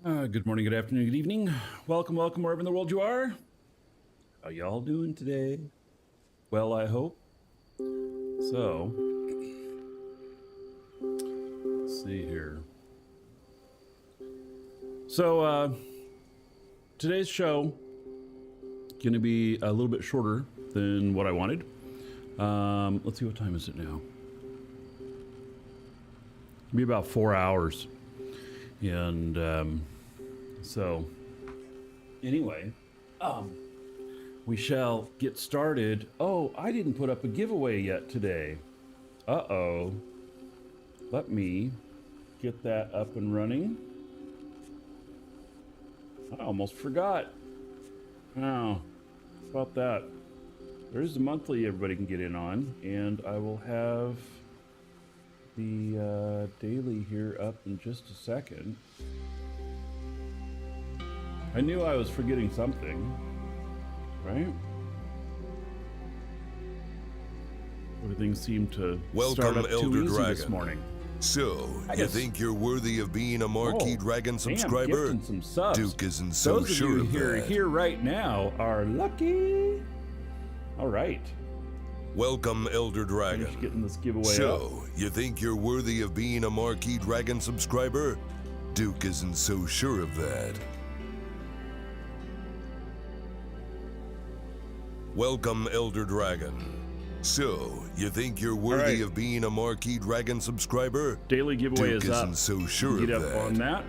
Good morning, good afternoon, good evening. Welcome wherever in the world you are. How y'all doing today? Well, I hope. So, let's see here. So, today's show going to be a little bit shorter than what I wanted. Let's see, what time is it now? It'll be about 4 hours. And, so, anyway, we shall get started. Oh, I didn't put up a giveaway yet today. Uh-oh. Let me get that up and running. I almost forgot. Oh, how about that? There's the monthly everybody can get in on, and I will have the daily here up in just a second. I knew I was forgetting something, right? Everything seemed to start up too easy this morning. So, you think you're worthy of being a Marquee Dragon subscriber? Damn, some subs. Duke isn't so Those sure of of you that. here right now are lucky. All right. Welcome, Elder Dragon. Finish getting this giveaway up. So, you think you're worthy of being a Marquee Dragon subscriber? Duke isn't so sure of that. Welcome, Elder Dragon. So, you think you're worthy of being a Marquee Dragon subscriber? Daily giveaway Duke is up. isn't so sure Get of up that. on that.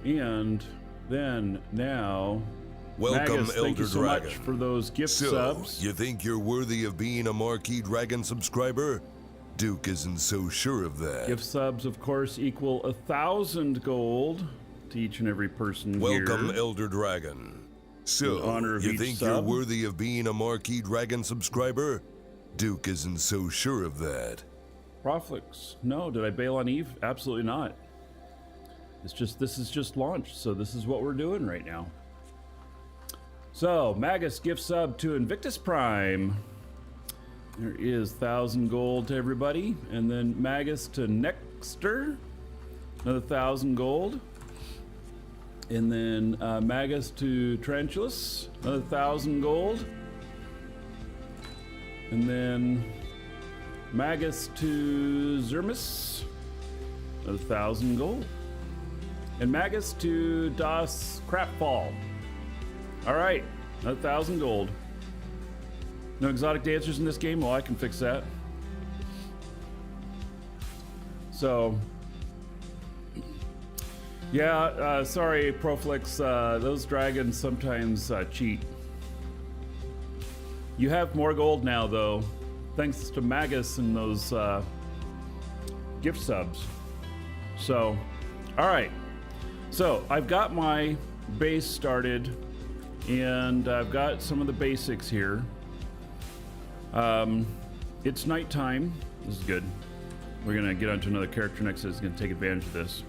And then now, Welcome, Magus, Elder thank you so Dragon. much for those gift So, subs. you think you're worthy of being a Marquee Dragon subscriber? Duke isn't so sure of that. Gift subs, of course, equal 1,000 gold to each and every person Welcome, here. Elder Dragon. So, In honor of you each think you're sub. worthy of being a Marquee Dragon subscriber? Duke isn't so sure of that. Proflix, no. Did I bail on Eve? Absolutely not. This is just launched, so this is what we're doing right now. So, Magus gift sub to Invictus Prime. There is 1,000 gold to everybody. And then Magus to Nexter, another 1,000 gold. And then Magus to Tarantulus, another 1,000 gold. And then Magus to Zermus, another 1,000 gold. And Magus to Das Crapfall. All right, another 1,000 gold. No exotic dancers in this game? Well, I can fix that. So, yeah, sorry, Proflix. Those dragons sometimes cheat. You have more gold now, though, thanks to Magus and those gift subs. So, all right. So, I've got my base started, and I've got some of the basics here. It's nighttime. This is good. We're going to get onto another character next that's going to take advantage of this.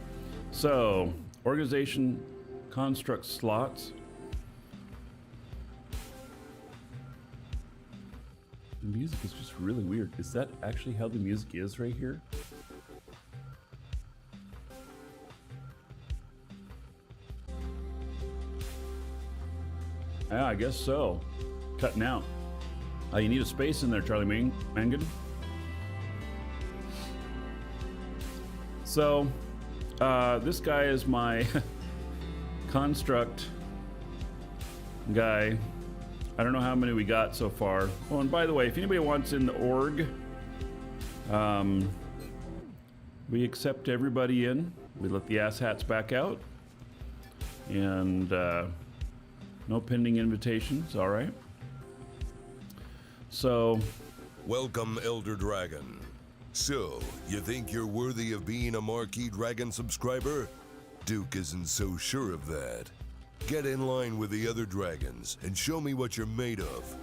So, organization construct slots. The music is just really weird. Is that actually how the music is right here? Yeah, I guess so. Cutting out. You need a space in there, Charlie Mangan. So, this guy is my construct guy. I don't know how many we got so far. Oh, and by the way, if anybody wants in the org, we accept everybody in. We let the asshats back out. And no pending invitations, all right? So, Welcome, Elder Dragon. So, you think you're worthy of being a Marquee Dragon subscriber? Duke isn't so sure of that. Get in line with the other dragons and show me what you're made of.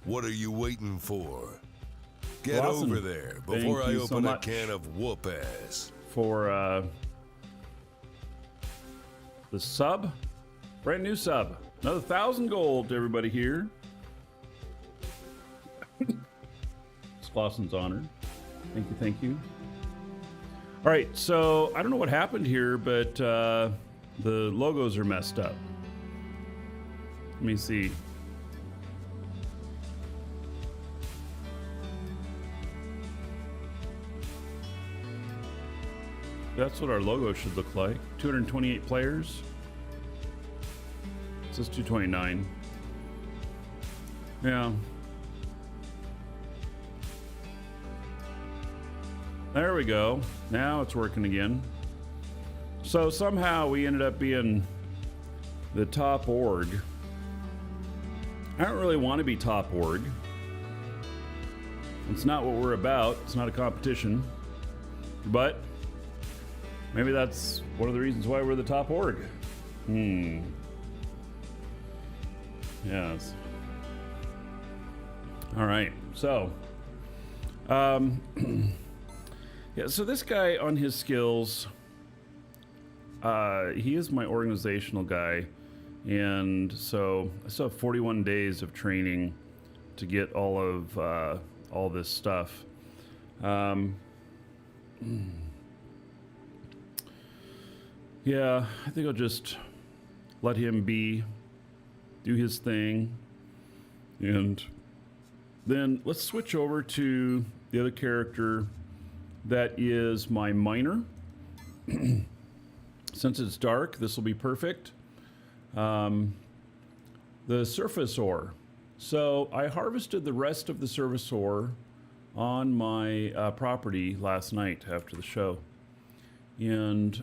What are you waiting for? Get Awesome. over there Thank before I you so open a much. can of whoop ass. for the sub, brand new sub, another 1,000 gold to everybody here. Clausen's honor. Thank you, thank you. All right, so I don't know what happened here, but The logos are messed up. Let me see. That's what our logo should look like. 228 players. It says 229. Yeah. There we go. Now it's working again. So somehow we ended up being the top org. I don't really want to be top org. It's not what we're about. It's not a competition. But maybe that's one of the reasons why we're the top org. Yes. All right. So, yeah, so this guy on his skills, he is my organizational guy. And so I still have 41 days of training to get all of all this stuff. Yeah, I think I'll just let him be, do his thing, and then let's switch over to the other character that is my miner. Since it's dark, this will be perfect. The surface ore. So I harvested the rest of the surface ore on my property last night after the show, and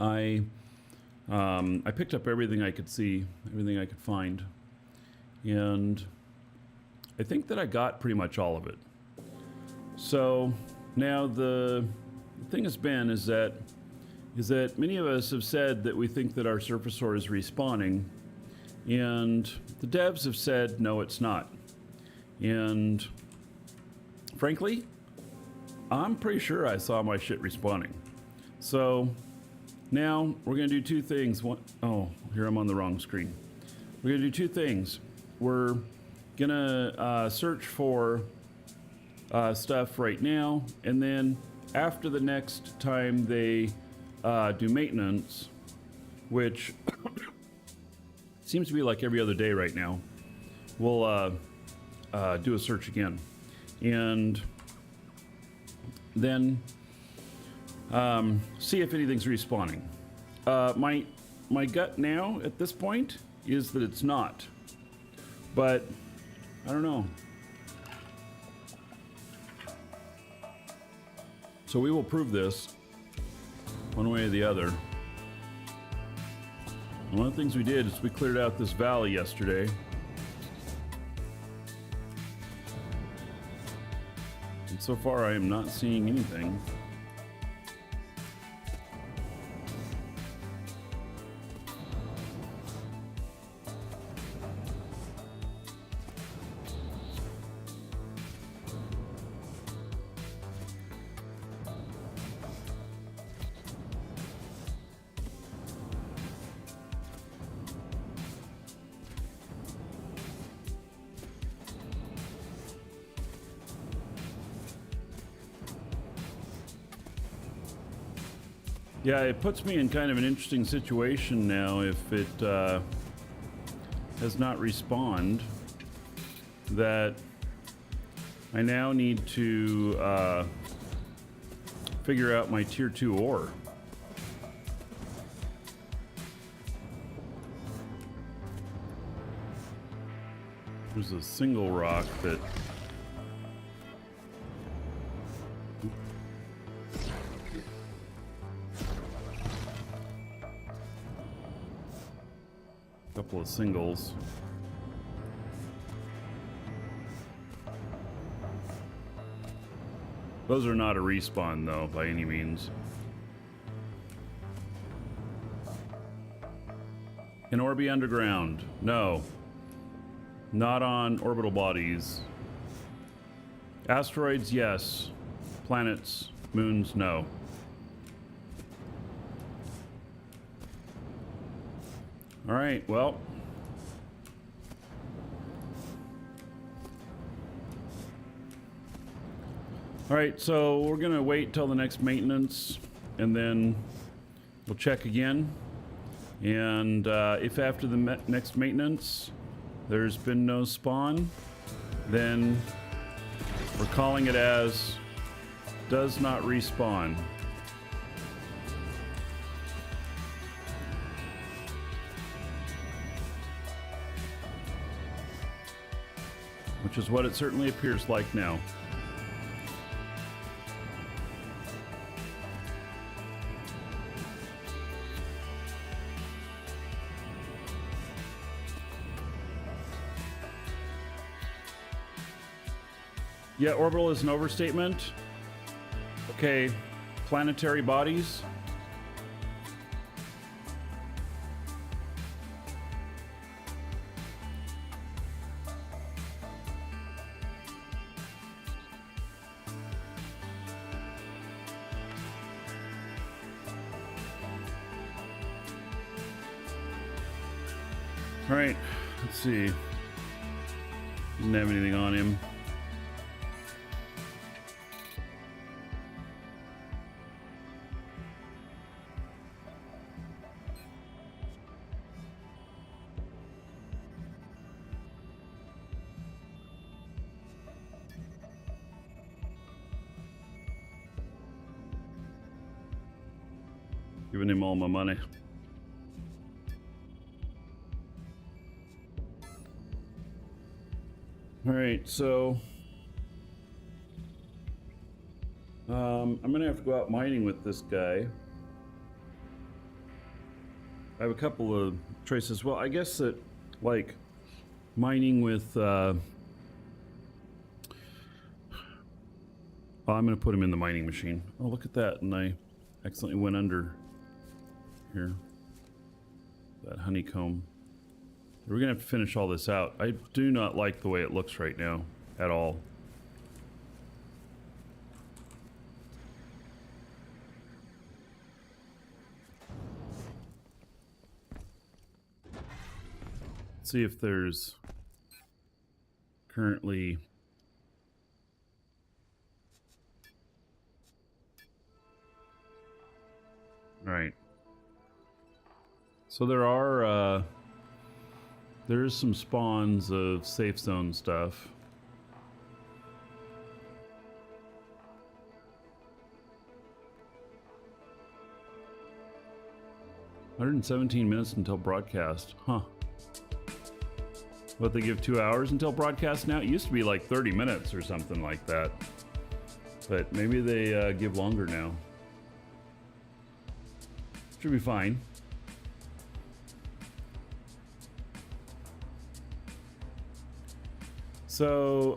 I picked up everything I could see, everything I could find, and I think that I got pretty much all of it. So now the thing has been is that many of us have said that we think that our surface ore is respawning, and the devs have said no, it's not. And frankly, I'm pretty sure I saw my shit respawning. So now we're gonna do two things. One, oh, here I'm on the wrong screen. We're gonna do two things. We're gonna search for stuff right now, and then after the next time they do maintenance, which seems to be like every other day right now, we'll do a search again, and then see if anything's respawning. My gut now at this point is that it's not, but I don't know. So we will prove this one way or the other. One of the things we did is we cleared out this valley yesterday. And so far I am not seeing anything. Yeah, it puts me in kind of an interesting situation now if it has not respawned, that I now need to figure out my tier 2 ore. There's a single rock that couple of singles. Those are not a respawn though, by any means. Can ore be underground? No. Not on orbital bodies. Asteroids, yes. Planets, moons, no. All right, well. All right, so we're gonna wait till the next maintenance and then we'll check again. And if after the next maintenance there's been no spawn, then we're calling it as does not respawn. Which is what it certainly appears like now. Yeah, orbital is an overstatement. Okay, planetary bodies. All right, let's see. Didn't have anything on him. Giving him all my money. All right, so I'm gonna have to go out mining with this guy. I have a couple of choices. Well, I guess that like mining with well, I'm gonna put him in the mining machine. Oh, look at that, and I accidentally went under here. That honeycomb. We're gonna have to finish all this out. I do not like the way it looks right now at all. Let's see if there's currently right. So there's some spawns of safe zone stuff. $117 until broadcast. Huh. What, they give 2 hours until broadcast now? It used to be like 30 minutes or something like that. But maybe they give longer now. Should be fine. So,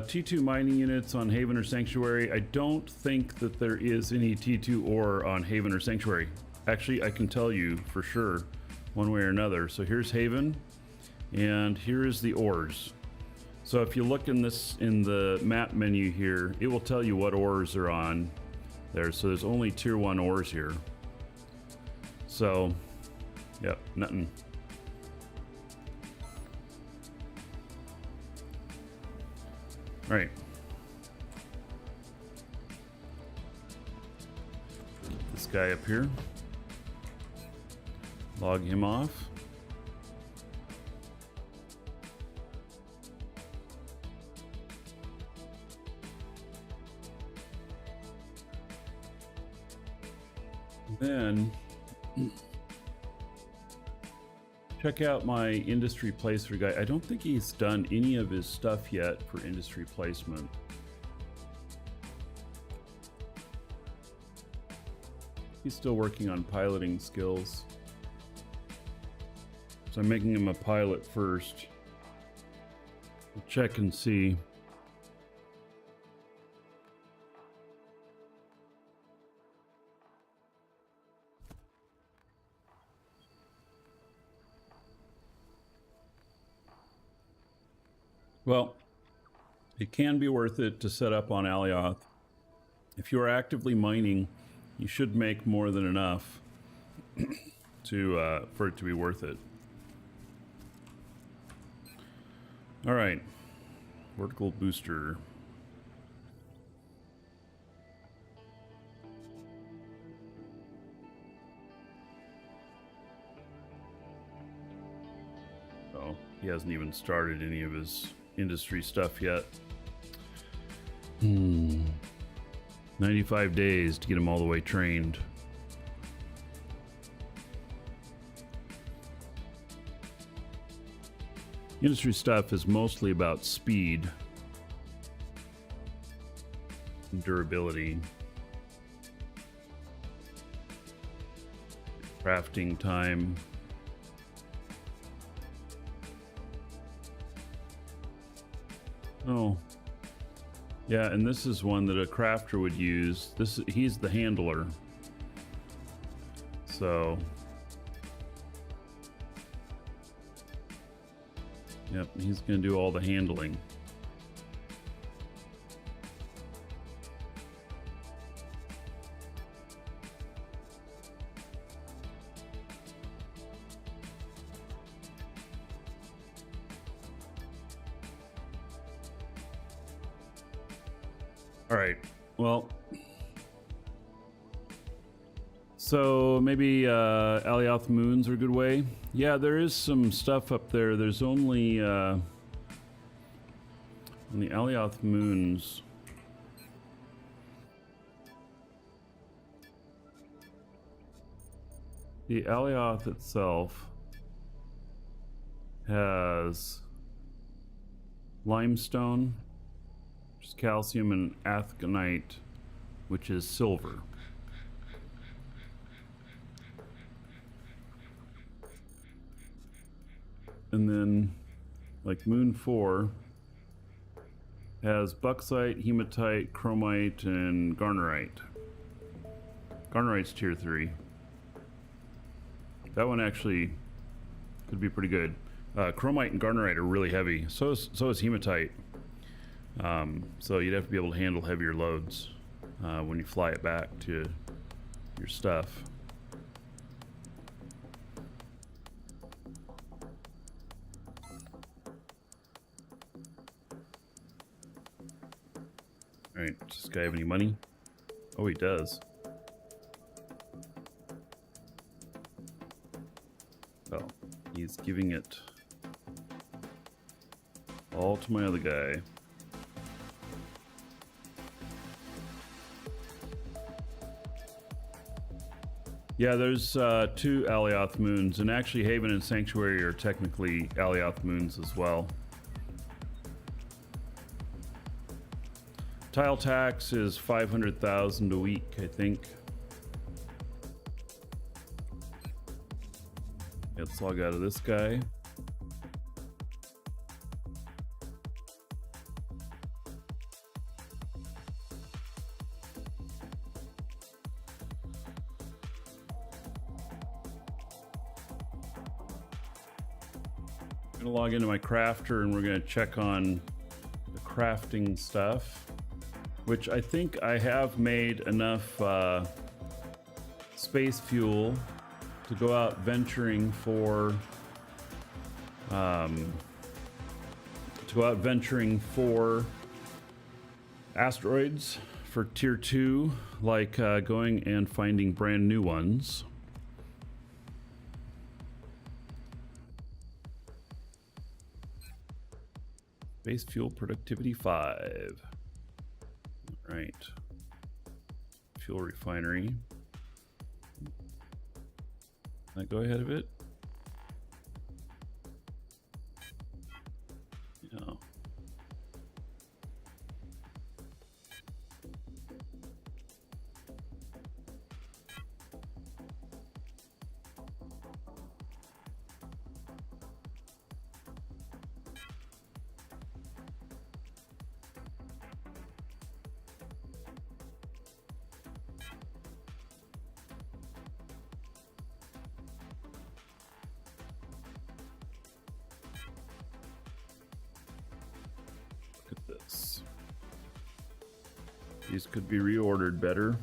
T2 mining units on Haven or Sanctuary. I don't think that there is any T2 ore on Haven or Sanctuary. Actually, I can tell you for sure, one way or another. So here's Haven, and here is the ores. So if you look in the map menu here, it will tell you what ores are on there. So there's only tier 1 ores here. So, yep, nothing. All right. This guy up here. Log him off. Then check out my industry placer guy. I don't think he's done any of his stuff yet for industry placement. He's still working on piloting skills. So I'm making him a pilot first. We'll check and see. Well, it can be worth it to set up on Alioth. If you are actively mining, you should make more than enough to for it to be worth it. All right, vertical booster. So he hasn't even started any of his industry stuff yet. 95 days to get him all the way trained. Industry stuff is mostly about speed and durability, crafting time. Oh, yeah, and this is one that a crafter would use. He's the handler. So, yep, he's going to do all the handling. All right. Well, so maybe Alioth Moons are a good way. Yeah, there is some stuff up there. There's only on the Alioth Moons. The Alioth itself has limestone, which is calcium, and athgonite, which is silver. And then, like Moon 4 has bauxite, hematite, chromite, and garnerite. Garnerite's tier 3. That one actually could be pretty good. Chromite and garnerite are really heavy. So is hematite. So you'd have to be able to handle heavier loads when you fly it back to your stuff. Alright, does this guy have any money? Oh, he does. Oh, he's giving it all to my other guy. Yeah, there's 2 Alioth Moons, and actually Haven and Sanctuary are technically Alioth Moons as well. Tile tax is 500,000 a week, I think. Let's log out of this guy. I'm gonna log into my crafter and we're gonna check on the crafting stuff, which I think I have made enough space fuel to go out venturing for asteroids for tier 2, like going and finding brand new ones. Base fuel productivity 5. All right. Fuel refinery. Can I go ahead of it? Yeah. Look at this. These could be reordered better.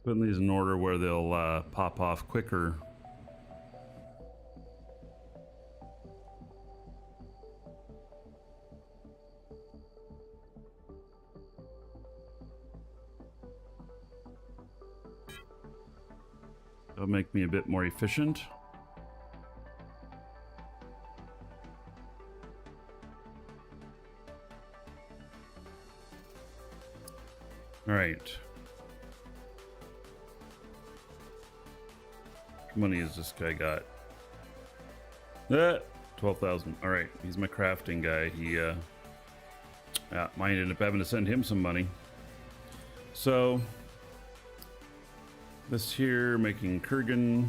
Putting these in order where they'll pop off quicker. That'll make me a bit more efficient. All right. How money has this guy got? 12,000. All right, he's my crafting guy. He might end up having to send him some money. So this here making Kurgan.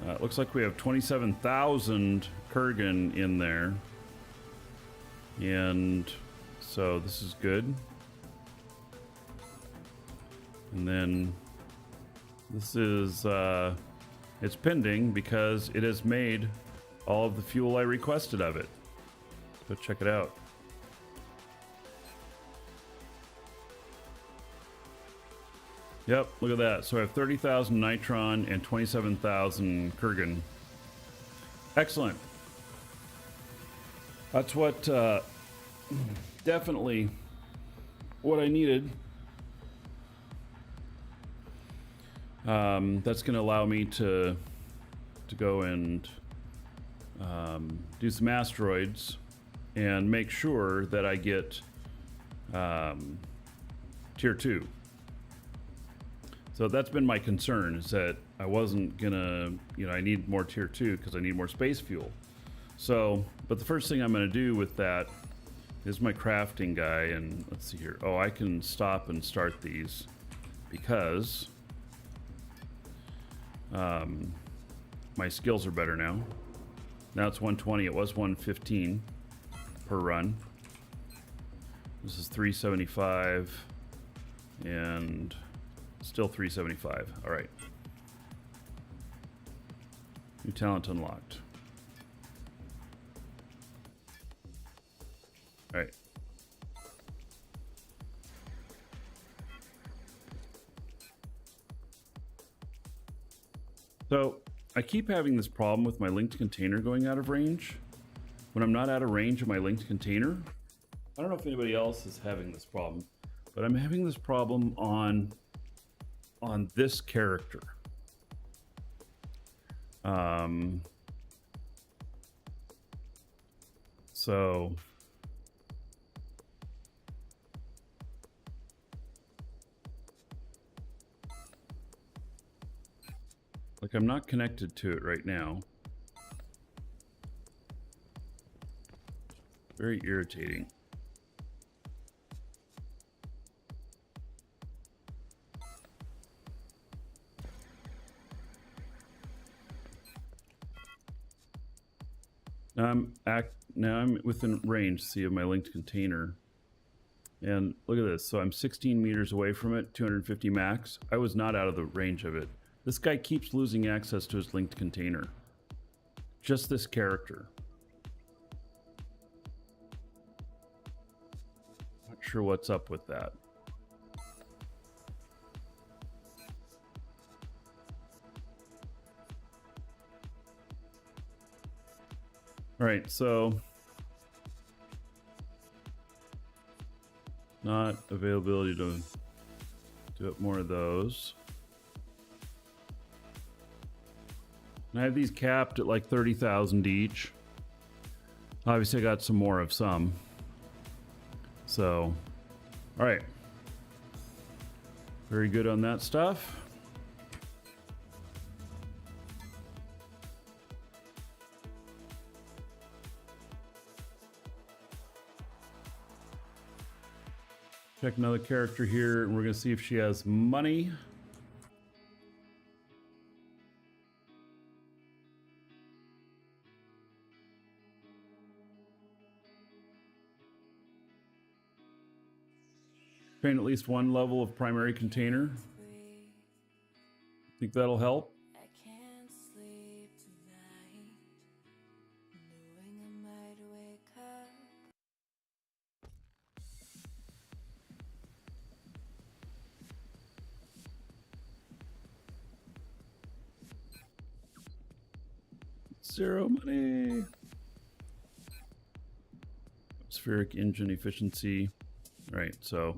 It looks like we have 27,000 Kurgan in there, and so this is good. And then this is it's pending because it has made all of the fuel I requested of it. Go check it out. Yep, look at that. So I have 30,000 nitron and 27,000 Kurgan. Excellent. That's what definitely what I needed. That's going to allow me to go and do some asteroids and make sure that I get tier 2. So that's been my concern, is that I wasn't gonna, I need more tier 2 because I need more space fuel. So, but the first thing I'm gonna do with that is my crafting guy, and let's see here. Oh, I can stop and start these because my skills are better now. Now it's 120, it was 115 per run. This is 375 and still 375. All right. New talent unlocked. All right. So I keep having this problem with my linked container going out of range. When I'm not out of range of my linked container, I don't know if anybody else is having this problem, but I'm having this problem on this character. So like I'm not connected to it right now. Very irritating. Now I'm within range, see, of my linked container. And look at this. So I'm 16 meters away from it, 250 max. I was not out of the range of it. This guy keeps losing access to his linked container. Just this character. Not sure what's up with that. All right, so not availability to do up more of those. And I have these capped at like 30,000 each. Obviously I got some more of some. So, all right. Very good on that stuff. Check another character here, and we're going to see if she has money. Train at least one level of primary container. Think that'll help? 0 money. Atmospheric engine efficiency. Right, so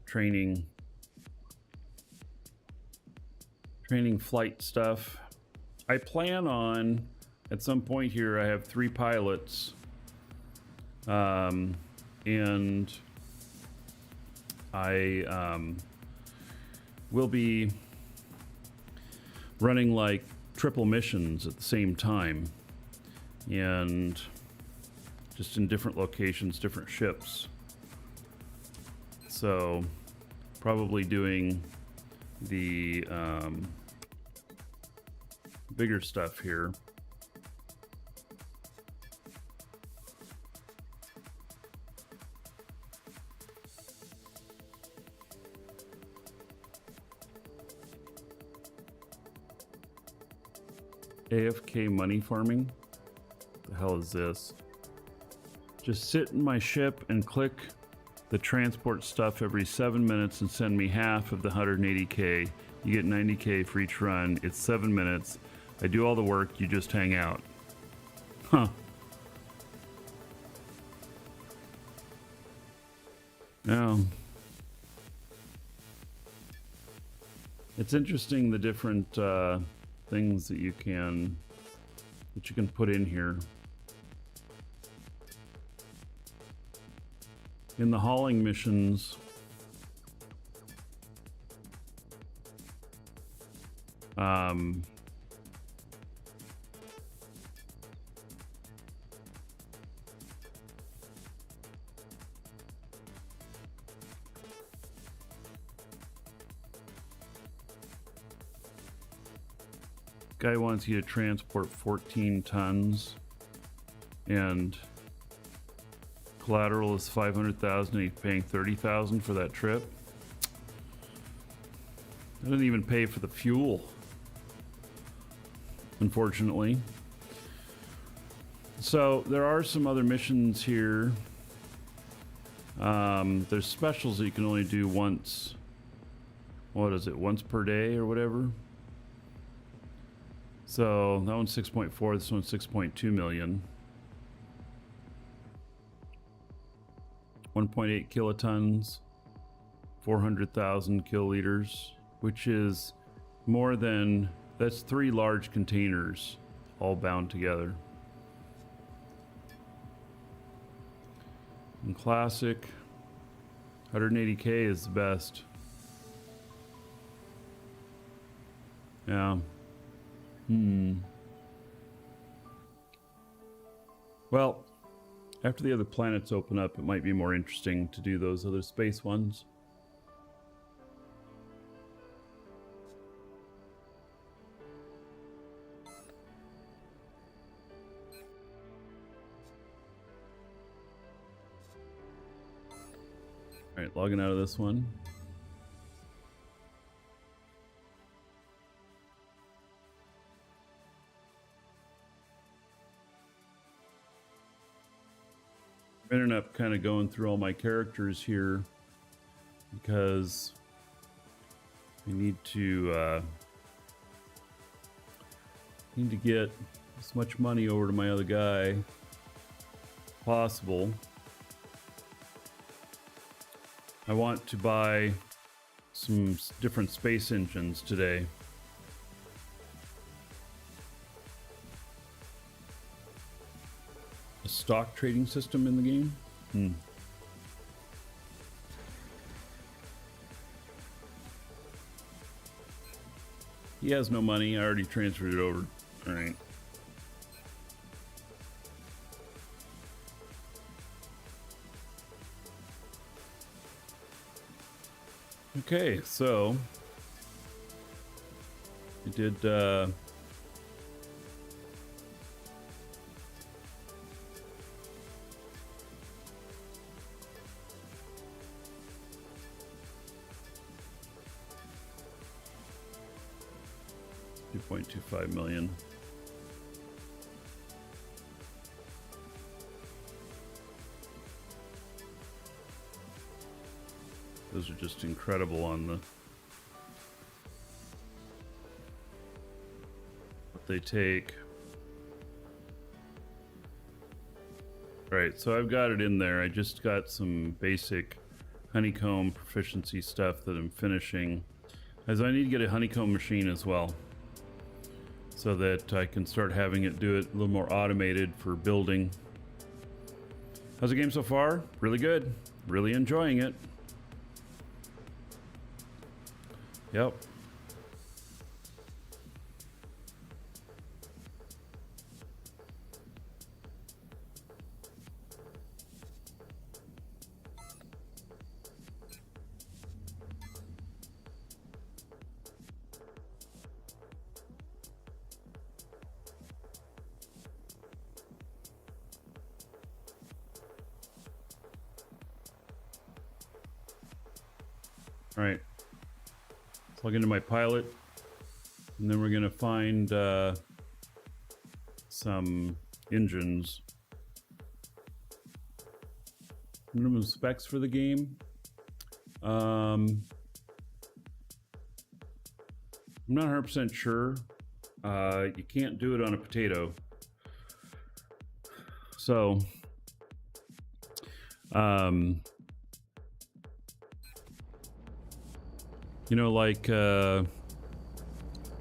training flight stuff. I plan on, at some point here, I have 3 pilots. And I will be running like triple missions at the same time, and just in different locations, different ships. So probably doing the bigger stuff here. AFK money farming? What the hell is this? Just sit in my ship and click the transport stuff every 7 minutes and send me half of the 180k. You get 90k for each run. It's 7 minutes. I do all the work, you just hang out. Huh. Now, it's interesting the different things that you can put in here. In the hauling missions, guy wants you to transport 14 tons and collateral is 500,000 and he's paying 30,000 for that trip. I didn't even pay for the fuel, unfortunately. So there are some other missions here. There's specials that you can only do once. What is it? Once per day or whatever. So that one's 6.4, this one's 6.2 million. 1.8 kilotons, 400,000 kiloliters, which is more than, that's 3 large containers all bound together. In classic, 180k is the best. Yeah. Well, after the other planets open up, it might be more interesting to do those other space ones. All right, logging out of this one. I ended up kind of going through all my characters here because I need to get as much money over to my other guy as possible. I want to buy some different space engines today. A stock trading system in the game? He has no money. I already transferred it over. All right. Okay, so we did 2.25 million. Those are just incredible on the what they take. Alright, so I've got it in there. I just got some basic honeycomb proficiency stuff that I'm finishing. As I need to get a honeycomb machine as well, so that I can start having it do it a little more automated for building. How's the game so far? Really good. Really enjoying it. Yep. All right. Plug into my pilot, and then we're gonna find some engines. Minimum specs for the game. I'm not 100% sure. You can't do it on a potato. So, you know, like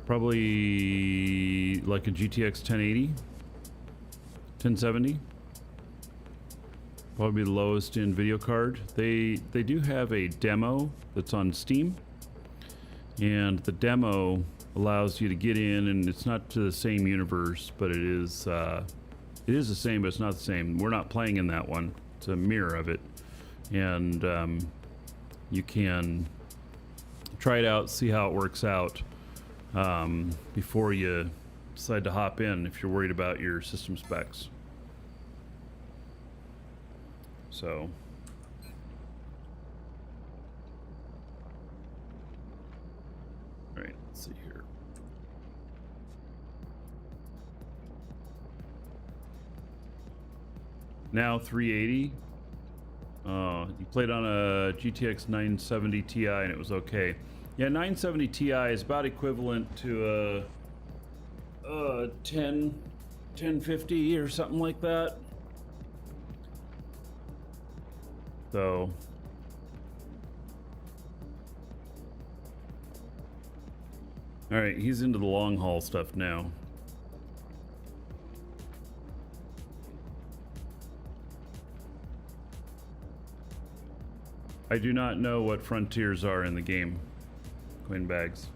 probably like a GTX 1080, 1070. Probably the lowest in video card. They do have a demo that's on Steam, and the demo allows you to get in, and it's not to the same universe, but it is the same, but it's not the same. We're not playing in that one. It's a mirror of it, and you can try it out, see how it works out before you decide to hop in if you're worried about your system specs. So, all right, let's see here. Now 380. You played on a GTX 970 Ti and it was okay. Yeah, 970 Ti is about equivalent to a 1050 or something like that. So, all right, he's into the long haul stuff now. I do not know what frontiers are in the game, Queen Bags.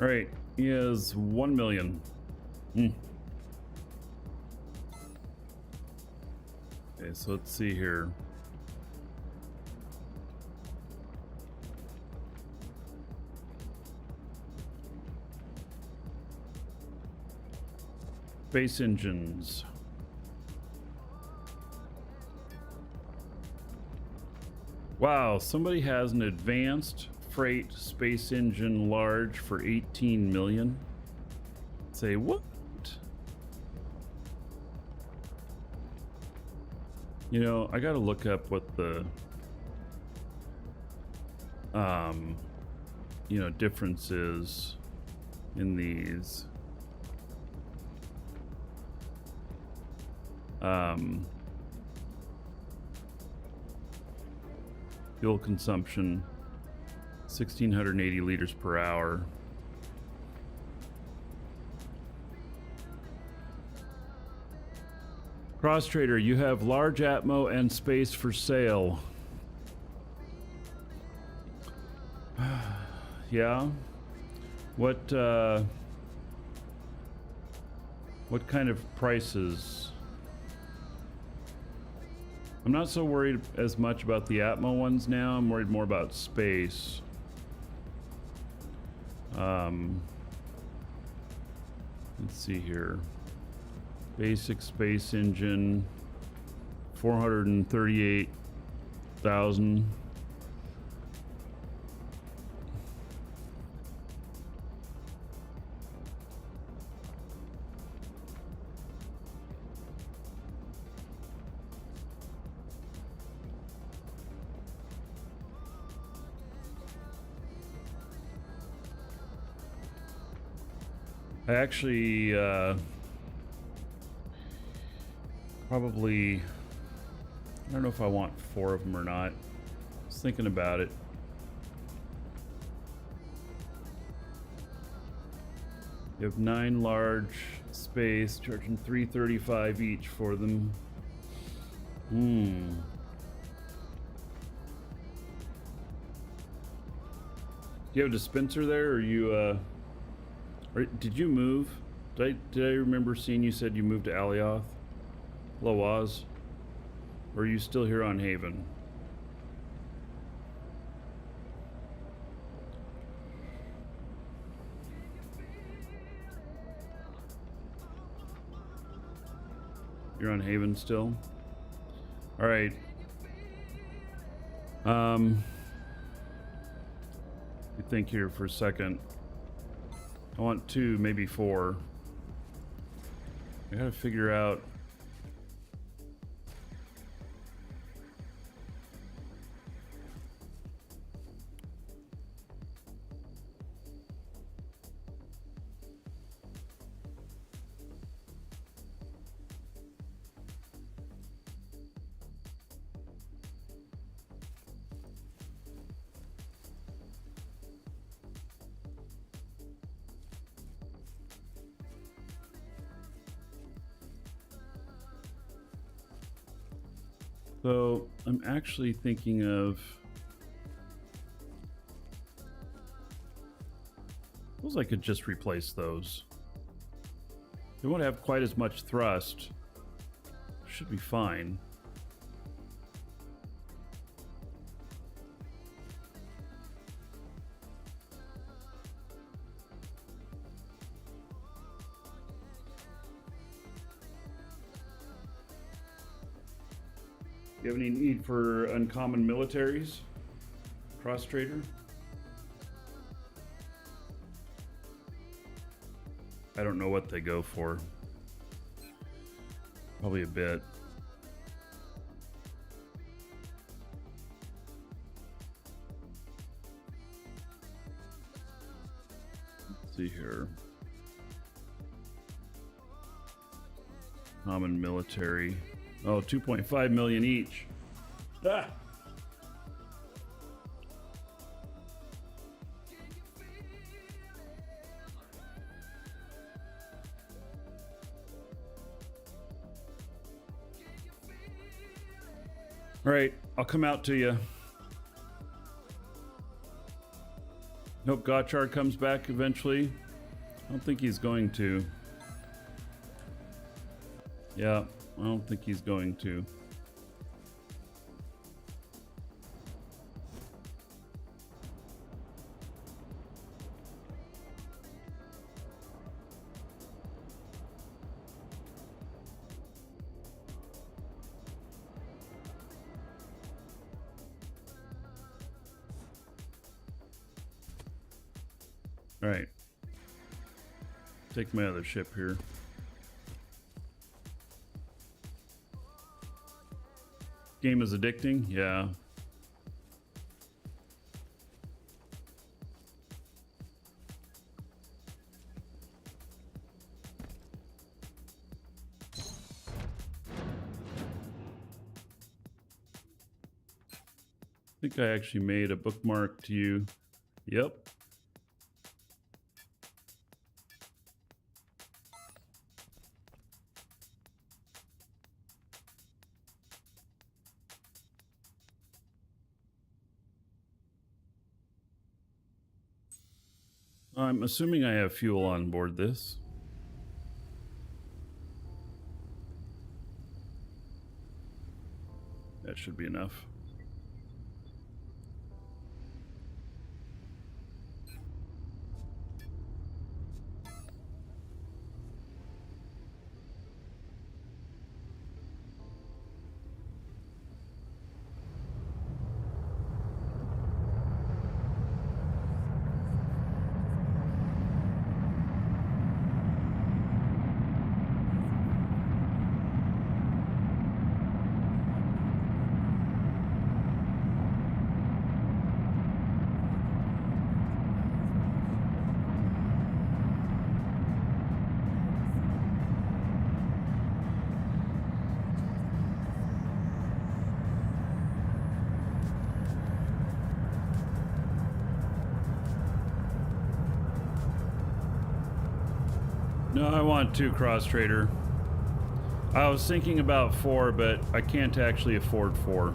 All right, he has 1 million. Okay, so let's see here. Space engines. Wow, somebody has an advanced freight space engine large for 18 million. Say what? You know, I gotta look up what the you know, difference is in these. Fuel consumption 1,680 liters per hour. Cross Trader, you have large Atmo and space for sale. Yeah. What kind of prices? I'm not so worried as much about the Atmo ones now. I'm worried more about space. Let's see here. Basic space engine, 438,000. I actually probably, I don't know if I want 4 of them or not. I was thinking about it. You have 9 large space, charging $335 each for them. Do you have a dispenser there, or you or did you move? Did I remember seeing you said you moved to Alioth? Lawaz? Or are you still here on Haven? You're on Haven still? All right. You think here for a second. I want 2, maybe 4. I gotta figure out. So I'm actually thinking of, suppose I could just replace those. They won't have quite as much thrust. Should be fine. You have any need for uncommon militaries? Cross trader? I don't know what they go for. Probably a bit. Let's see here. Common military. Oh, 2.5 million each. Ah. All right, I'll come out to you. Hope Gotchard comes back eventually. I don't think he's going to. Yeah. I don't think he's going to. All right. Take my other ship here. Game is addicting, yeah. I think I actually made a bookmark to you. Yep. I'm assuming I have fuel on board this. That should be enough. No, I want 2 cross trader. I was thinking about 4, but I can't actually afford 4.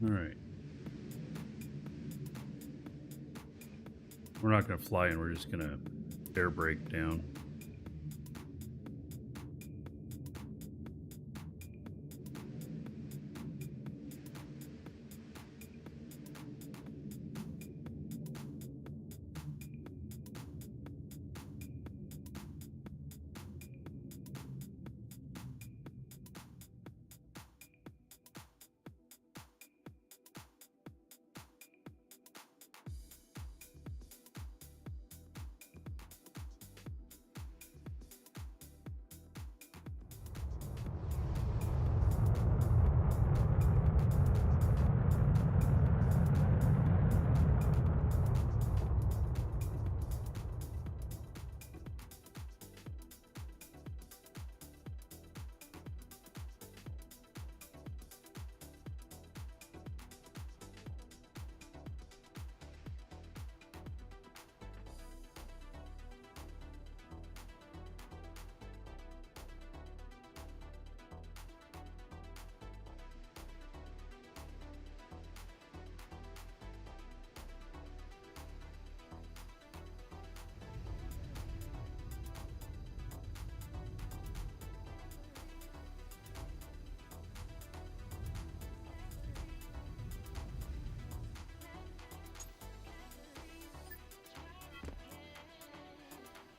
All right. We're not going to fly in. We're just going to air brake down.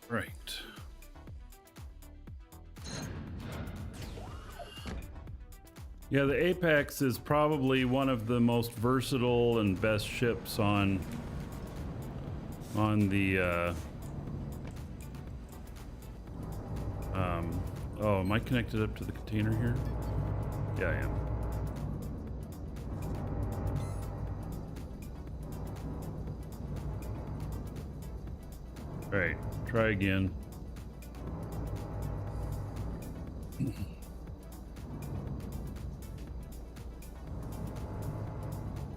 Right. Yeah, the Apex is probably one of the most versatile and best ships on the oh, am I connected up to the container here? Yeah, I am. All right, try again.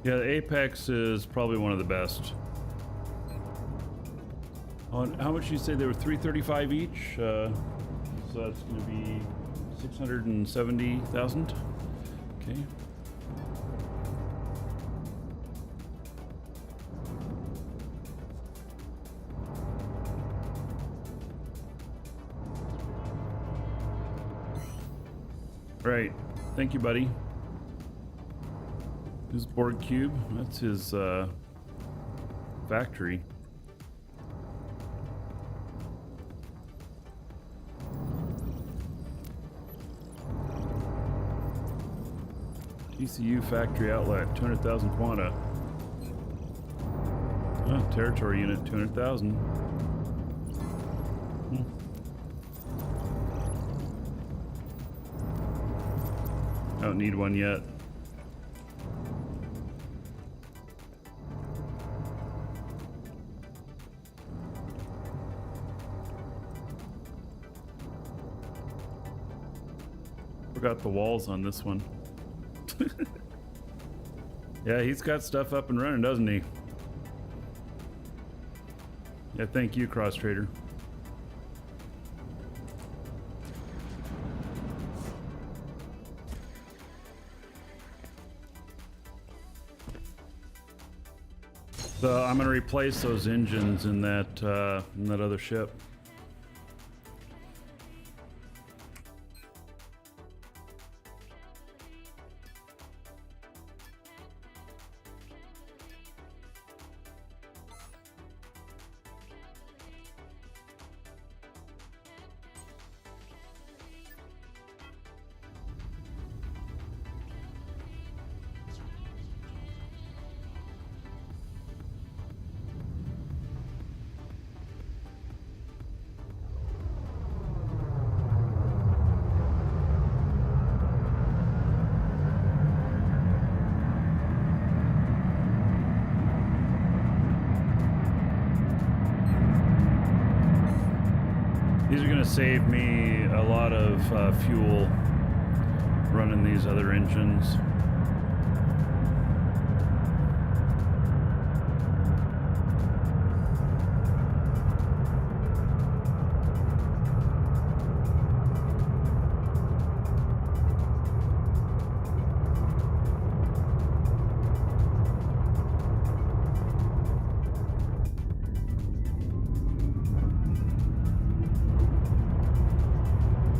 Yeah, the Apex is probably one of the best. On how much you say they were? 335 each. So that's going to be 670,000. Okay. Right. Thank you, buddy. Who's Borg Cube? That's his factory. TCU factory outlet, 200,000 quanta. Oh, territory unit, 200,000. Don't need one yet. Forgot the walls on this one. Yeah, he's got stuff up and running, doesn't he? Yeah, thank you, Cross Trader. So I'm gonna replace those engines in that other ship. These are going to save me a lot of fuel running these other engines.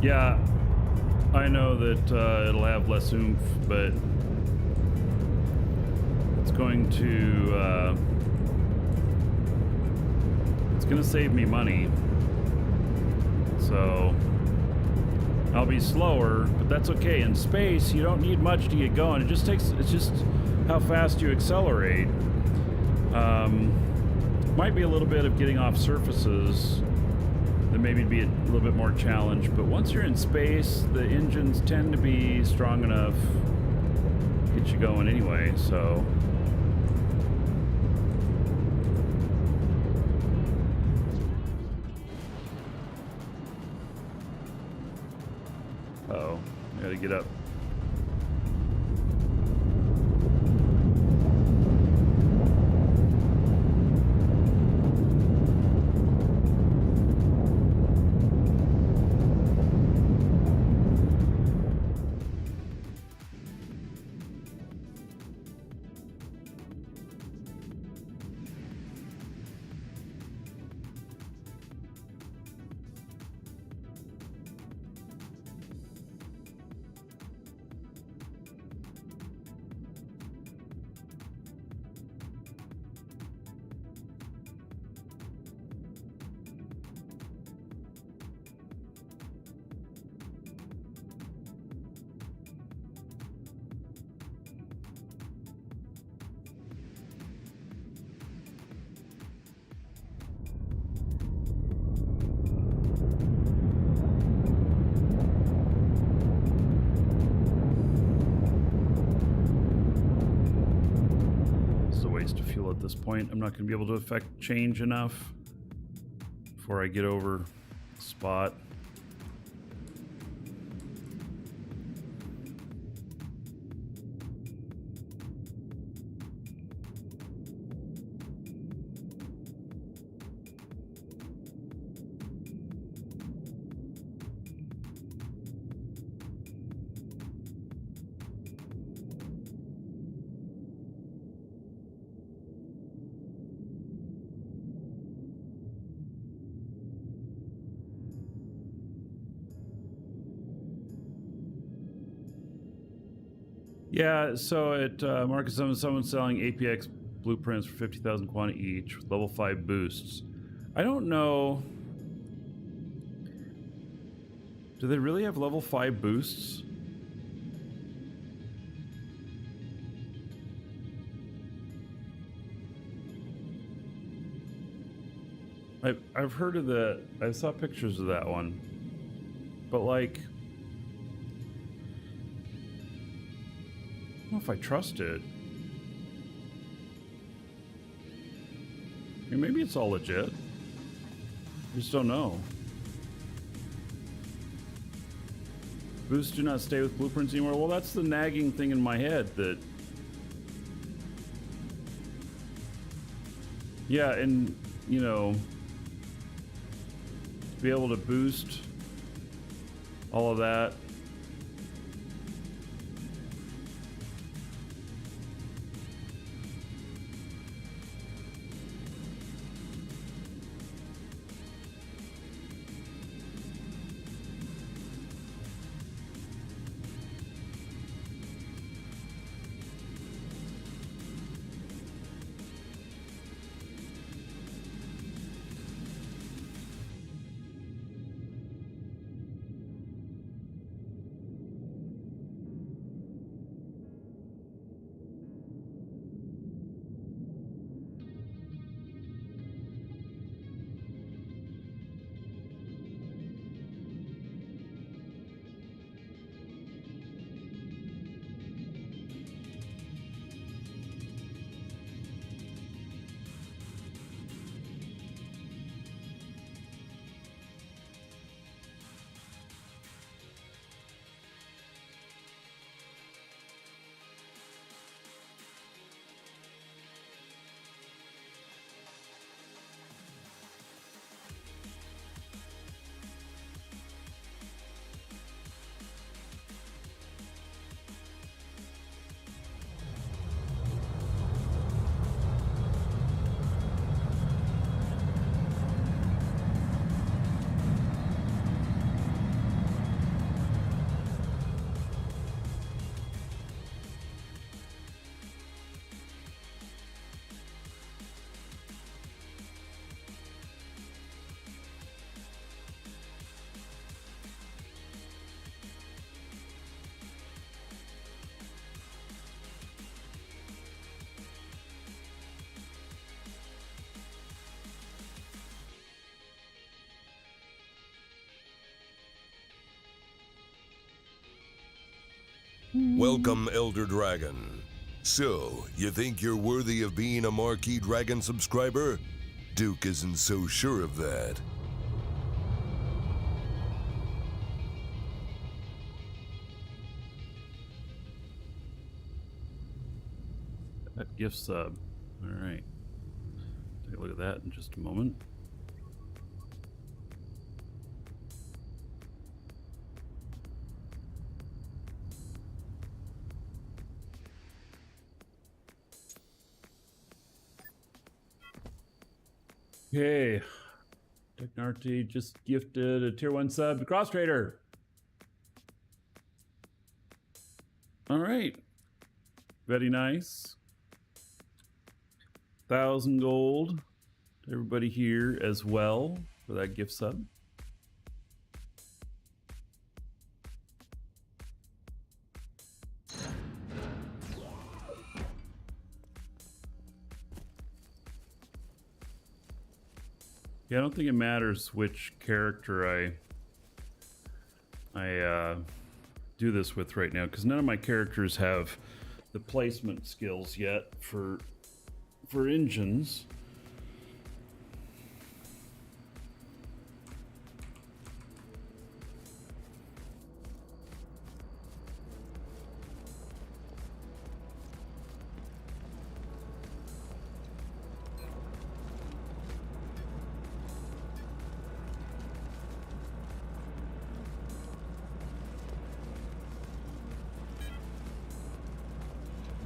Yeah, I know that it'll have less oomph, but it's going to save me money. So I'll be slower, but that's okay. In space, you don't need much to get going. It's just how fast you accelerate. Might be a little bit of getting off surfaces. Then maybe be a little bit more challenge, but once you're in space, the engines tend to be strong enough to get you going anyway, so. Uh-oh, I gotta get up. At this point, I'm not going to be able to affect change enough. before I get over spot. Yeah, so at Market 7, someone's selling APX blueprints for 50,000 quanta each with level 5 boosts. I don't know. Do they really have level 5 boosts? I've heard of the... I saw pictures of that one. But like... I don't know if I trust it. I mean, maybe it's all legit. I just don't know. Boosts do not stay with blueprints anymore. Well, that's the nagging thing in my head that... Yeah, and, you know... to be able to boost all of that... Welcome, Elder Dragon. So, you think you're worthy of being a Marquee Dragon subscriber? Duke isn't so sure of that. That gift sub. Alright. Take a look at that in just a moment. Okay. Technarty just gifted a tier 1 sub to Cross Trader. Alright. Very nice. 1,000 gold to everybody here as well for that gift sub. Yeah, I don't think it matters which character I do this with right now, because none of my characters have the placement skills yet for engines.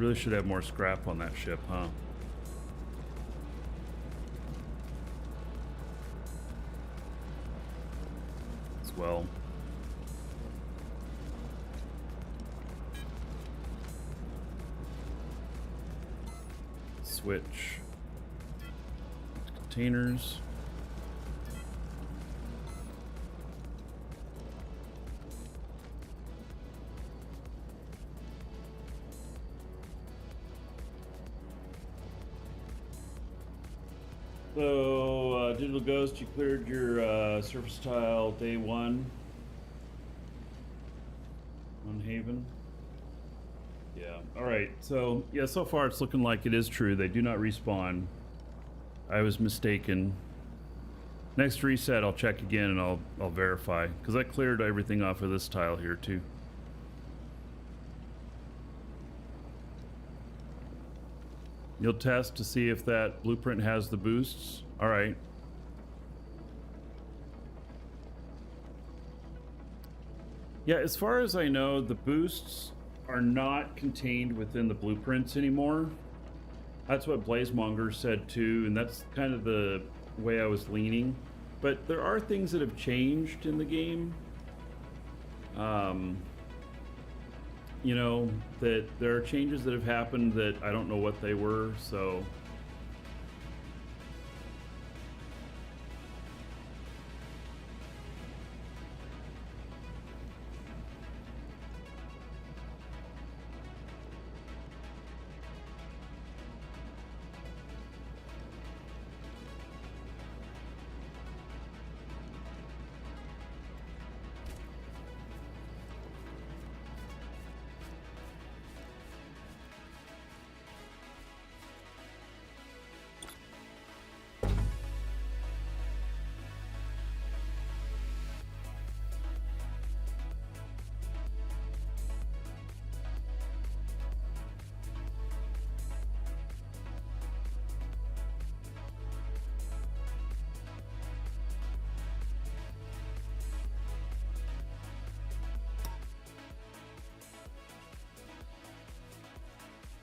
Really should have more scrap on that ship, huh? As well. Switch. Containers. So, Digital Ghost, you cleared your surface tile day 1 on Haven. Yeah, alright, so, yeah, so far it's looking like it is true. They do not respawn. I was mistaken. Next reset, I'll check again and I'll verify. Because I cleared everything off of this tile here, too. You'll test to see if that blueprint has the boosts? Alright. Yeah, as far as I know, the boosts are not contained within the blueprints anymore. That's what Blazemonger said too, and that's kind of the way I was leaning. But there are things that have changed in the game. You know, that there are changes that have happened that I don't know what they were, so...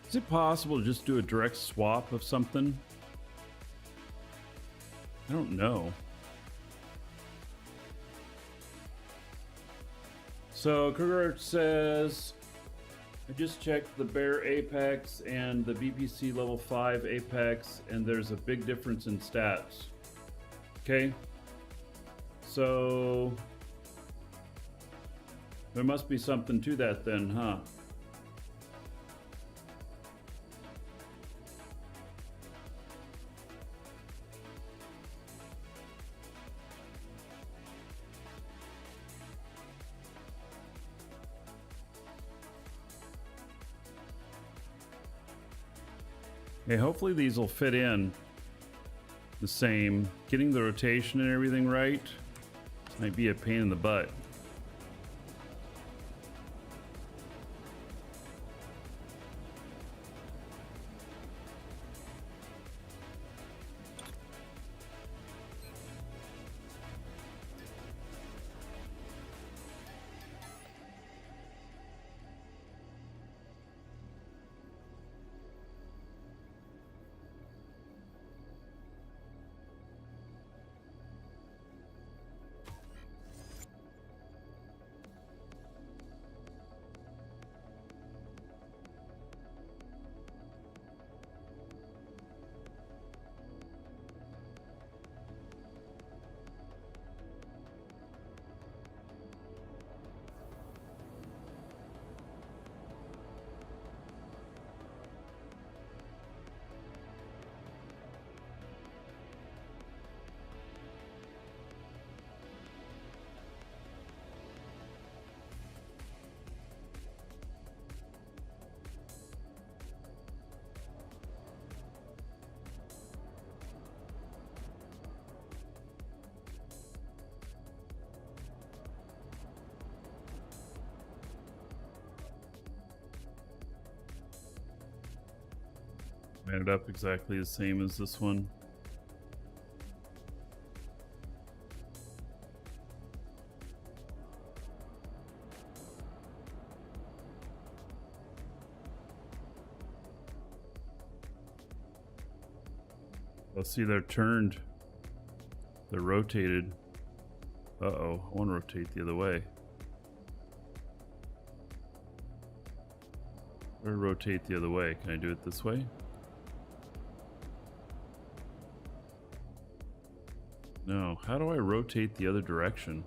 Is it possible to just do a direct swap of something? I don't know. So Kruger says, I just checked the Bear Apex and the VPC level 5 Apex, and there's a big difference in stats. Okay. So there must be something to that then, huh? Okay, hopefully these will fit in the same. Getting the rotation and everything right might be a pain in the butt. Made it up exactly the same as this one. Let's see, they're turned. They're rotated. Uh-oh, I want to rotate the other way. Or rotate the other way. Can I do it this way? No. How do I rotate the other direction?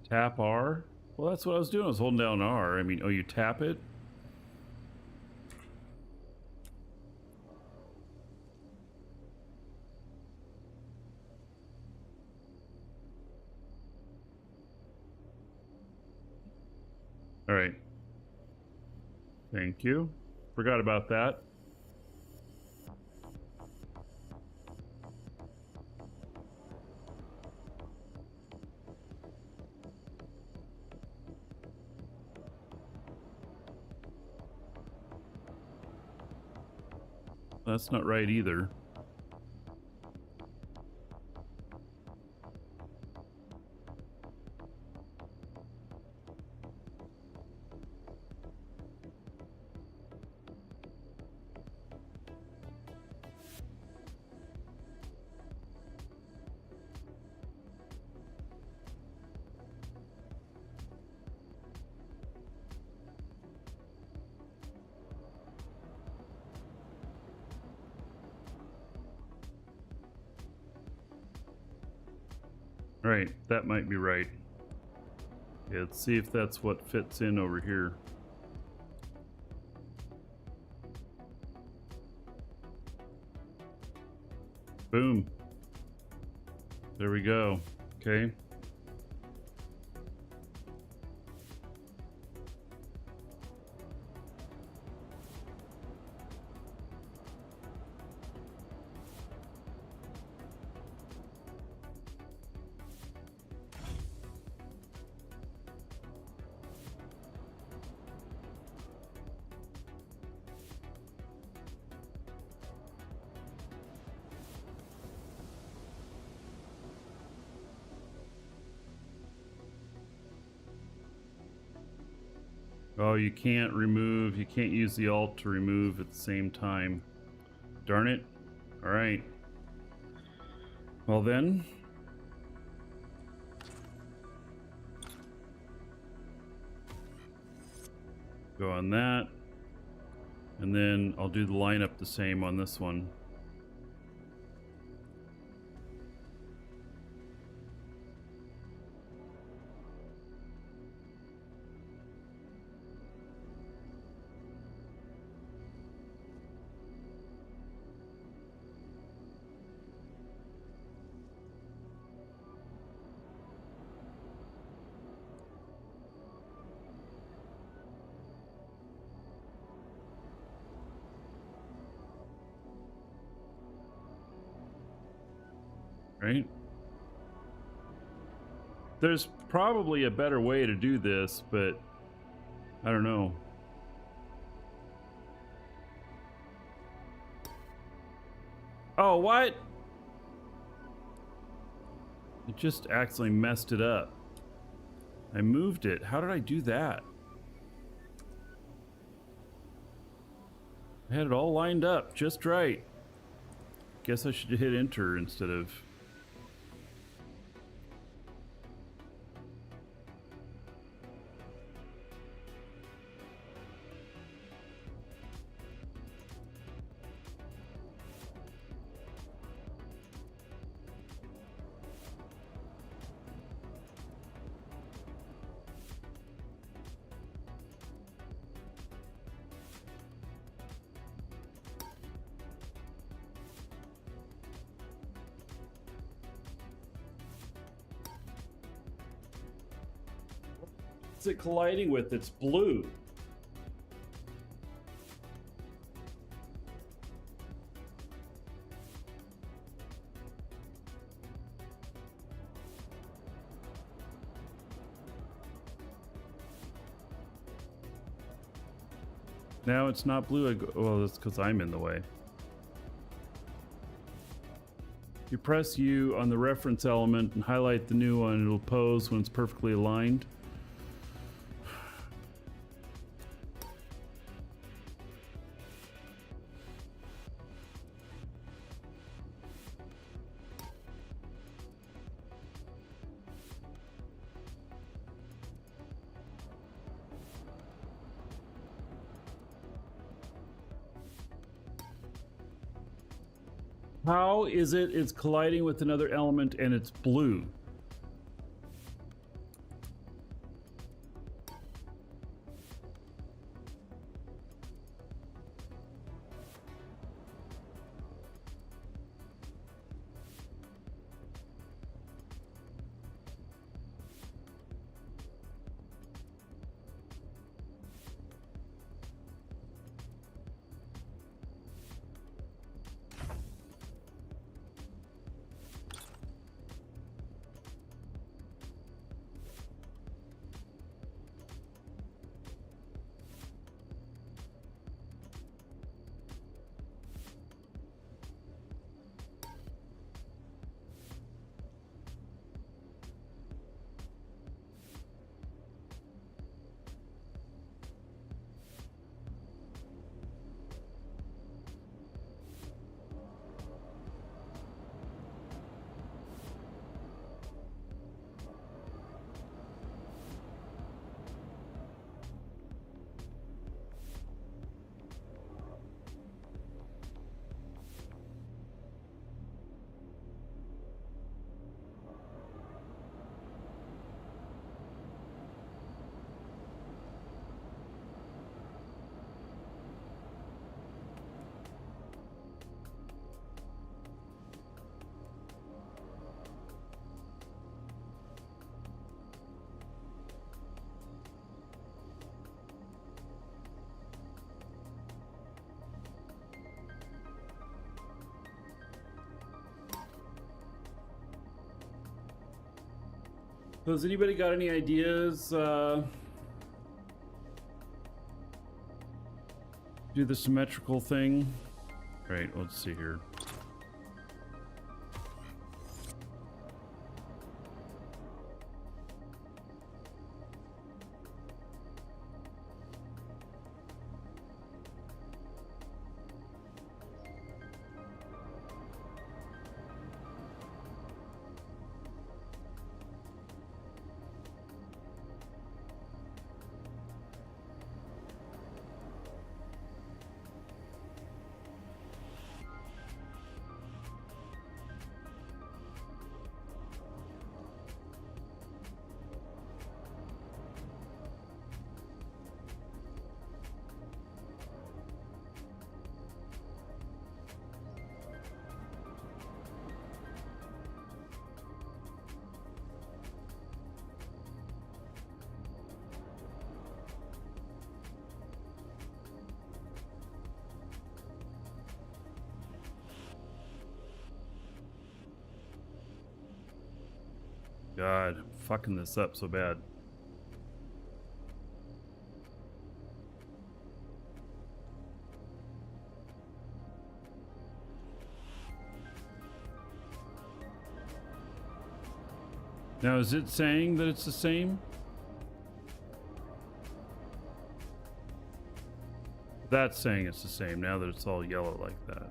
Tap R? Well, that's what I was doing. I was holding down R. I mean, oh, you tap it? All right. Thank you. Forgot about that. That's not right either. Right, that might be right. Yeah, let's see if that's what fits in over here. Boom. There we go. Okay. Oh, you can't use the alt to remove at the same time. Darn it. All right. Well then. Go on that. And then I'll do the lineup the same on this one. Right? There's probably a better way to do this, but I don't know. Oh, what? It just accidentally messed it up. I moved it. How did I do that? I had it all lined up just right. Guess I should hit enter instead of... What's it colliding with? It's blue. Now it's not blue. Well, that's because I'm in the way. You press U on the reference element and highlight the new one. It'll pose when it's perfectly aligned. How is it it's colliding with another element and it's blue? So has anybody got any ideas? Do the symmetrical thing. Right, let's see here. God, I'm fucking this up so bad. Now, is it saying that it's the same? That's saying it's the same now that it's all yellow like that.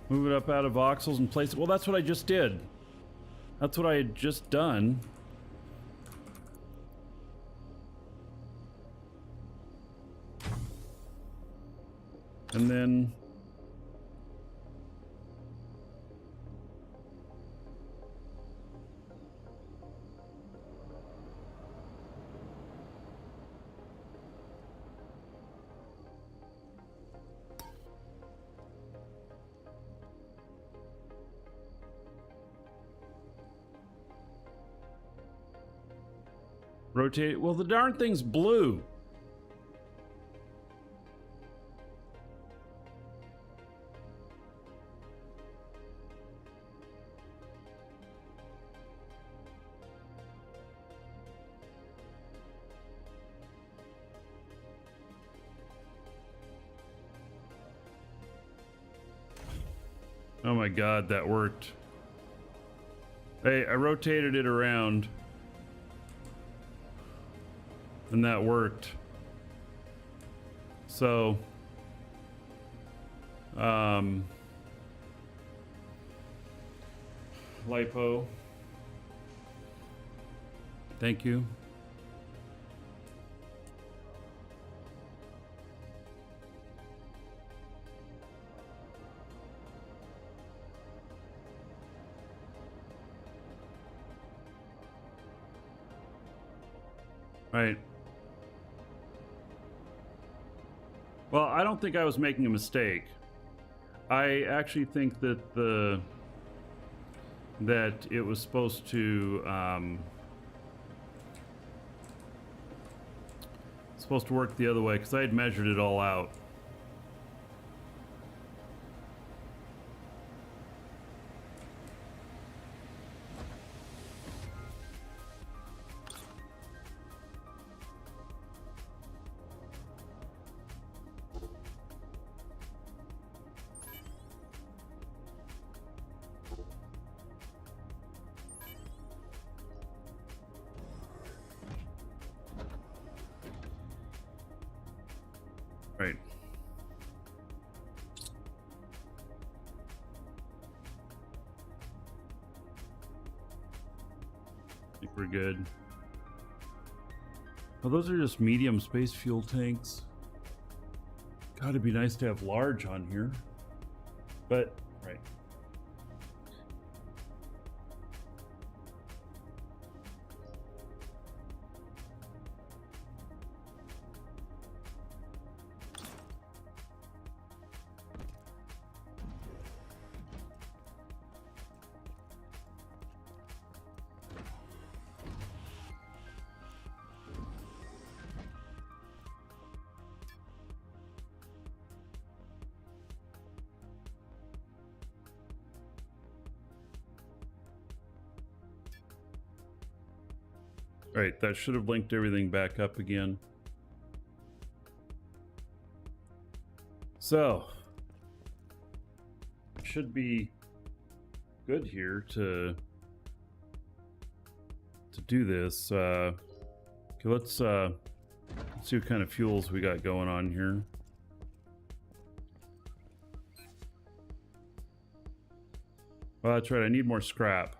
Move it up out of voxels and place it. Well, that's what I just did. That's what I had just done. And then... Rotate. Well, the darn thing's blue. Oh my god, that worked. Hey, I rotated it around. And that worked. So, lipo. Thank you. Right. Well, I don't think I was making a mistake. I actually think that that it was supposed to work the other way because I had measured it all out. Right. I think we're good. Oh, those are just medium space fuel tanks. God, it'd be nice to have large on here. But, right. Right, that should have linked everything back up again. So, should be good here to do this. Okay, let's see what kind of fuels we got going on here. Oh, that's right, I need more scrap.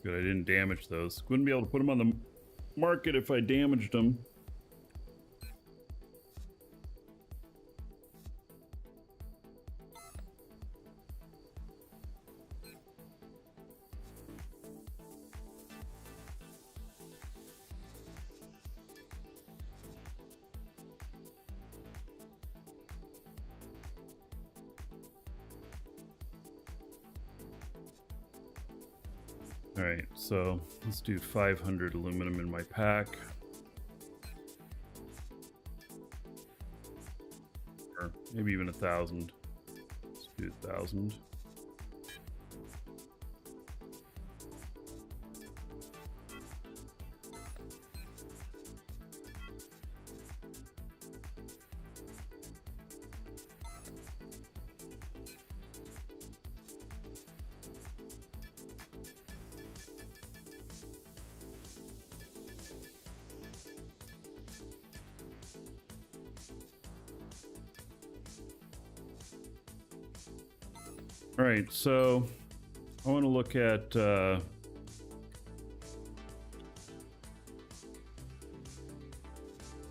Good, I didn't damage those. Wouldn't be able to put them on the market if I damaged them. All right, so let's do 500 aluminum in my pack. Or maybe even 1,000. Let's do 1,000. All right, so I want to look at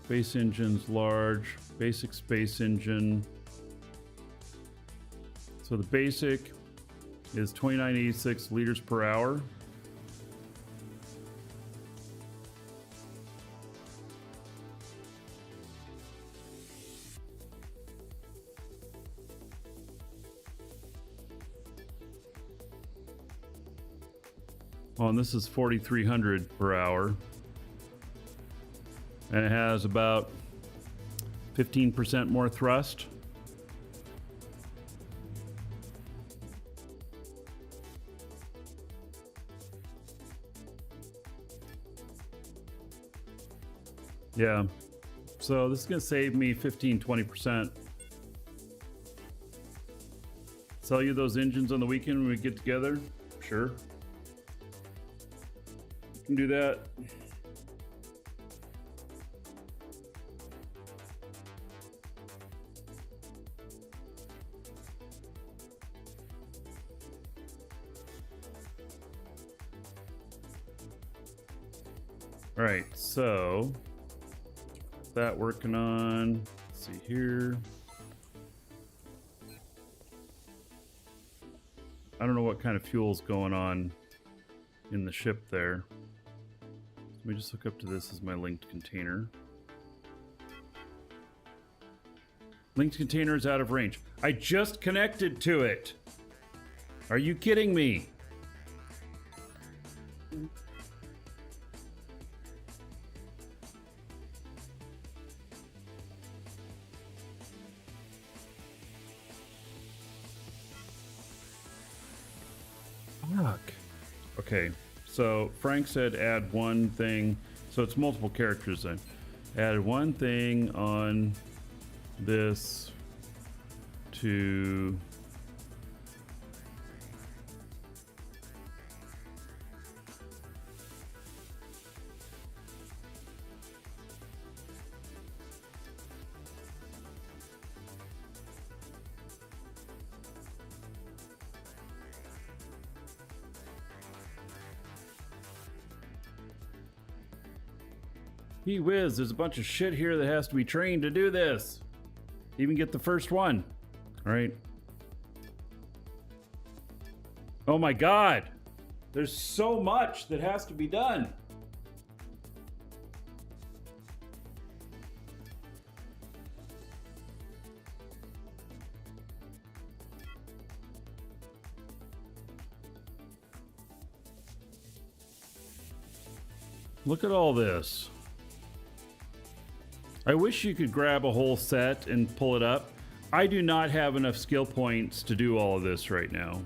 base engines large, basic space engine. So the basic is 2986 liters per hour. Oh, and this is 4,300 per hour. And it has about 15% more thrust. Yeah. So this is going to save me 15-20%. Sell you those engines on the weekend when we get together? Sure. Can do that. All right, so that working on. Let's see here. I don't know what kind of fuel's going on in the ship there. Let me just hook up to this as my linked container. Linked container is out of range. I just connected to it. Are you kidding me? Fuck. Okay. So Frank said add one thing, so it's multiple characters then. Add one thing on this to Gee whiz, there's a bunch of shit here that has to be trained to do this. Even get the first one. All right. Oh my God. There's so much that has to be done. Look at all this. I wish you could grab a whole set and pull it up. I do not have enough skill points to do all of this right now.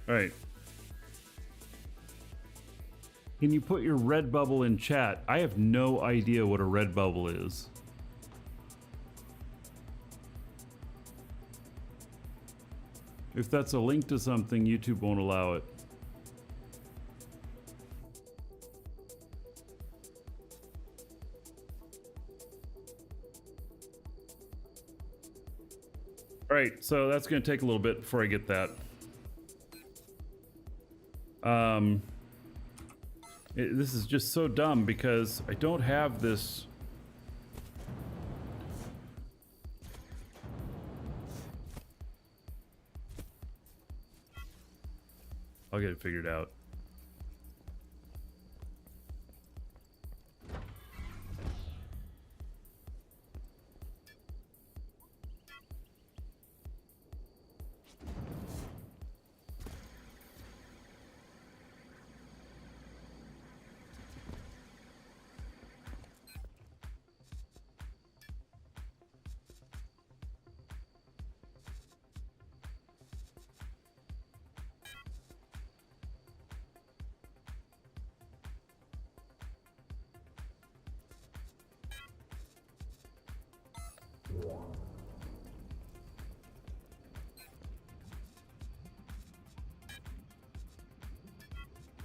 All right. Can you put your red bubble in chat? I have no idea what a red bubble is. If that's a link to something, YouTube won't allow it. All right, so that's going to take a little bit before I get that. This is just so dumb because I don't have this. I'll get it figured out.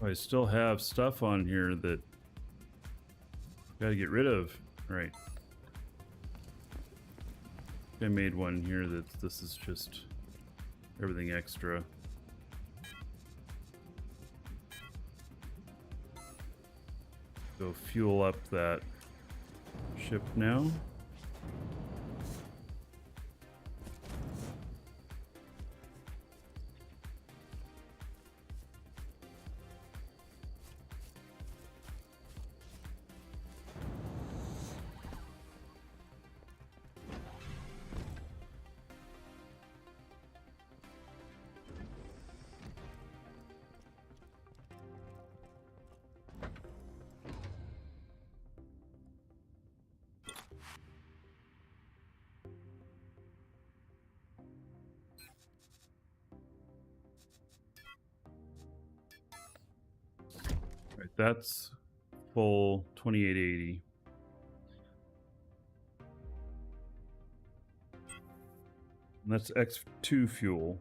I still have stuff on here that gotta get rid of. Right. I made one here that this is just everything extra. Go fuel up that ship now. Right, that's full 2880. And that's X2 fuel.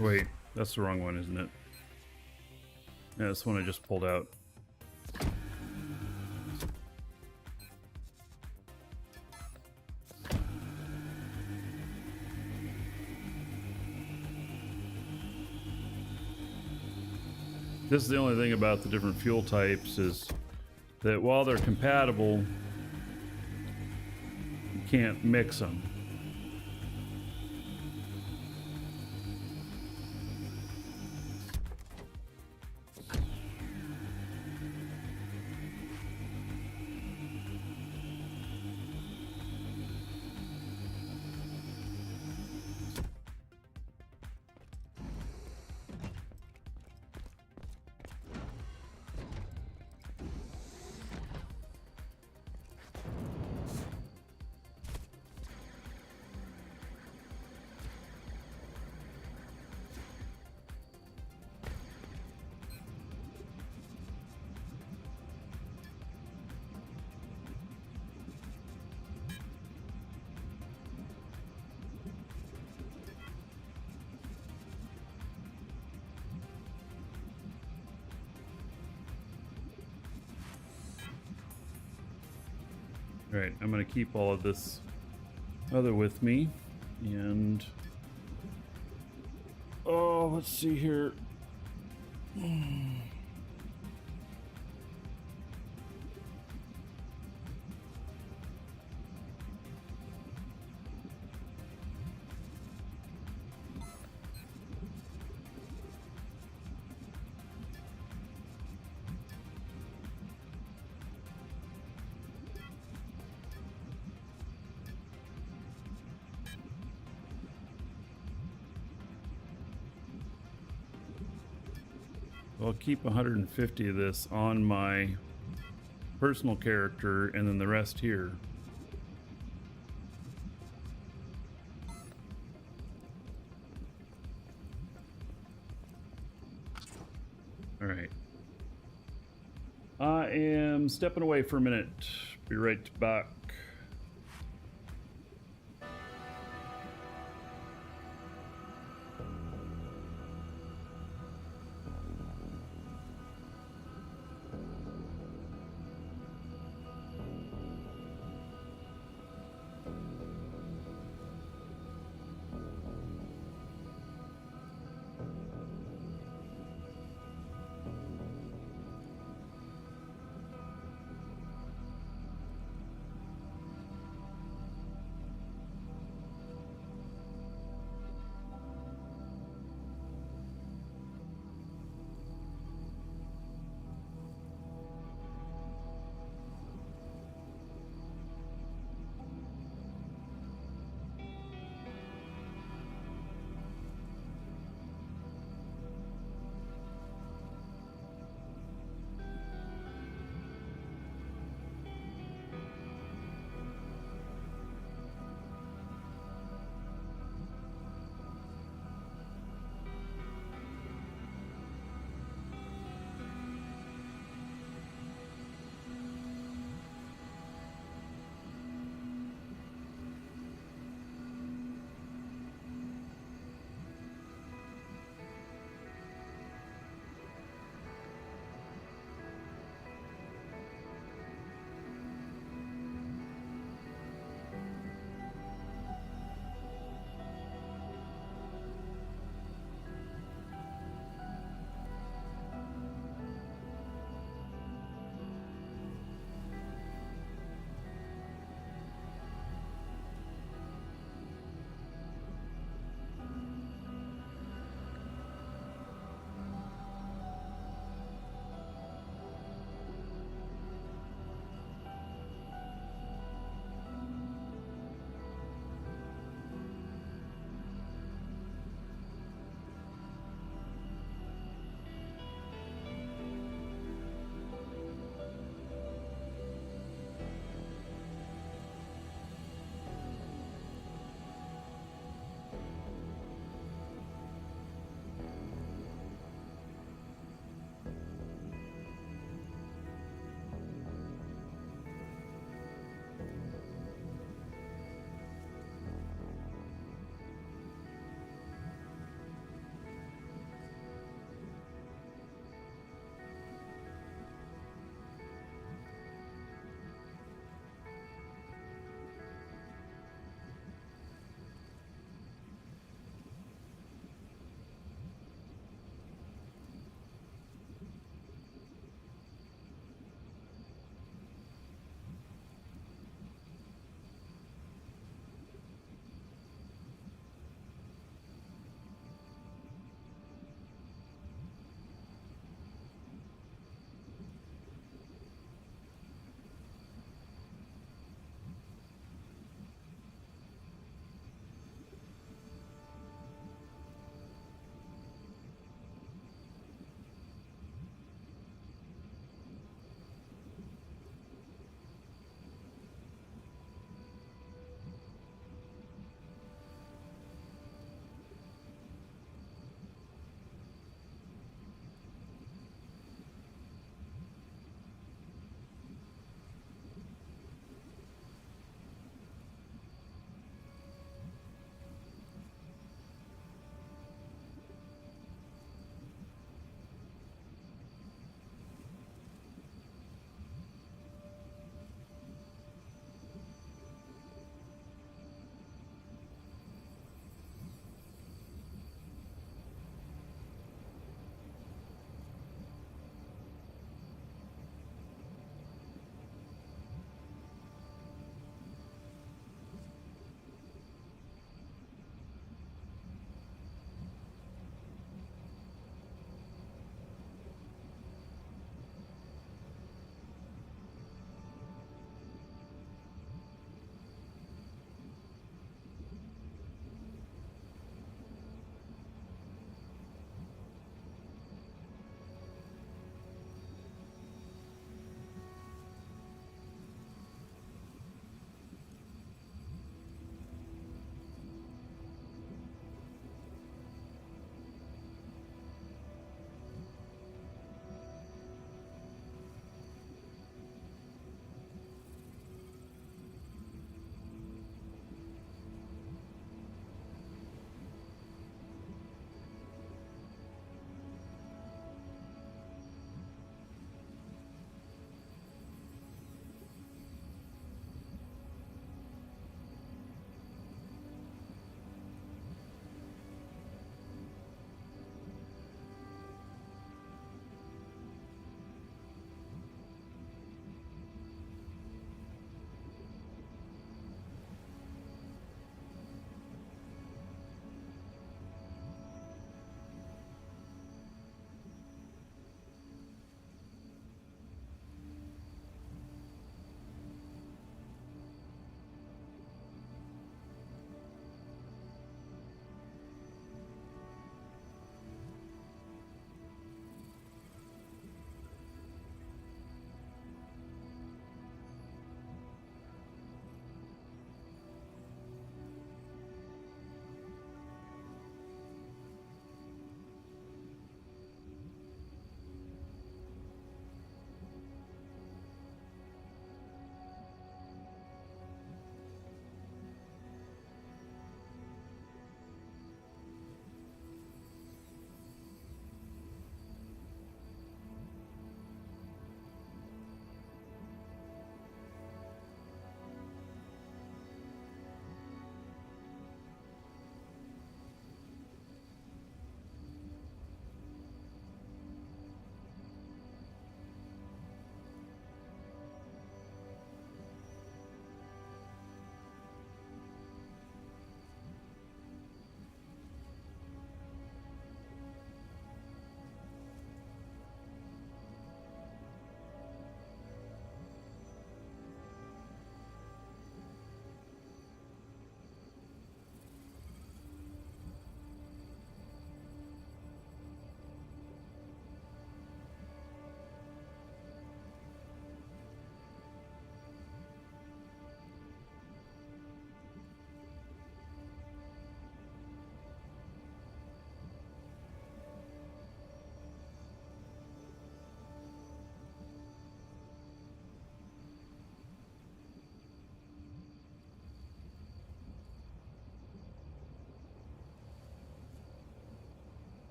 Wait, that's the wrong one, isn't it? Yeah, that's the one I just pulled out. This is the only thing about the different fuel types is that while they're compatible, you can't mix them. Alright, I'm gonna keep all of this other with me, and oh, let's see here. I'll keep 150 of this on my personal character and then the rest here. All right. I am stepping away for a minute. Be right back.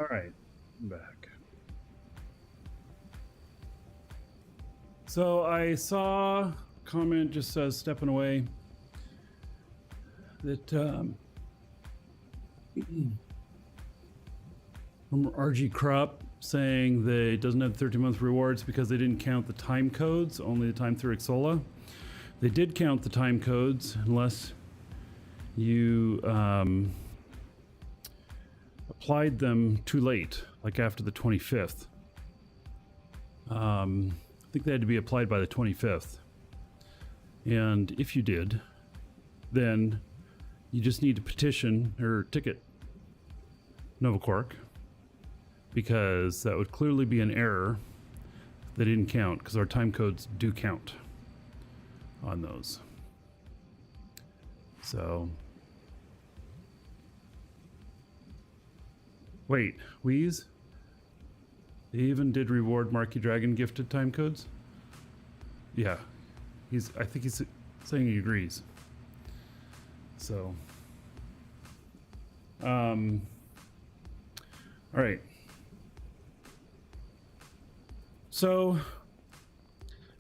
All right, I'm back. So I saw a comment just says stepping away that from RG Crop saying they doesn't have 13-month rewards because they didn't count the time codes, only the time through Xsolla. They did count the time codes unless you applied them too late, like after the 25th. I think they had to be applied by the 25th. And if you did, then you just need to petition or ticket Novaquark, because that would clearly be an error that didn't count, because our time codes do count on those. So wait, Wheeze? They even did reward Marquee Dragon gifted time codes? Yeah. I think he's saying he agrees. So all right. So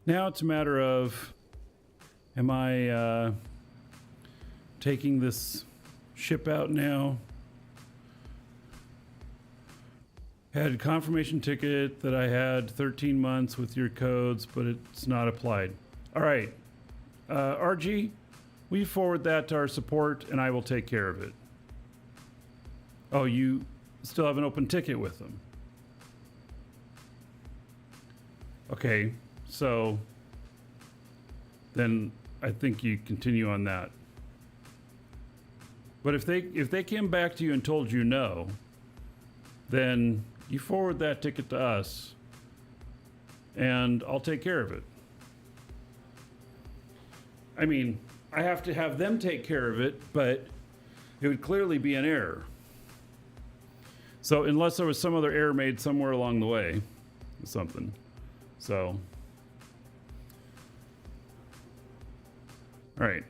now it's a matter of, am I taking this ship out now? Had a confirmation ticket that I had 13 months with your codes, but it's not applied. All right. RG, will you forward that to our support and I will take care of it? Oh, you still have an open ticket with them? Okay, so then I think you continue on that. But if they came back to you and told you no, then you forward that ticket to us and I'll take care of it. I mean, I have to have them take care of it, but it would clearly be an error. So unless there was some other error made somewhere along the way, something. So, all right.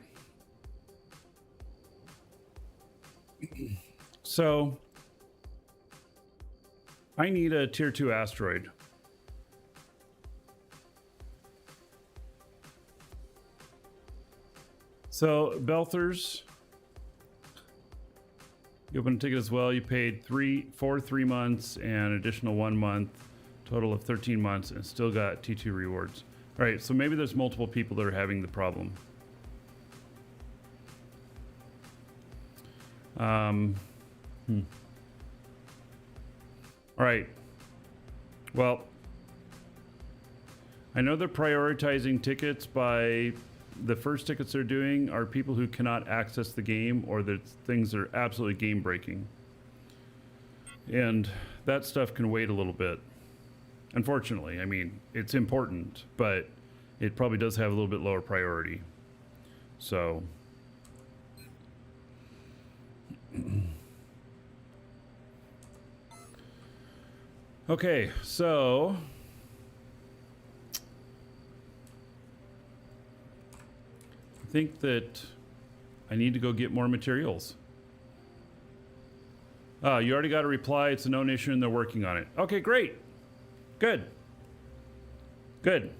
So I need a tier 2 asteroid. So Belthers, you open a ticket as well. You paid 3 months and an additional 1 month, total of 13 months, and still got T2 rewards. All right, so maybe there's multiple people that are having the problem. All right. Well, I know they're prioritizing tickets by the first tickets they're doing are people who cannot access the game or the things that are absolutely game breaking. And that stuff can wait a little bit. Unfortunately, I mean, it's important, but it probably does have a little bit lower priority. So okay, so I think that I need to go get more materials. You already got a reply. It's a known issue and they're working on it. Okay, great. Good. Good.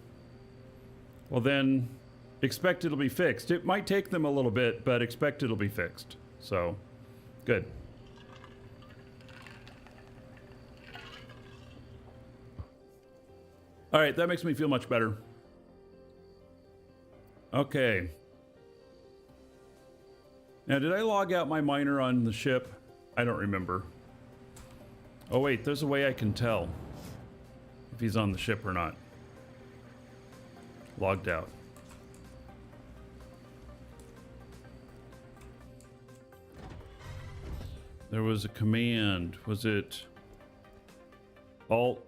Well then, expect it'll be fixed. It might take them a little bit, but expect it'll be fixed. So, good. All right, that makes me feel much better. Okay. Now, did I log out my miner on the ship? I don't remember. Oh wait, there's a way I can tell if he's on the ship or not. Logged out. There was a command. Was it Alt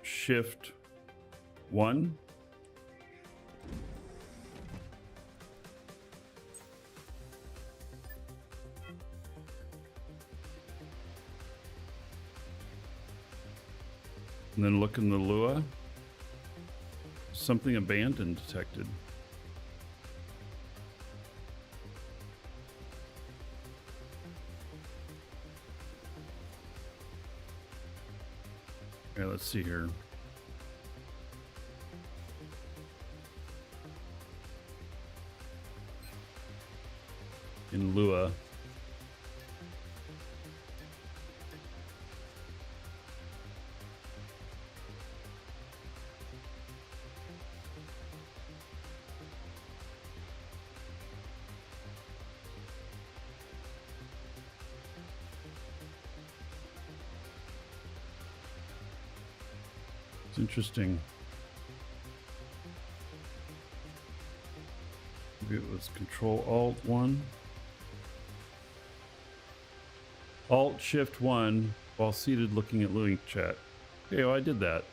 Shift 1? And then look in the Lua. Something abandoned detected. All right, let's see here. In Lua. It's interesting. Maybe it was Control Alt 1. Alt Shift 1 while seated looking at Link chat. Okay, well, I did that.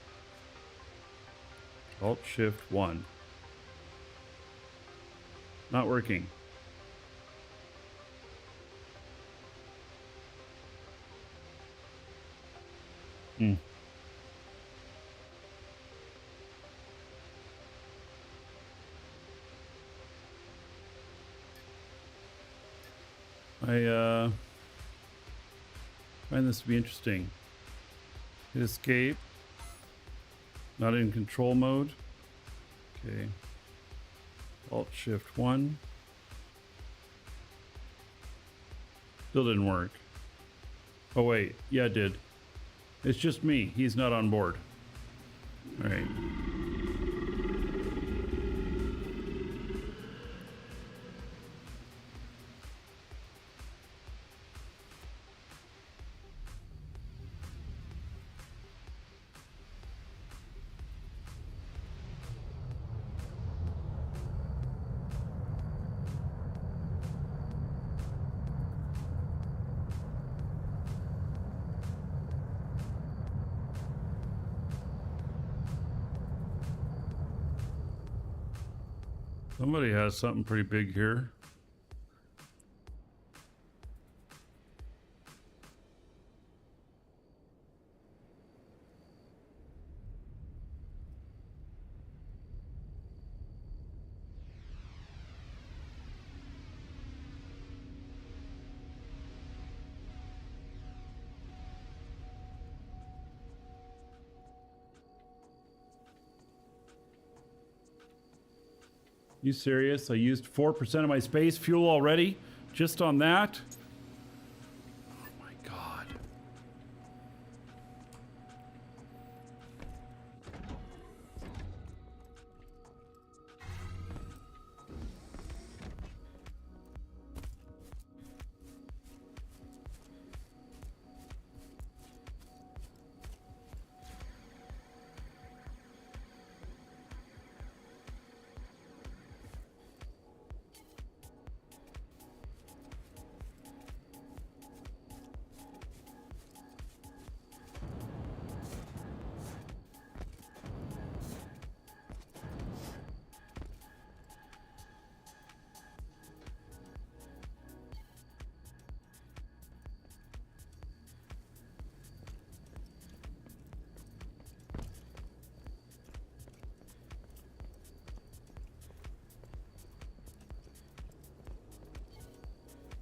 Alt Shift 1. Not working. Hmm. I find this to be interesting. Hit escape. Not in control mode. Okay. Alt Shift 1. Still didn't work. Oh wait, yeah it did. It's just me. He's not on board. All right. Somebody has something pretty big here. You serious? I used 4% of my space fuel already? Just on that? Oh my god.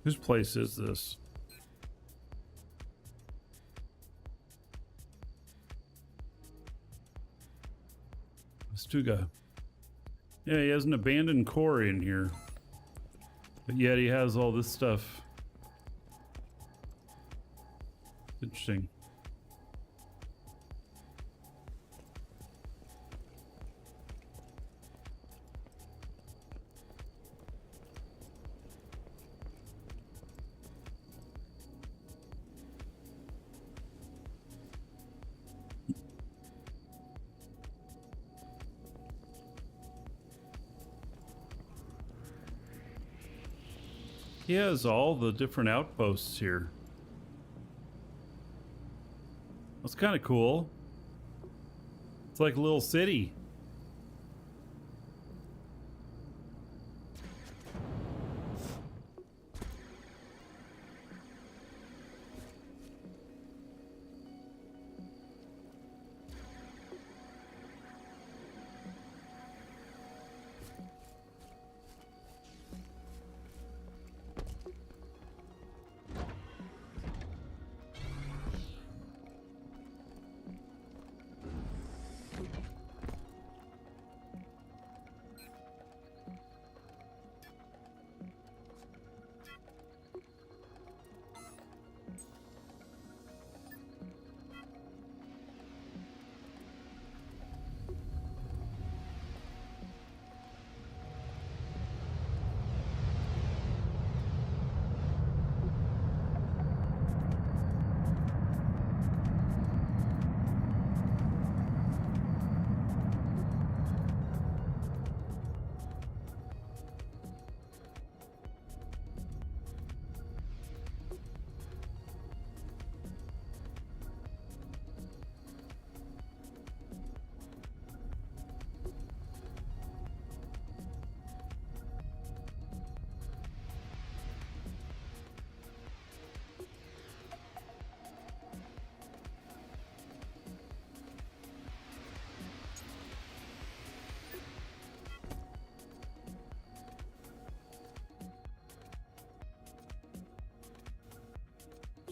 Whose place is this? Stuga. Yeah, he has an abandoned core in here. But yet he has all this stuff. Interesting. He has all the different outposts here. That's kind of cool. It's like a little city.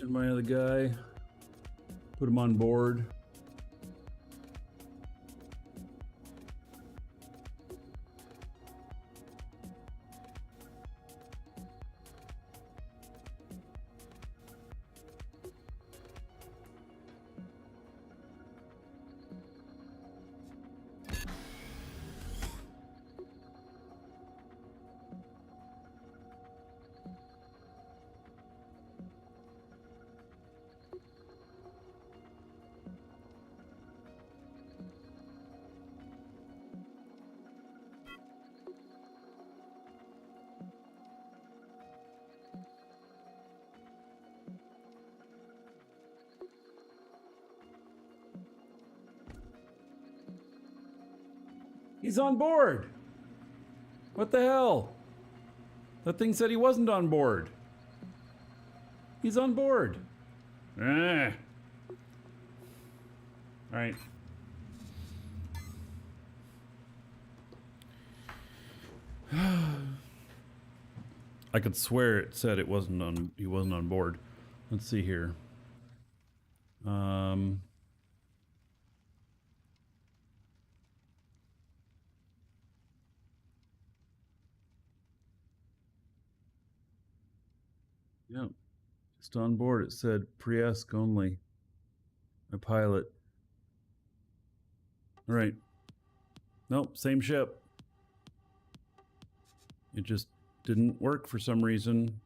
And my other guy. Put him on board. He's on board. What the hell? That thing said he wasn't on board. He's on board. Ah. All right. I could swear it said it wasn't on. He wasn't on board. Let's see here. Yeah, just on board. It said pre-esc only. A pilot. All right. Nope, same ship. It just didn't work for some reason.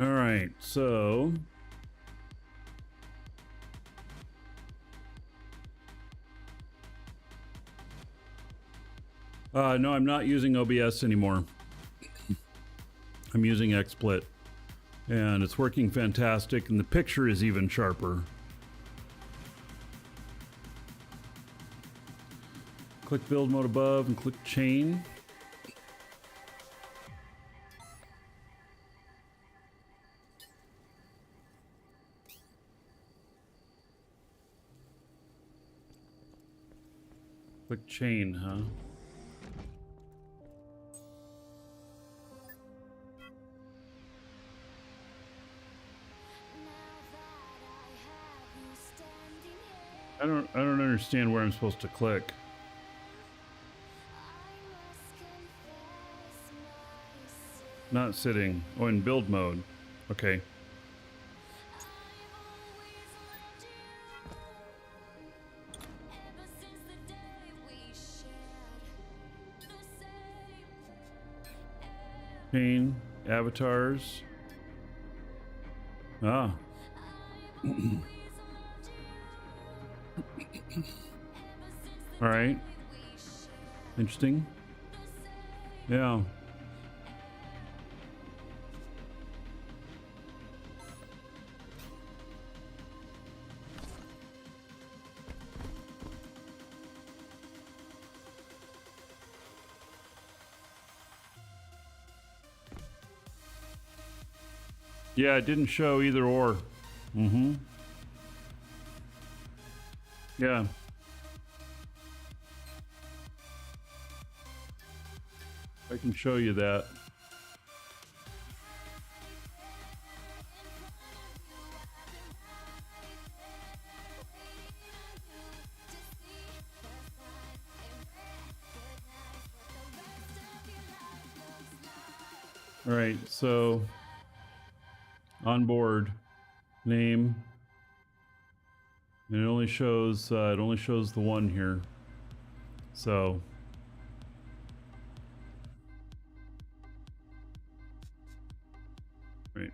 All right, so no, I'm not using OBS anymore. I'm using XSplit, and it's working fantastic, and the picture is even sharper. Click build mode above and click chain. Click chain, huh? I don't understand where I'm supposed to click. Not sitting. Oh, in build mode. Okay. Chain, avatars. Ah. All right. Interesting. Yeah. Yeah, it didn't show either or. Mm-hmm. Yeah. I can show you that. All right, so on board name, and it only shows the one here. So right.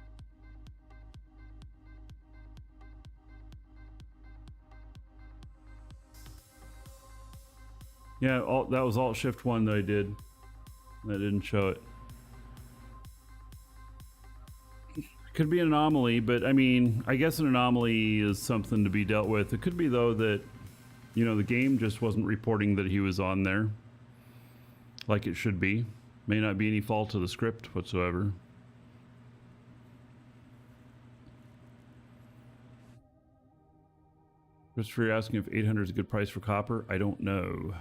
Yeah, that was Alt Shift 1 that I did. That didn't show it. Could be an anomaly, but I mean, I guess an anomaly is something to be dealt with. It could be, though, that You know, the game just wasn't reporting that he was on there like it should be. May not be any fault of the script whatsoever. Christopher, you're asking if 800 is a good price for copper? I don't know.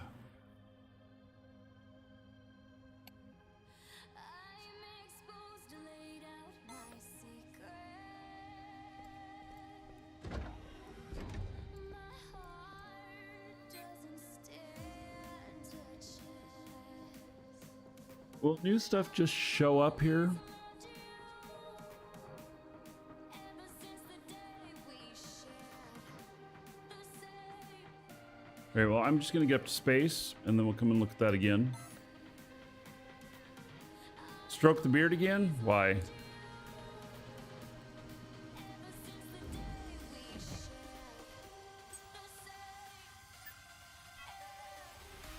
Will new stuff just show up here? Okay, well, I'm just going to get up to space, and then we'll come and look at that again. Stroke the beard again? Why?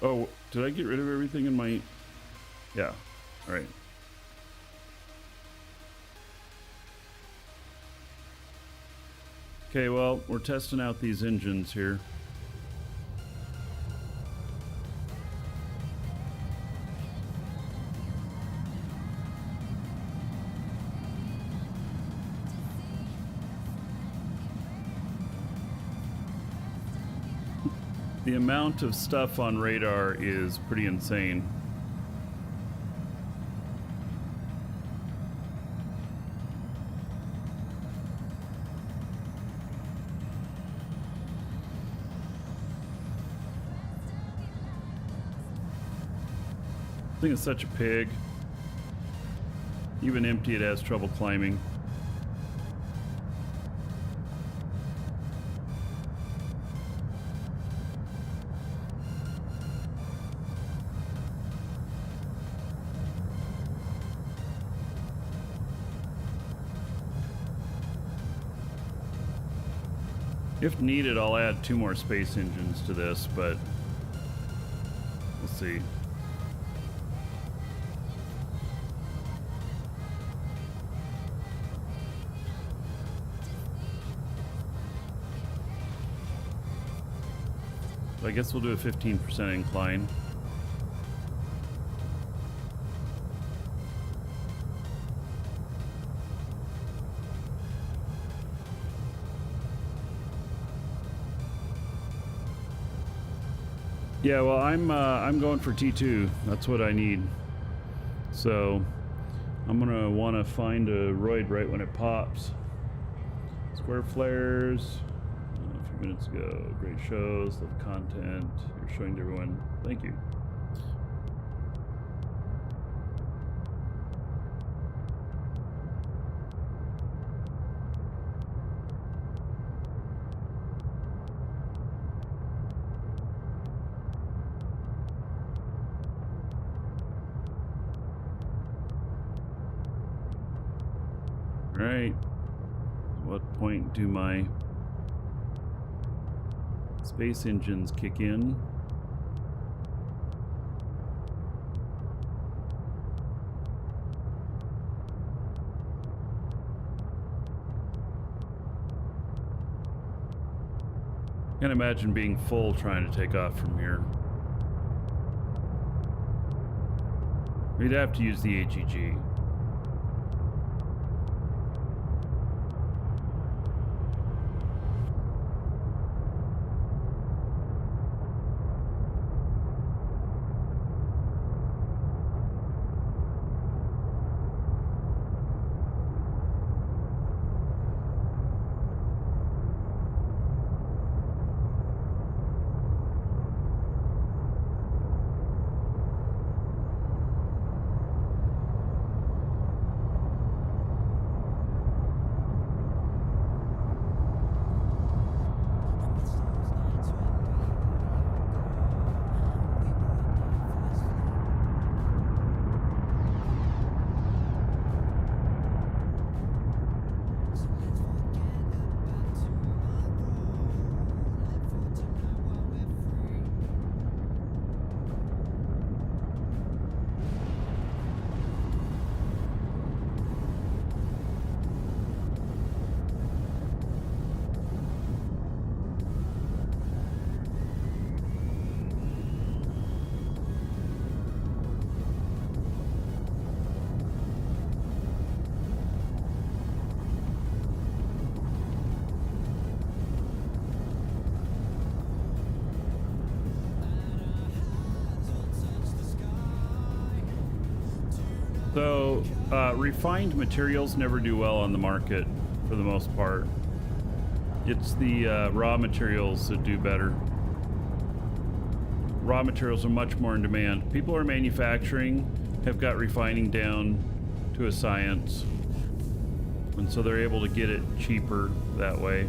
Oh, did I get rid of everything in my... Yeah, all right. Okay, well, we're testing out these engines here. The amount of stuff on radar is pretty insane. This thing is such a pig. Even empty, it has trouble climbing. If needed, I'll add 2 more space engines to this, but we'll see. I guess we'll do a 15% incline. Yeah, well, I'm going for T2. That's what I need. So I'm gonna want to find a roid right when it pops. Square flares. A few minutes ago. Great shows, love content. You're showing to everyone. Thank you. Right. What point do my space engines kick in? Can't imagine being full trying to take off from here. We'd have to use the AGG. So refined materials never do well on the market for the most part. It's the raw materials that do better. Raw materials are much more in demand. People who are manufacturing have got refining down to a science, and so they're able to get it cheaper that way.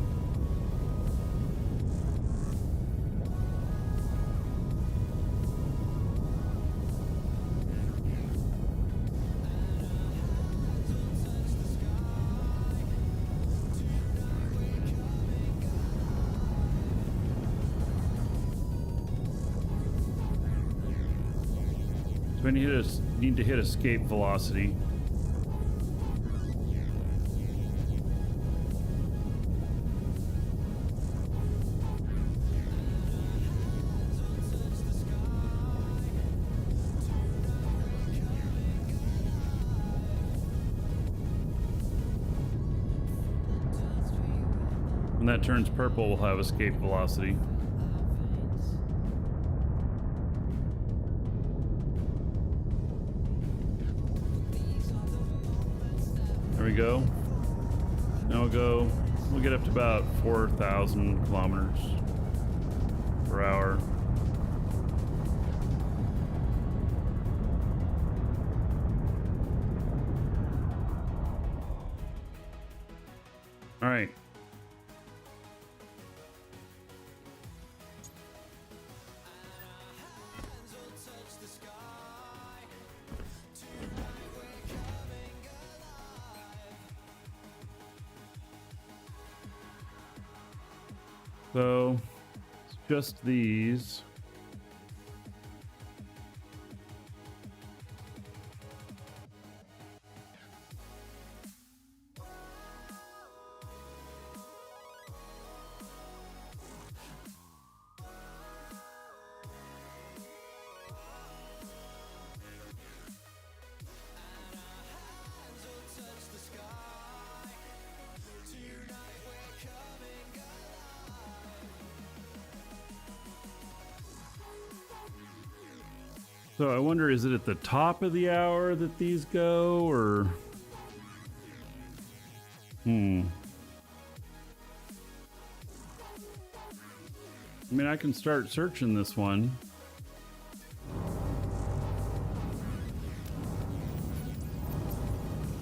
So I need to hit escape velocity. When that turns purple, we'll have escape velocity. There we go. Now we'll get up to about 4,000 kilometers per hour. All right. So, it's just these. So I wonder, is it at the top of the hour that these go, or... I mean, I can start searching this one.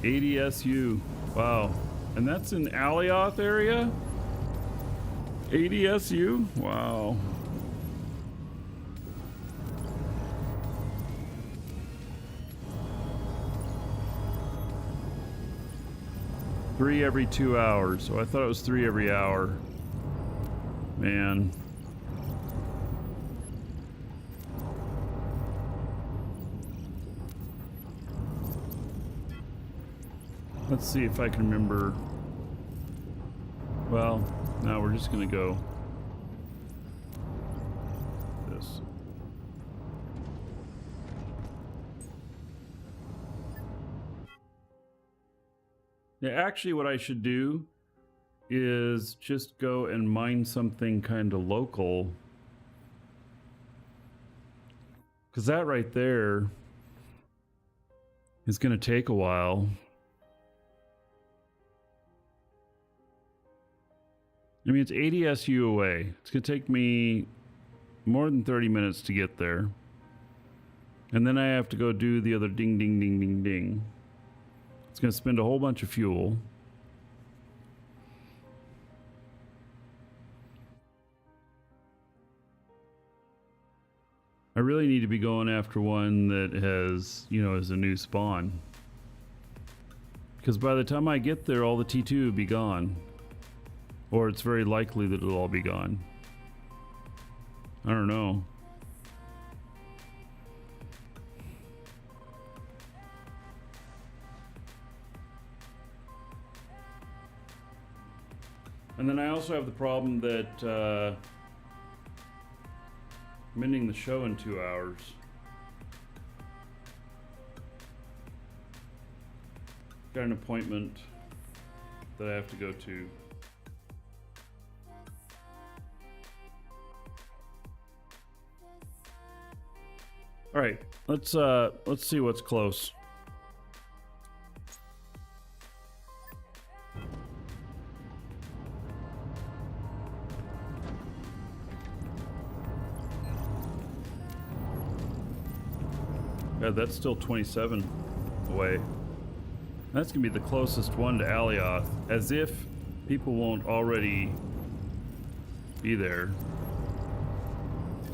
ADSU. Wow. And that's in Alioth area? ADSU? Wow. Three every 2 hours. So I thought it was 3 every hour. Man. Let's see if I can remember. Well, now we're just gonna go this. Yeah, actually what I should do is just go and mine something kind of local. Because that right there is going to take a while. I mean, it's ADSU away. It's going to take me more than 30 minutes to get there. And then I have to go do the other ding, ding, ding, ding, ding. It's going to spend a whole bunch of fuel. I really need to be going after one that has, you know, is a new spawn. Because by the time I get there, all the T2 will be gone. Or it's very likely that it'll all be gone. I don't know. And then I also have the problem that I'm ending the show in 2 hours. Got an appointment that I have to go to. All right, let's see what's close. Yeah, that's still 27 away. That's gonna be the closest one to Alioth, as if people won't already be there,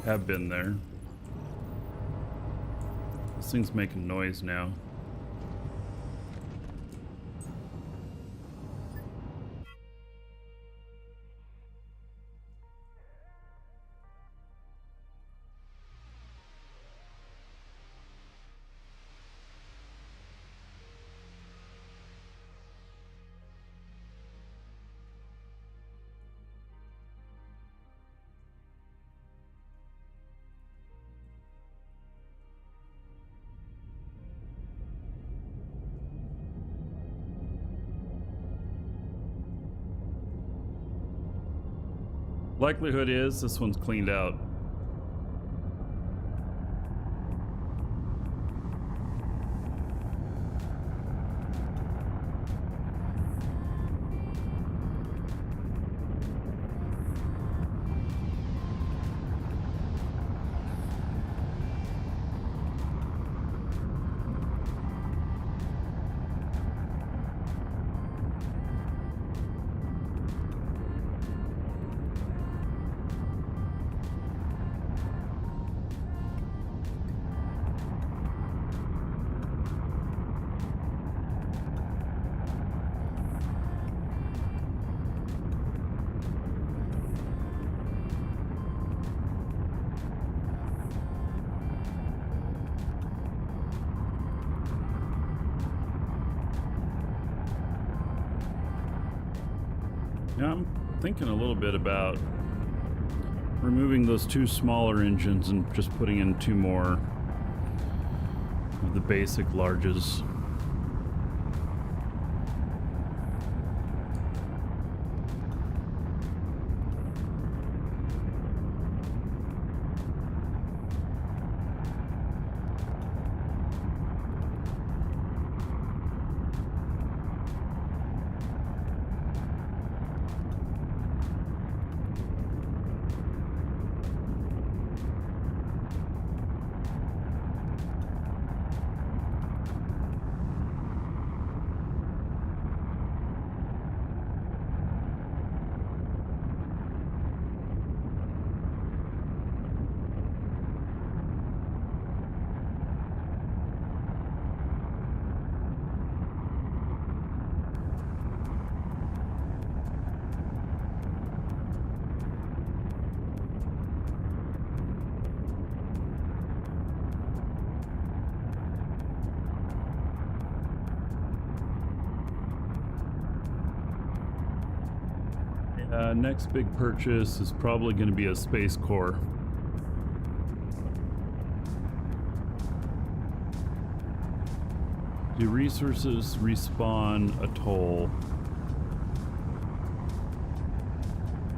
have been there. This thing's making noise now. Likelihood is this one's cleaned out. Yeah, I'm thinking a little bit about removing those two smaller engines and just putting in two more of the basic larges. Next big purchase is probably going to be a space core. Do resources respawn atoll?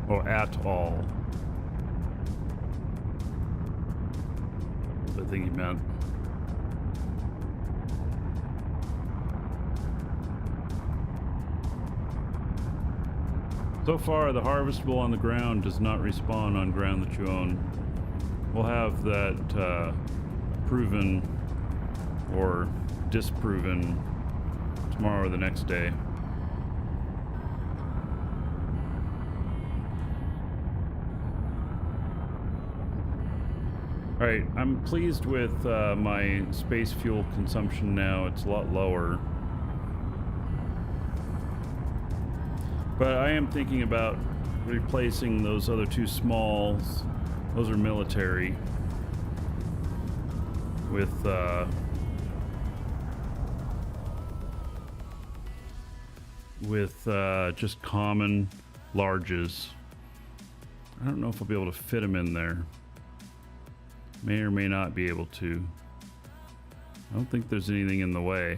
Oh, at all. I think he meant. So far, the harvestable on the ground does not respawn on ground that you own. We'll have that proven or disproven tomorrow or the next day. Alright, I'm pleased with my space fuel consumption now. It's a lot lower. But I am thinking about replacing those other two smalls. Those are military. With just common larges. I don't know if I'll be able to fit them in there. May or may not be able to. I don't think there's anything in the way.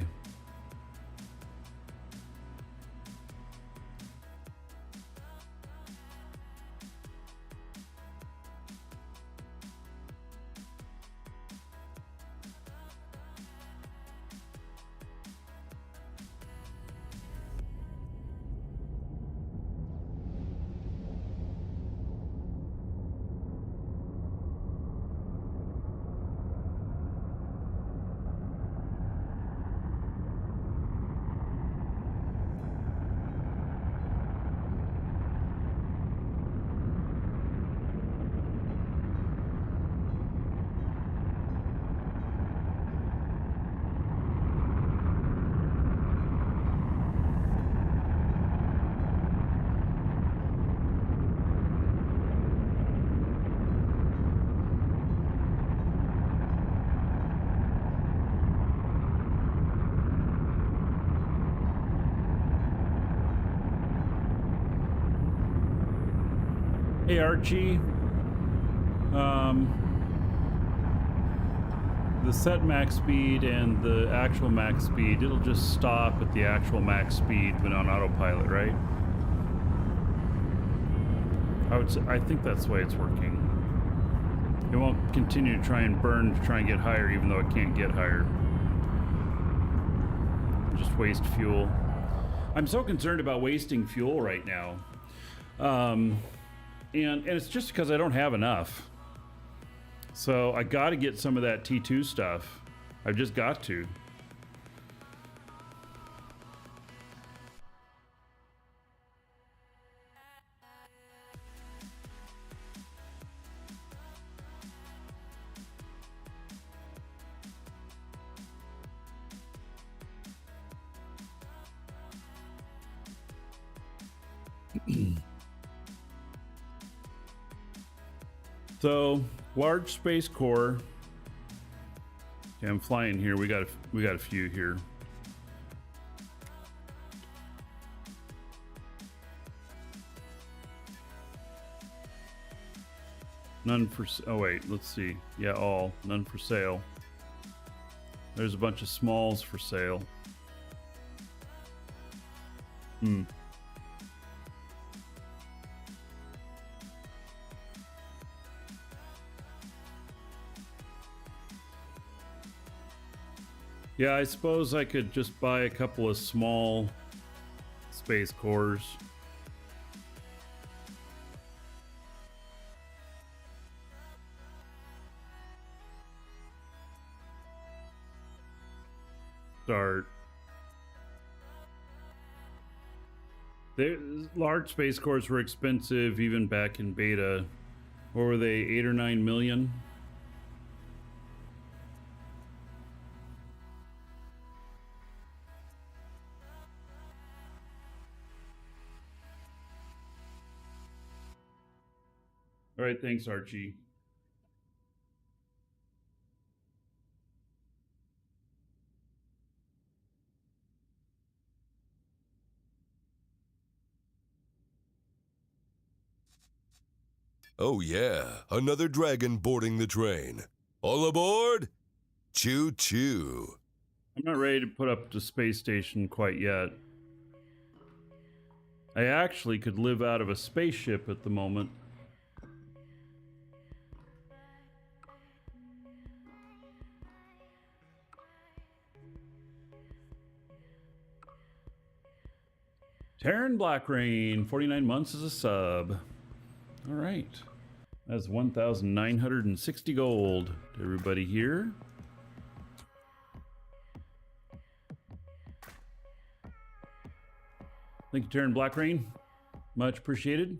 Hey Archie, the set max speed and the actual max speed, it'll just stop at the actual max speed when on autopilot, right? I think that's the way it's working. It won't continue to try and burn to try and get higher, even though it can't get higher. Just waste fuel. I'm so concerned about wasting fuel right now. And it's just because I don't have enough. So I got to get some of that T2 stuff. I've just got to. So large space core. Yeah, I'm flying here. We got a few here. None for. Oh wait, let's see. Yeah, all none for sale. There's a bunch of smalls for sale. Yeah, I suppose I could just buy a couple of small space cores. Start. Large space cores were expensive even back in beta. What were they, 8 or 9 million? All right, thanks, Archie. Oh yeah, another dragon boarding the train. All aboard? Choo choo. I'm not ready to put up the space station quite yet. I actually could live out of a spaceship at the moment. Terran Blackrain, 49 months as a sub. All right. That's 1,960 gold to everybody here. Thank you, Terran Blackrain. Much appreciated.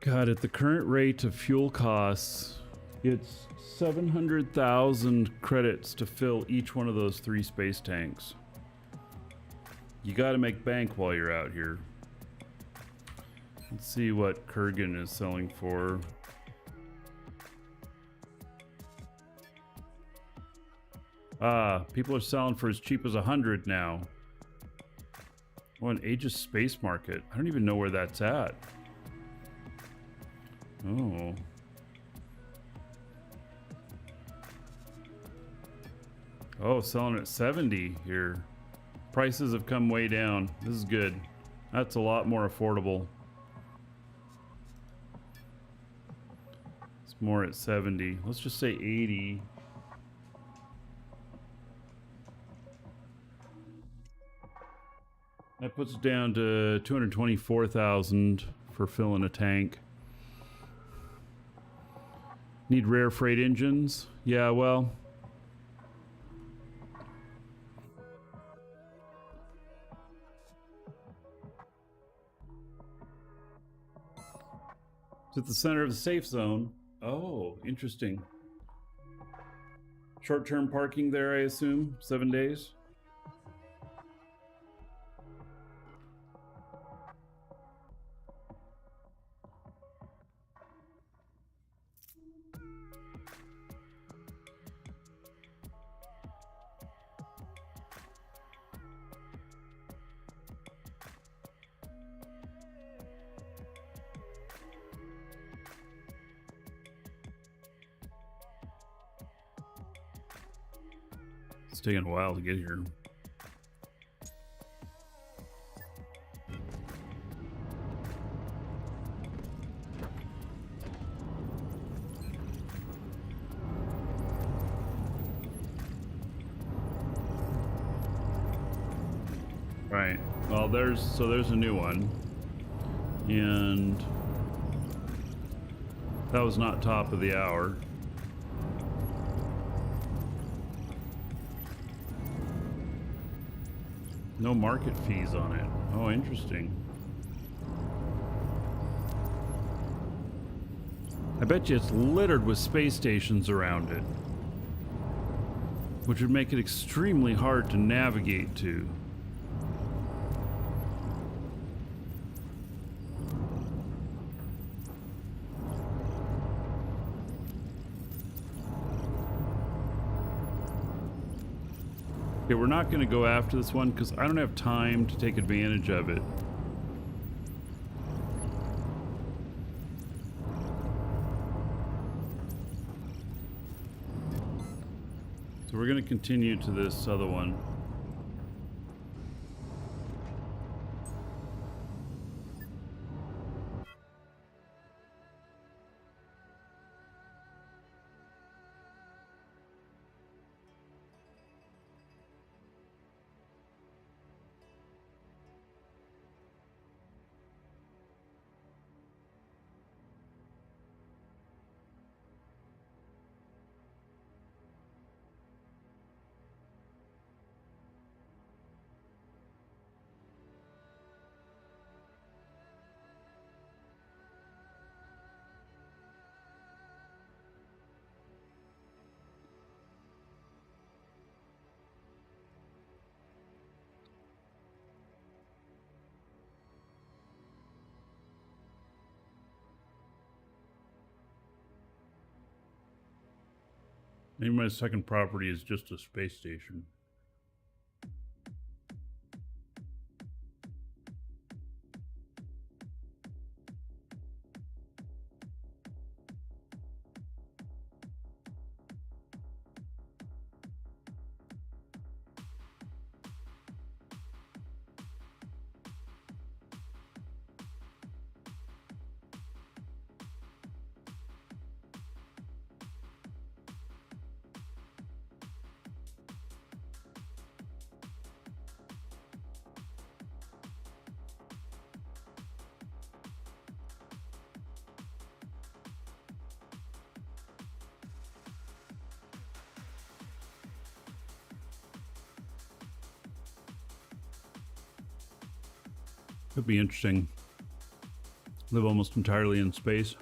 God, at the current rate of fuel costs, it's 700,000 credits to fill each one of those 3 space tanks. You got to make bank while you're out here. Let's see what Kurgan is selling for. People are selling for as cheap as 100 now. Oh, an Aegis Space Market. I don't even know where that's at. Oh. Oh, selling at 70 here. Prices have come way down. This is good. That's a lot more affordable. It's more at 70. Let's just say 80. That puts it down to 224,000 for filling a tank. Need rare freight engines? Yeah, well. It's at the center of the safe zone. Oh, interesting. Short-term parking there, I assume? 7 days? It's taking a while to get here. Right. Well, there's a new one, and that was not top of the hour. No market fees on it. Oh, interesting. I bet you it's littered with space stations around it, which would make it extremely hard to navigate to. Okay, we're not going to go after this one because I don't have time to take advantage of it. So we're going to continue to this other one. Maybe my second property is just a space station. Could be interesting. Live almost entirely in space.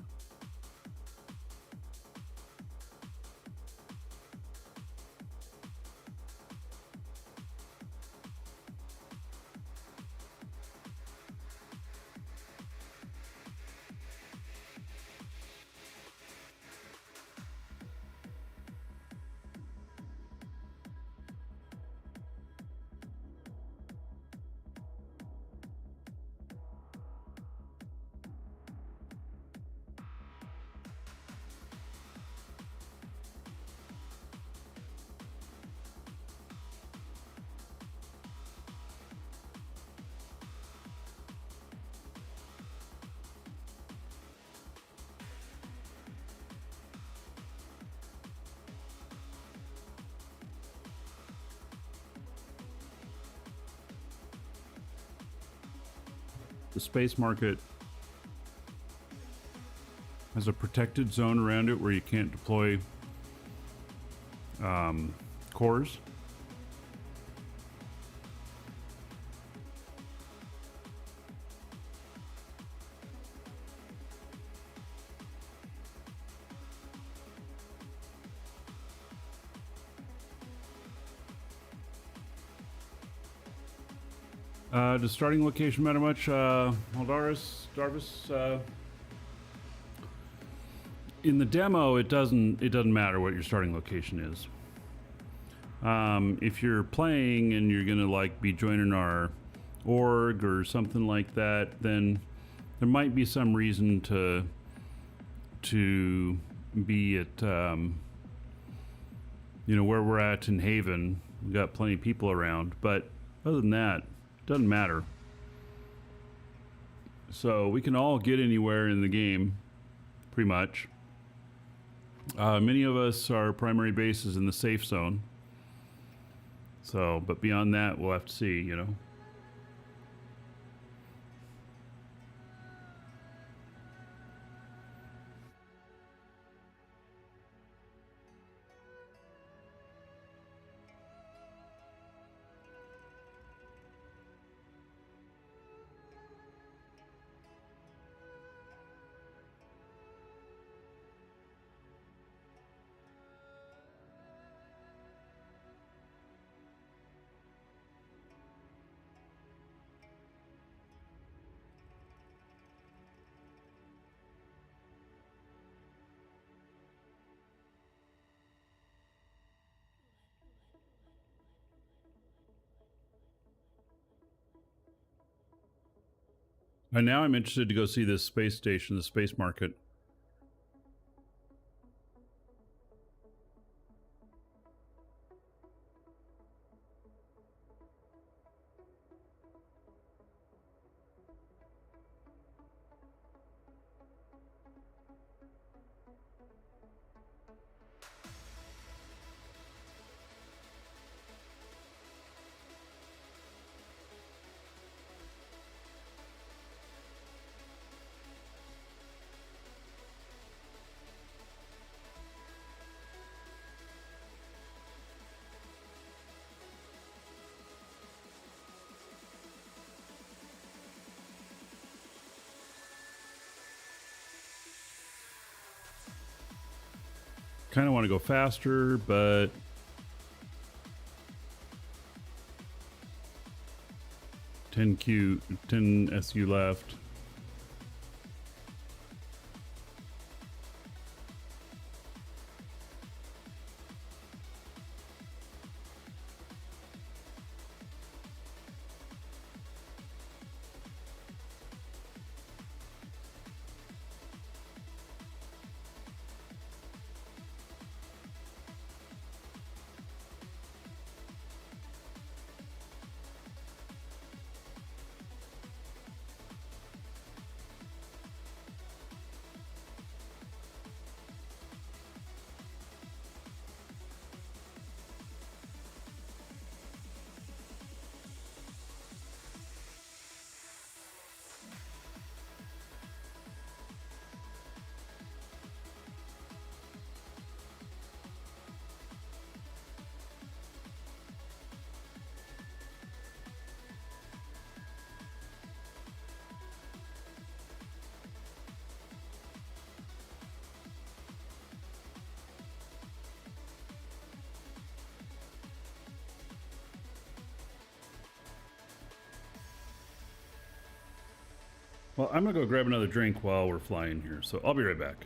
The space market has a protected zone around it where you can't deploy cores. Does starting location matter much? Haldaris, Darvis, in the demo, it doesn't matter what your starting location is. If you're playing and you're gonna like be joining our org or something like that, then there might be some reason to be at where we're at in Haven, We got plenty of people around, but other than that, it doesn't matter. So we can all get anywhere in the game, pretty much. Many of us, our primary base is in the safe zone. So, but beyond that, we'll have to see, you know. And now I'm interested to go see this space station, the space market. Kind of want to go faster, but ten SU left. Well, I'm gonna go grab another drink while we're flying here, so I'll be right back.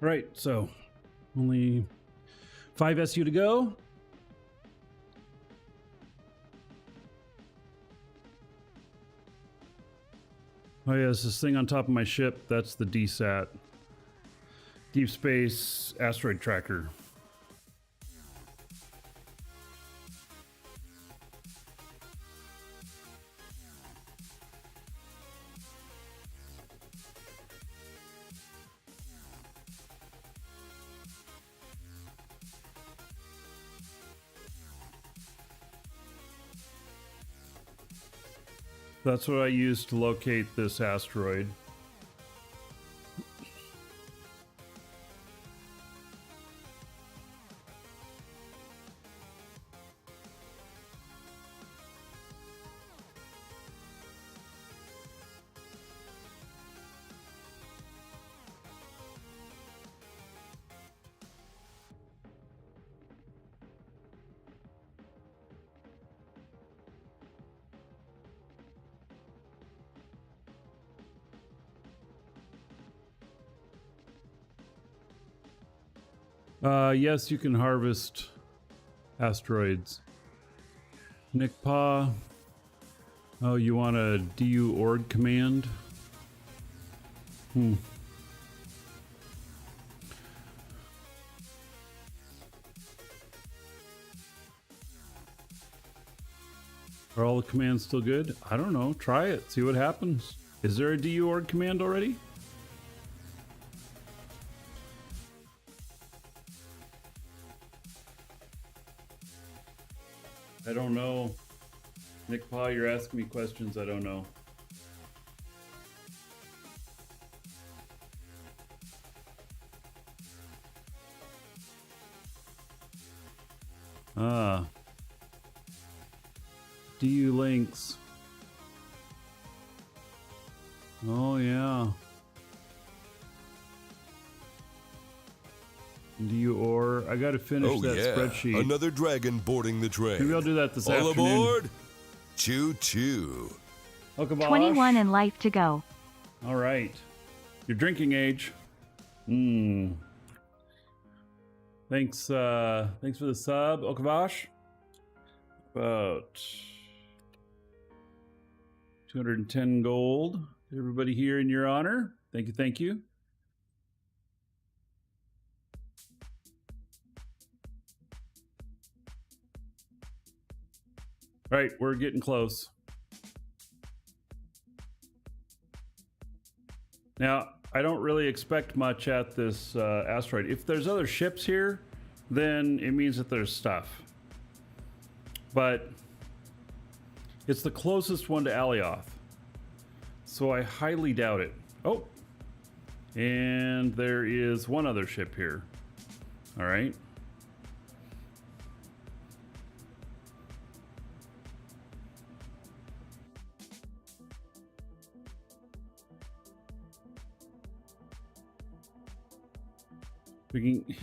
Right, so only 5 SU to go. Oh yeah, there's this thing on top of my ship. That's the DSAT. Deep Space Asteroid Tracker. That's what I used to locate this asteroid. Yes, you can harvest asteroids. Nick Pa. Oh, you want a DU org command? Are all the commands still good? I don't know. Try it. See what happens. Is there a DU org command already? I don't know. Nick Pa, you're asking me questions I don't know. Ah. DU links. Oh yeah. DU ore. I gotta finish that spreadsheet. Another dragon boarding the train. Maybe I'll do that this All afternoon. aboard! Choo choo. Okabosh. 21 and life to go. All right. Your drinking age. Thanks, thanks for the sub, Okabosh. About 210 gold. Everybody here in your honor. Thank you, thank you. All right, we're getting close. Now, I don't really expect much at this asteroid. If there's other ships here, then it means that there's stuff. But it's the closest one to Alioth, so I highly doubt it. Oh, and there is one other ship here. All right.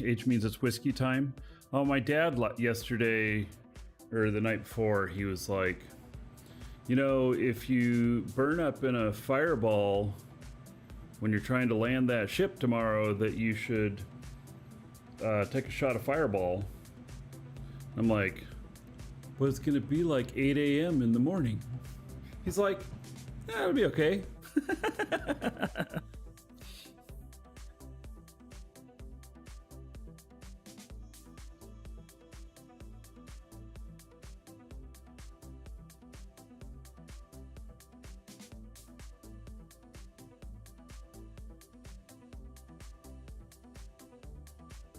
H means it's whiskey time. Oh, my dad yesterday, or the night before, he was like, you know, if you burn up in a fireball when you're trying to land that ship tomorrow, that you should take a shot of fireball. I'm like, but it's gonna be like 8 a.m. in the morning. He's like, it'll be okay.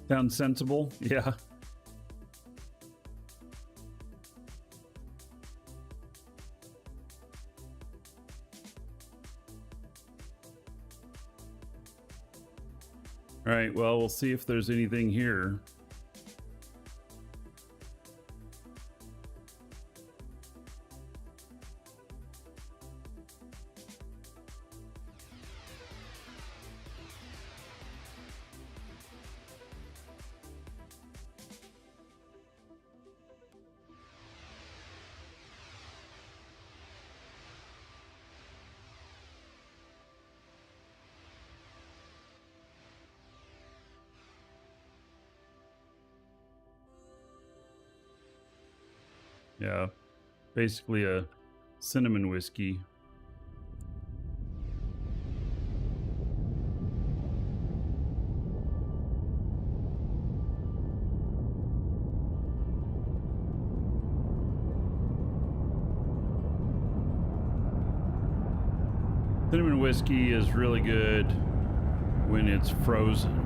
Sounds sensible, yeah. All right, well, we'll see if there's anything here. Yeah, basically a cinnamon whiskey. Cinnamon whiskey is really good when it's frozen.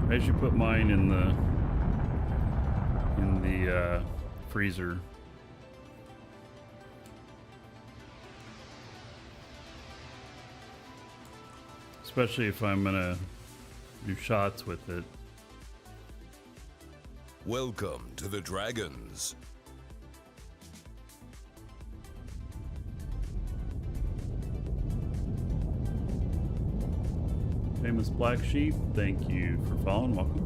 I usually put mine in the freezer. Especially if I'm gonna do shots with it. Welcome to the Dragons. Famous Black Sheep, thank you for following. Welcome.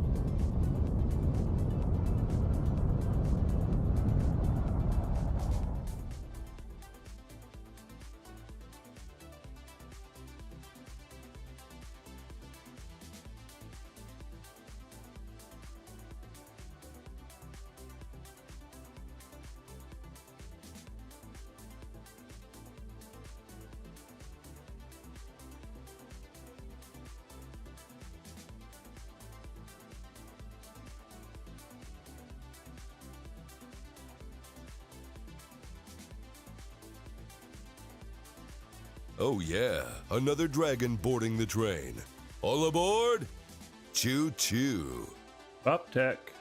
Oh yeah, another dragon boarding the train. All aboard? Choo choo. Up tech.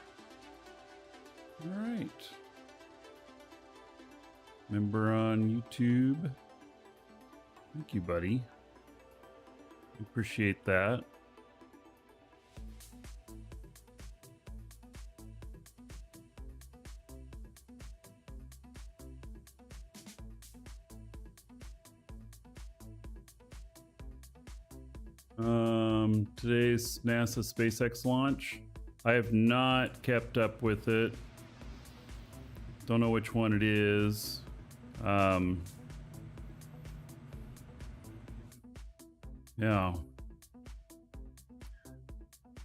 All right. Member on YouTube. Thank you, buddy. Appreciate that. Today's NASA SpaceX launch. I have not kept up with it. Don't know which one it is. Yeah.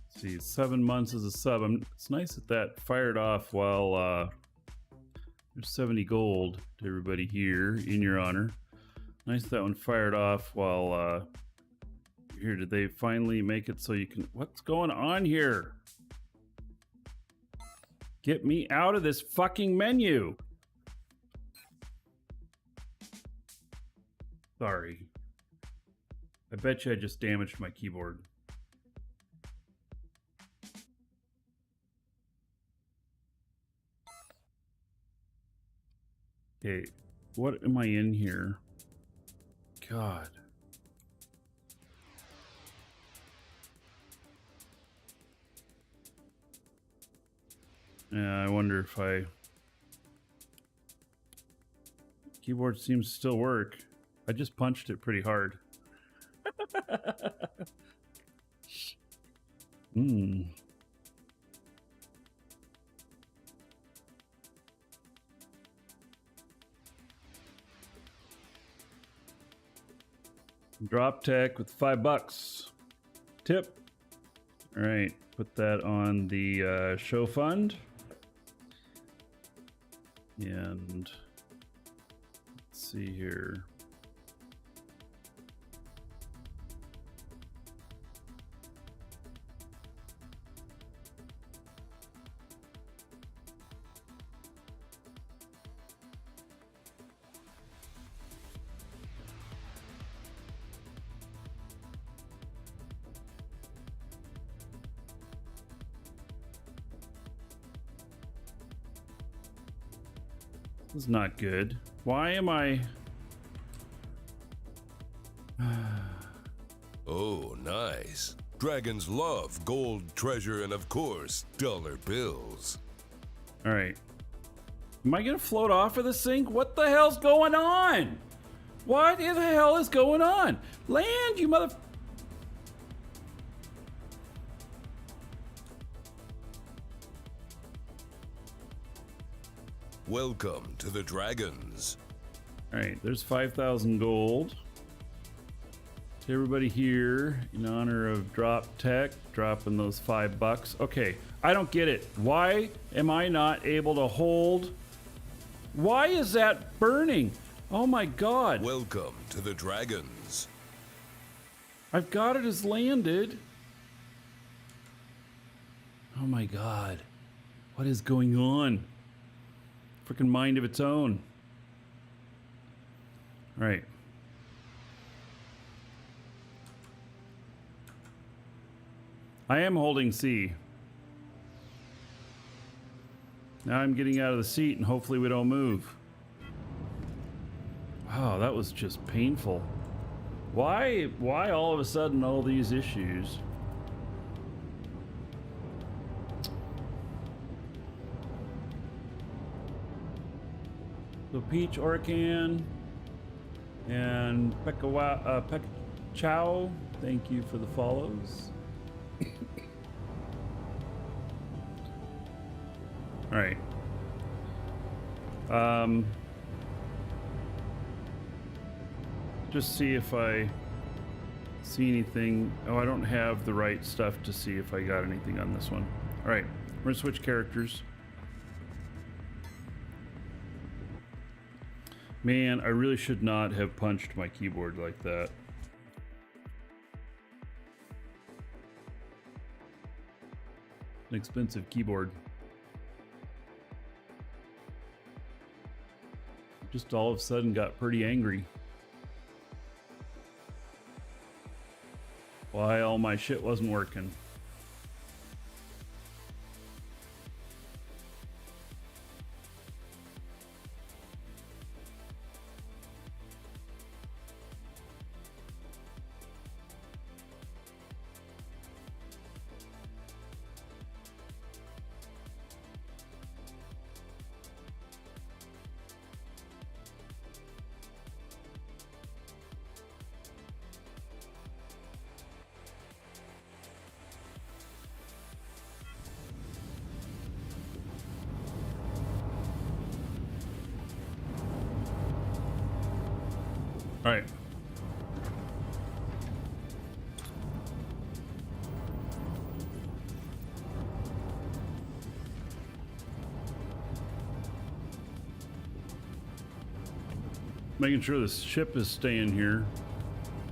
Let's see, 7 months as a sub. It's nice that fired off while there's 70 gold to everybody here in your honor. Nice that one fired off while here. Did they finally make it so you can... What's going on here? Get me out of this fucking menu. Sorry. I bet you I just damaged my keyboard. Okay, what am I in here? God. Yeah, I wonder if keyboard seems to still work. I just punched it pretty hard. Drop tech with $5. Tip. All right, put that on the show fund. And let's see here. This is not good. Why am I... Oh, nice. Dragons love gold, treasure, and of course, dollar bills. All right. Am I gonna float off of this thing? What the hell's going on? What the hell is going on? Land, you mother... Welcome to the Dragons. All right, there's 5,000 gold. to everybody here in honor of Drop Tech dropping those $5. Okay, I don't get it. Why am I not able to hold? Why is that burning? Oh my god. Welcome to the Dragons. I've got it as landed. Oh my god. What is going on? Freaking mind of its own. All right. I am holding C. Now I'm getting out of the seat and hopefully we don't move. Wow, that was just painful. Why all of a sudden all these issues? So Peach Orcan and Chow, thank you for the follows. All right. Just see if I see anything. Oh, I don't have the right stuff to see if I got anything on this one. All right, we're gonna switch characters. Man, I really should not have punched my keyboard like that. An expensive keyboard. Just all of a sudden got pretty angry. Why all my shit wasn't working. All right. Making sure the ship is staying here.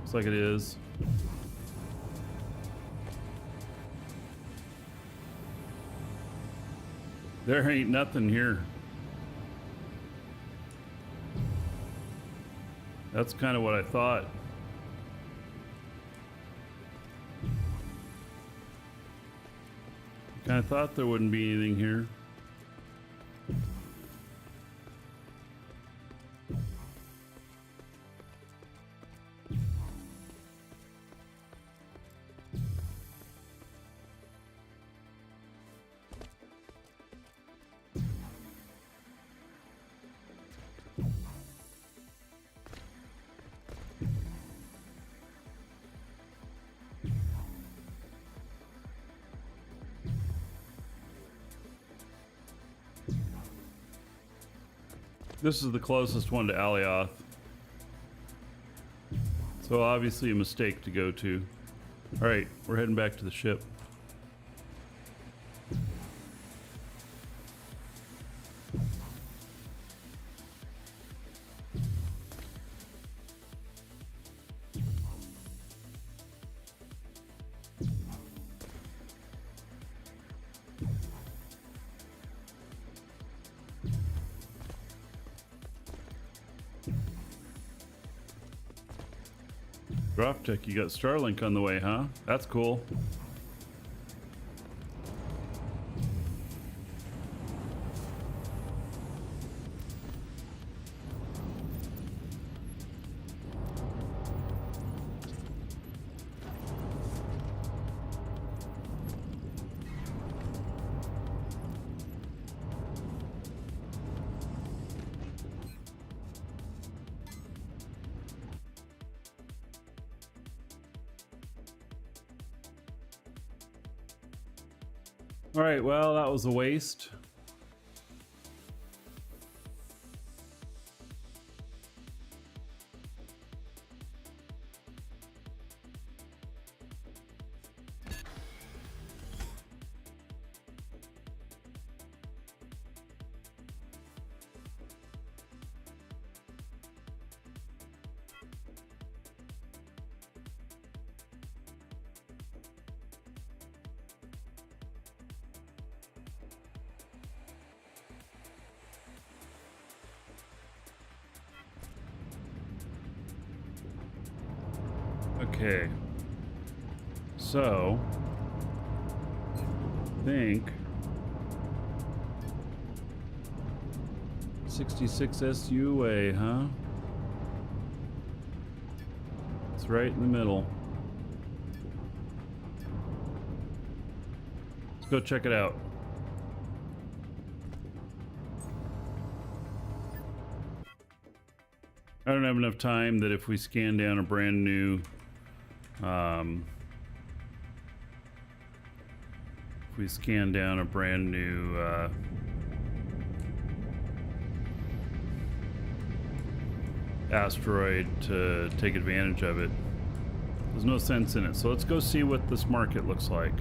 Looks like it is. There ain't nothing here. That's kind of what I thought. Kind of thought there wouldn't be anything here. This is the closest one to Alioth. So obviously a mistake to go to. All right, we're heading back to the ship. Droptech, you got Starlink on the way, huh? That's cool. All right, well, that was a waste. Okay. So, I think 66 SUA, huh? It's right in the middle. Let's go check it out. I don't have enough time that if we scan down a brand new if we scan down a brand new asteroid to take advantage of it. There's no sense in it. So let's go see what this market looks like.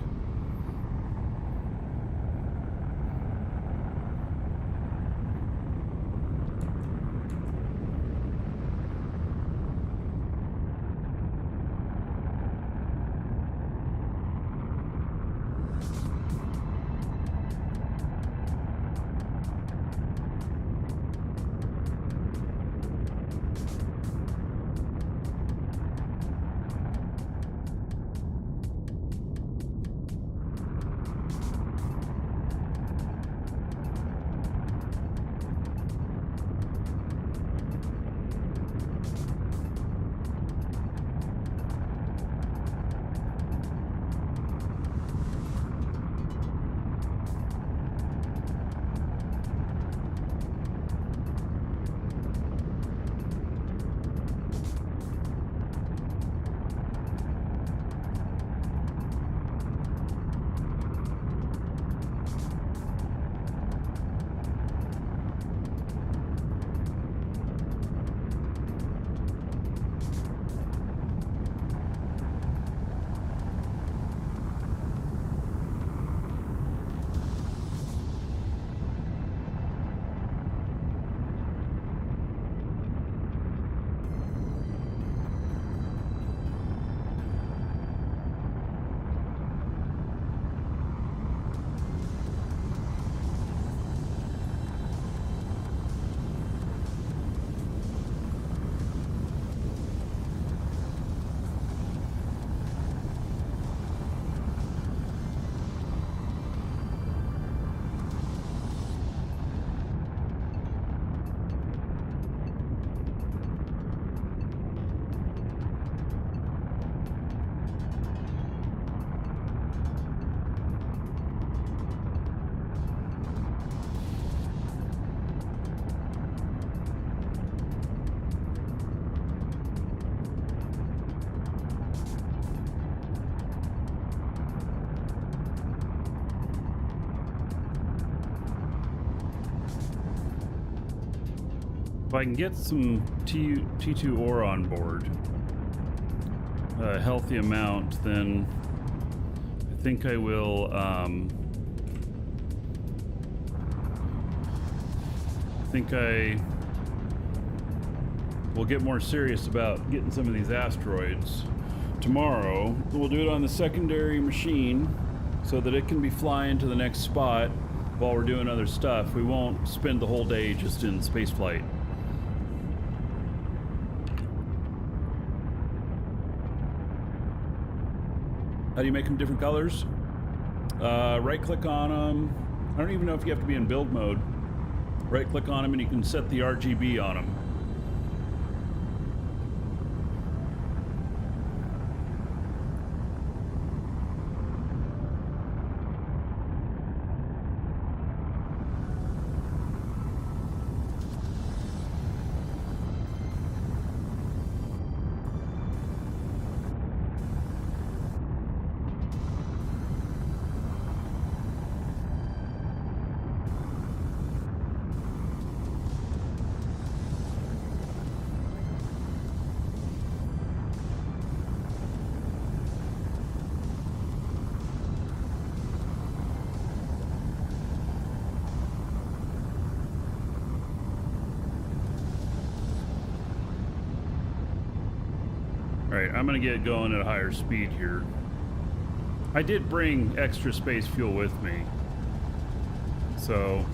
If I can get some T2 ore on board, a healthy amount, then I think I will, we'll get more serious about getting some of these asteroids. Tomorrow, we'll do it on the secondary machine so that it can be flying to the next spot while we're doing other stuff. We won't spend the whole day just in spaceflight. How do you make them different colors? Right click on them. I don't even know if you have to be in build mode. Right click on them and you can set the RGB on them. Alright, I'm gonna get going at a higher speed here. I did bring extra space fuel with me. So,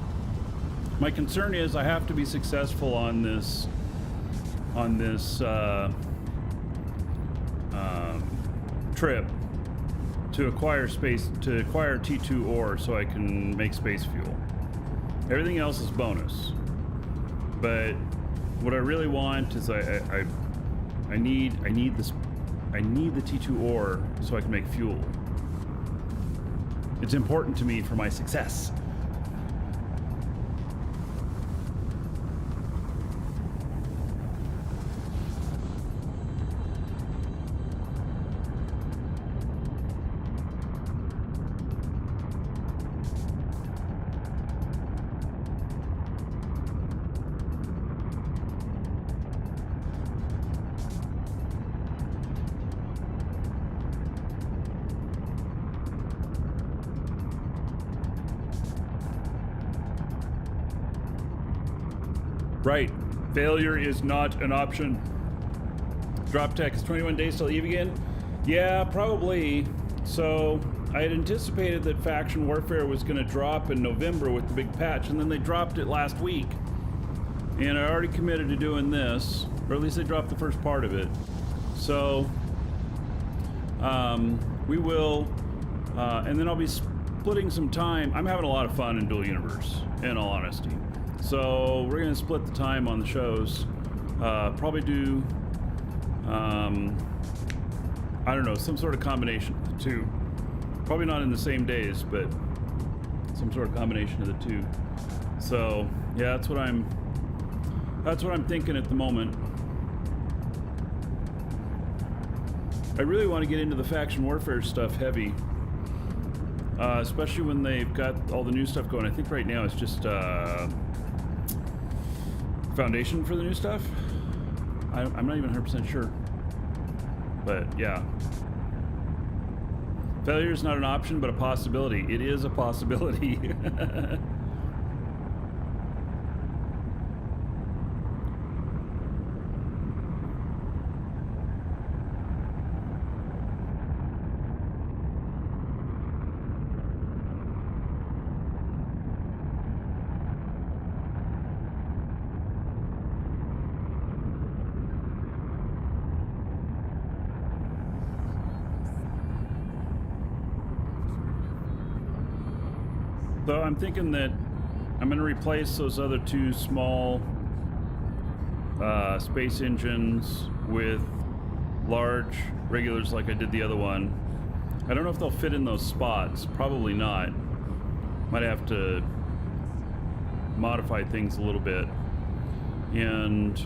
my concern is I have to be successful on this trip to acquire T2 ore so I can make space fuel. Everything else is bonus. But what I really want is I need the T2 ore so I can make fuel. It's important to me for my success. Right. Failure is not an option. Drop tech is 21 days till Eve again? Yeah, probably. So, I had anticipated that Faction Warfare was going to drop in November with the big patch, and then they dropped it last week. And I already committed to doing this, or at least they dropped the first part of it. So, we will, and then I'll be splitting some time. I'm having a lot of fun in Dual Universe, in all honesty. So we're gonna split the time on the shows. Probably do, I don't know, some sort of combination of the two. Probably not in the same days, but some sort of combination of the two. So yeah, that's what I'm thinking at the moment. I really want to get into the Faction Warfare stuff heavy, especially when they've got all the new stuff going. I think right now it's just Foundation for the new stuff. I'm not even 100% sure, but yeah. Failure is not an option, but a possibility. It is a possibility. So I'm thinking that I'm going to replace those other two small space engines with large regulars like I did the other one. I don't know if they'll fit in those spots. Probably not. Might have to modify things a little bit. And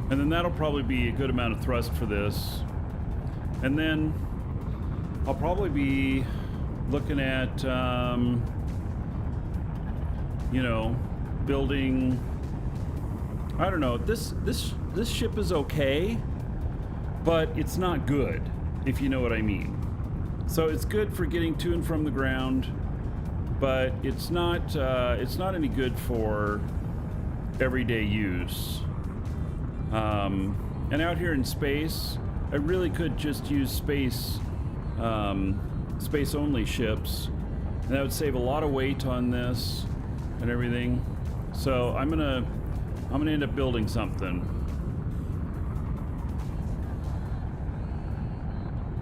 then that'll probably be a good amount of thrust for this. And then I'll probably be looking at, you know, building. I don't know. This ship is okay, but it's not good, if you know what I mean. So it's good for getting to and from the ground, but it's not any good for everyday use. And out here in space, I really could just use space only ships, and that would save a lot of weight on this and everything. So I'm gonna end up building something.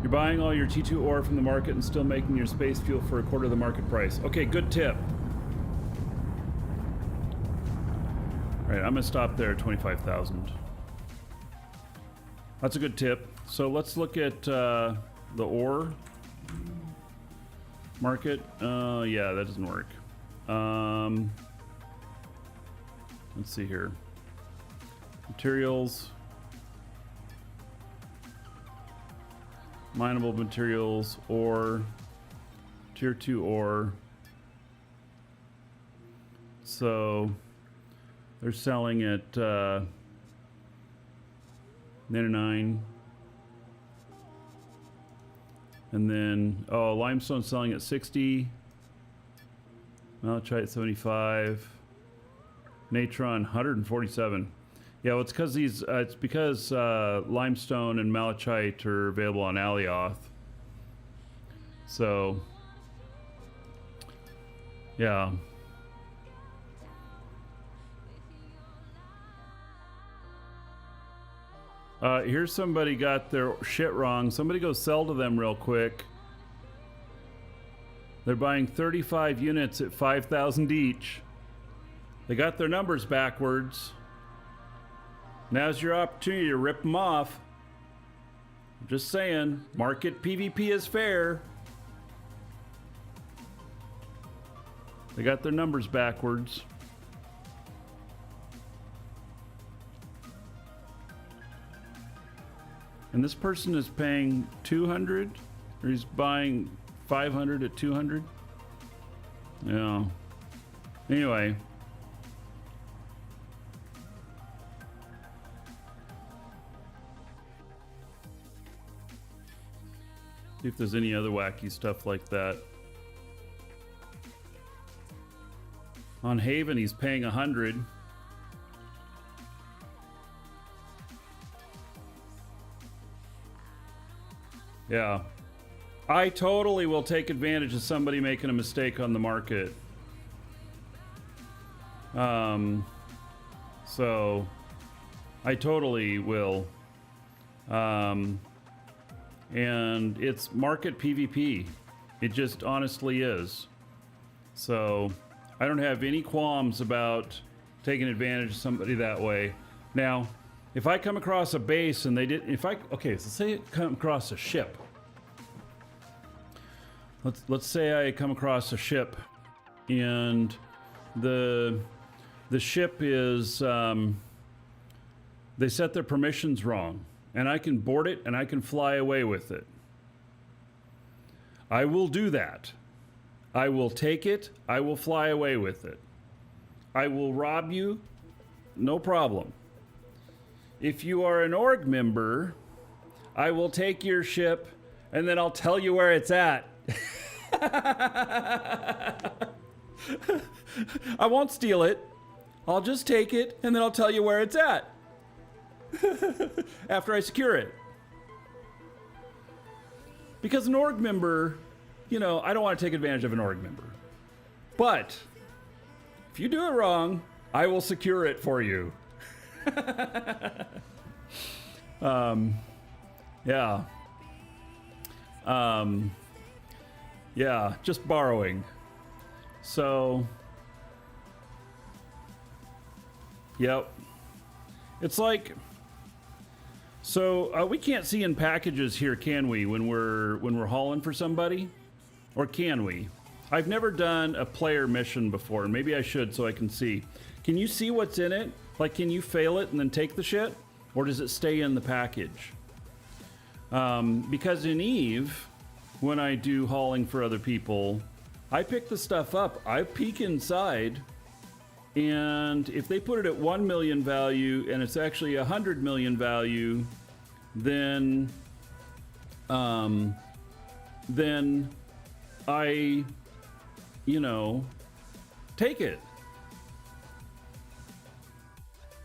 You're buying all your T2 ore from the market and still making your space fuel for a quarter of the market price. Okay, good tip. All right, I'm gonna stop there at 25,000. That's a good tip. So let's look at the ore market. Yeah, that doesn't work. Let's see here. Materials. Mineable materials, ore. Tier 2 ore. So they're selling at 99. And then, oh, limestone selling at 60. Malachite 75. Natron 147. Yeah, well, it's because limestone and malachite are available on Alioth. So, yeah. Here's somebody got their shit wrong. Somebody go sell to them real quick. They're buying 35 units at 5,000 each. They got their numbers backwards. Now's your opportunity to rip them off. I'm just saying, market PvP is fair. They got their numbers backwards. And this person is paying 200, or he's buying 500 at 200. Yeah. Anyway. See if there's any other wacky stuff like that. On Haven, he's paying 100. Yeah. I totally will take advantage of somebody making a mistake on the market. So I totally will. And it's market PvP. It just honestly is. So I don't have any qualms about taking advantage of somebody that way. Now, if I come across a base and they did, okay, so say I come across a ship. Let's say I come across a ship and the ship is, they set their permissions wrong. And I can board it and I can fly away with it. I will do that. I will take it. I will fly away with it. I will rob you. No problem. If you are an org member, I will take your ship and then I'll tell you where it's at. I won't steal it. I'll just take it and then I'll tell you where it's at. After I secure it. Because an org member, you know, I don't want to take advantage of an org member. But if you do it wrong, I will secure it for you. Yeah. Yeah, just borrowing. So, yep. It's like, so we can't see in packages here, can we? When we're hauling for somebody, or can we? I've never done a player mission before, and maybe I should so I can see. Can you see what's in it? Like, can you fail it and then take the shit, or does it stay in the package? Because in Eve, when I do hauling for other people, I pick the stuff up. I peek inside. And if they put it at 1 million value and it's actually 100 million value, then I, you know, take it.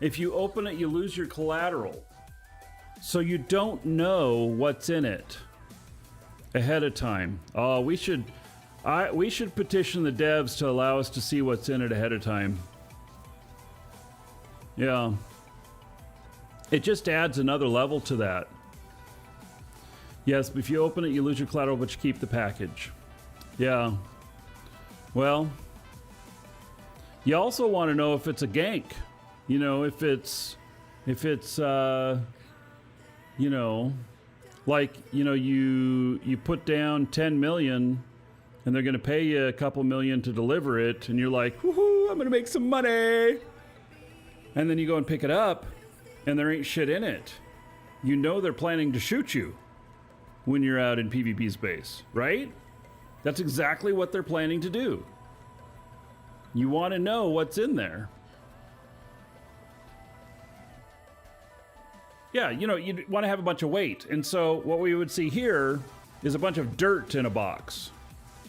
If you open it, you lose your collateral. So you don't know what's in it ahead of time. Oh, we should petition the devs to allow us to see what's in it ahead of time. Yeah. It just adds another level to that. Yes, if you open it, you lose your collateral, but you keep the package. Yeah. Well, you also want to know if it's a gank. You know, if it's you know, like, you know, you put down 10 million and they're going to pay you a couple million to deliver it, and you're like, woohoo, I'm going to make some money. And then you go and pick it up and there ain't shit in it. You know they're planning to shoot you when you're out in PvP space, right? That's exactly what they're planning to do. You want to know what's in there. Yeah, you know, you want to have a bunch of weight. And so what we would see here is a bunch of dirt in a box,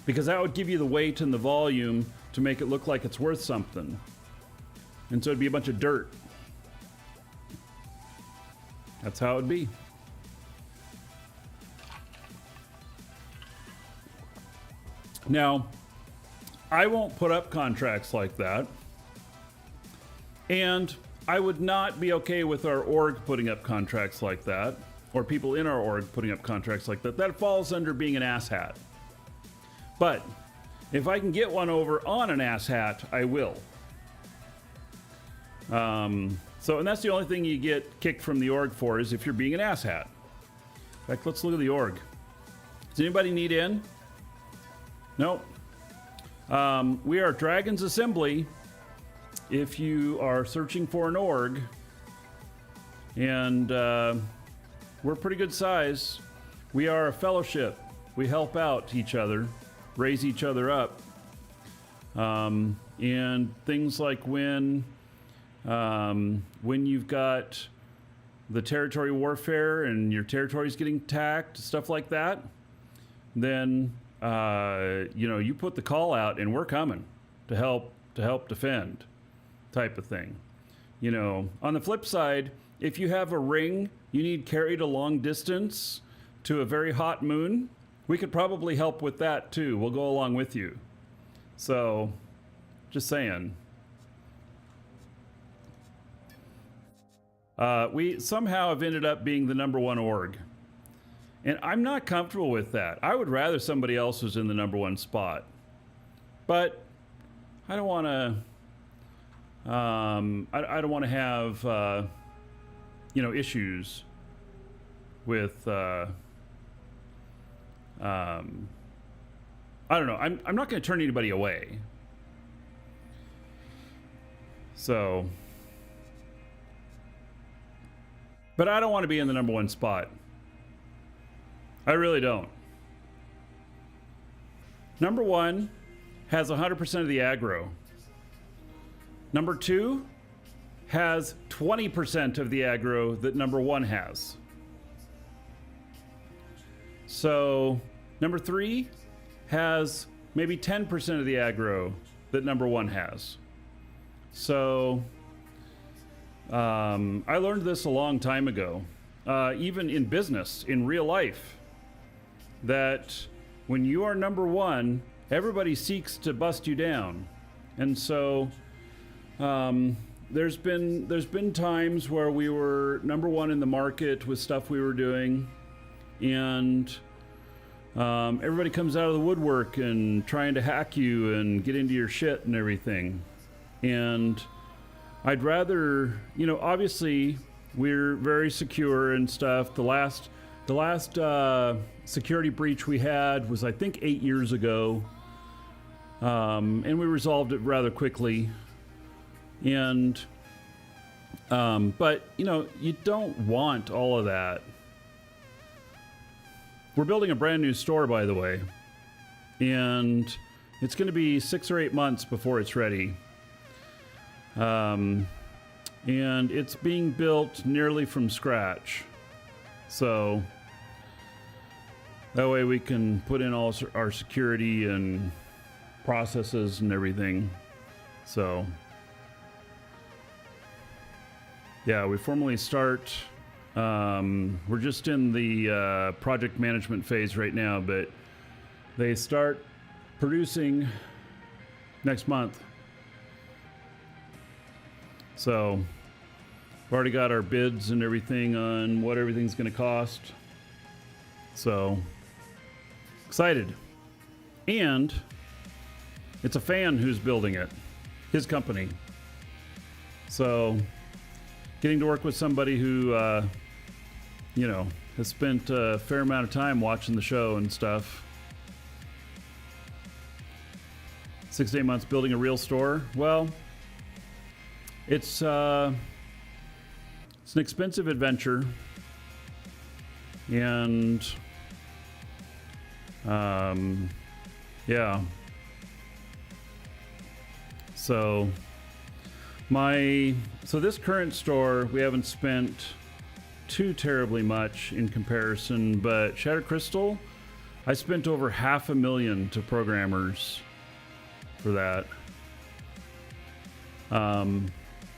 because that would give you the weight and the volume to make it look like it's worth something. And so it'd be a bunch of dirt. That's how it'd be. Now, I won't put up contracts like that. And I would not be okay with our org putting up contracts like that, or people in our org putting up contracts like that. That falls under being an asshat. But if I can get one over on an asshat, I will. So, and that's the only thing you get kicked from the org for, is if you're being an asshat. In fact, let's look at the org. Does anybody need in? Nope. We are Dragon's Assembly. If you are searching for an org, and we're pretty good size. We are a fellowship. We help out each other, raise each other up, and things like when you've got the territory warfare and your territory is getting attacked, stuff like that, then you put the call out and we're coming to help defend, type of thing. On the flip side, if you have a ring you need carried a long distance to a very hot moon, we could probably help with that too. We'll go along with you. So, just saying. We somehow have ended up being the #1 org. And I'm not comfortable with that. I would rather somebody else was in the #1 spot. But I don't want to I don't want to have issues with I don't know. I'm not going to turn anybody away. So, but I don't want to be in the #1 spot. I really don't. #1 has 100% of the aggro. #2 has 20% of the aggro that #1 has. So #3 has maybe 10% of the aggro that #1 has. So I learned this a long time ago, even in business, in real life, that when you are #1, everybody seeks to bust you down. And so there's been times where we were #1 in the market with stuff we were doing, and everybody comes out of the woodwork and trying to hack you and get into your shit and everything. And I'd rather, obviously we're very secure and stuff. The last security breach we had was, I think, 8 years ago. And we resolved it rather quickly. And, but you don't want all of that. We're building a brand new store, by the way, and it's going to be 6 or 8 months before it's ready. And it's being built nearly from scratch. So that way we can put in all our security and processes and everything. So yeah, we formally start. We're just in the project management phase right now, but they start producing next month. So we've already got our bids and everything on what everything's going to cost. So excited. And it's a fan who's building it, his company. So getting to work with somebody who, has spent a fair amount of time watching the show and stuff. 6 to 8 months building a real store. Well, it's an expensive adventure, and yeah. So this current store, we haven't spent too terribly much in comparison, but Shattered Crystal, I spent over $500,000 to programmers for that.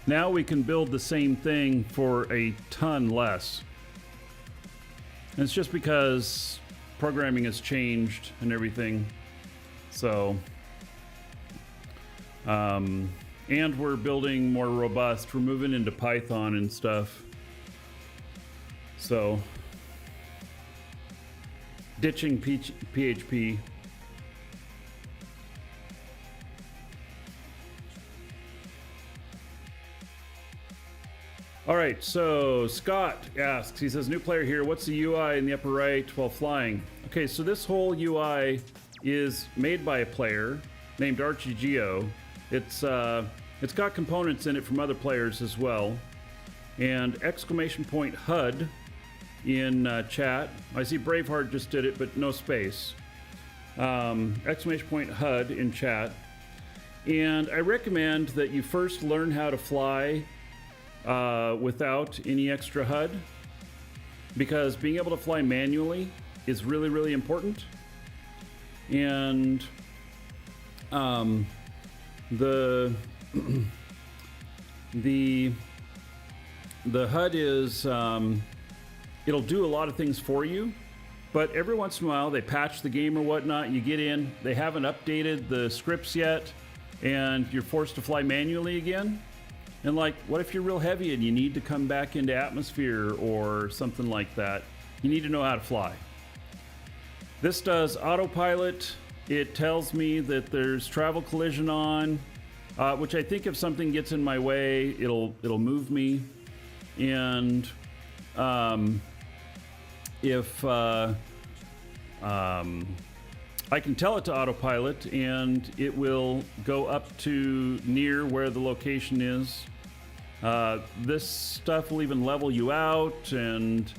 Now we can build the same thing for a ton less. And it's just because programming has changed and everything. So, And we're building more robust. We're moving into Python and stuff. So, ditching PHP. All right, so Scott asks, he says, new player here, what's the UI in the upper right while flying? Okay, so this whole UI is made by a player named ArchieGeo. It's got components in it from other players as well. And exclamation point HUD in chat. I see Braveheart just did it, but no space. Exclamation point HUD in chat. And I recommend that you first learn how to fly without any extra HUD, because being able to fly manually is really, really important. And the HUD is it'll do a lot of things for you, but every once in a while they patch the game or whatnot. You get in, they haven't updated the scripts yet, and you're forced to fly manually again. And like, what if you're real heavy and you need to come back into atmosphere or something like that? You need to know how to fly. This does autopilot. It tells me that there's travel collision on, which I think if something gets in my way, it'll move me. And if I can tell it to autopilot, and it will go up to near where the location is. This stuff will even level you out and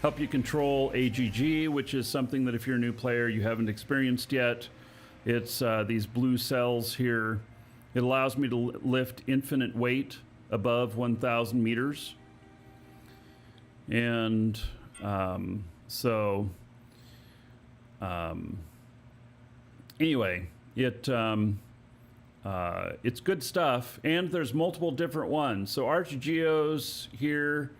help you control AGG, which is something that if you're a new player you haven't experienced yet. It's these blue cells here. It allows me to lift infinite weight above 1,000 meters. And anyway, it's good stuff, and there's multiple different ones. So ArchGeo's here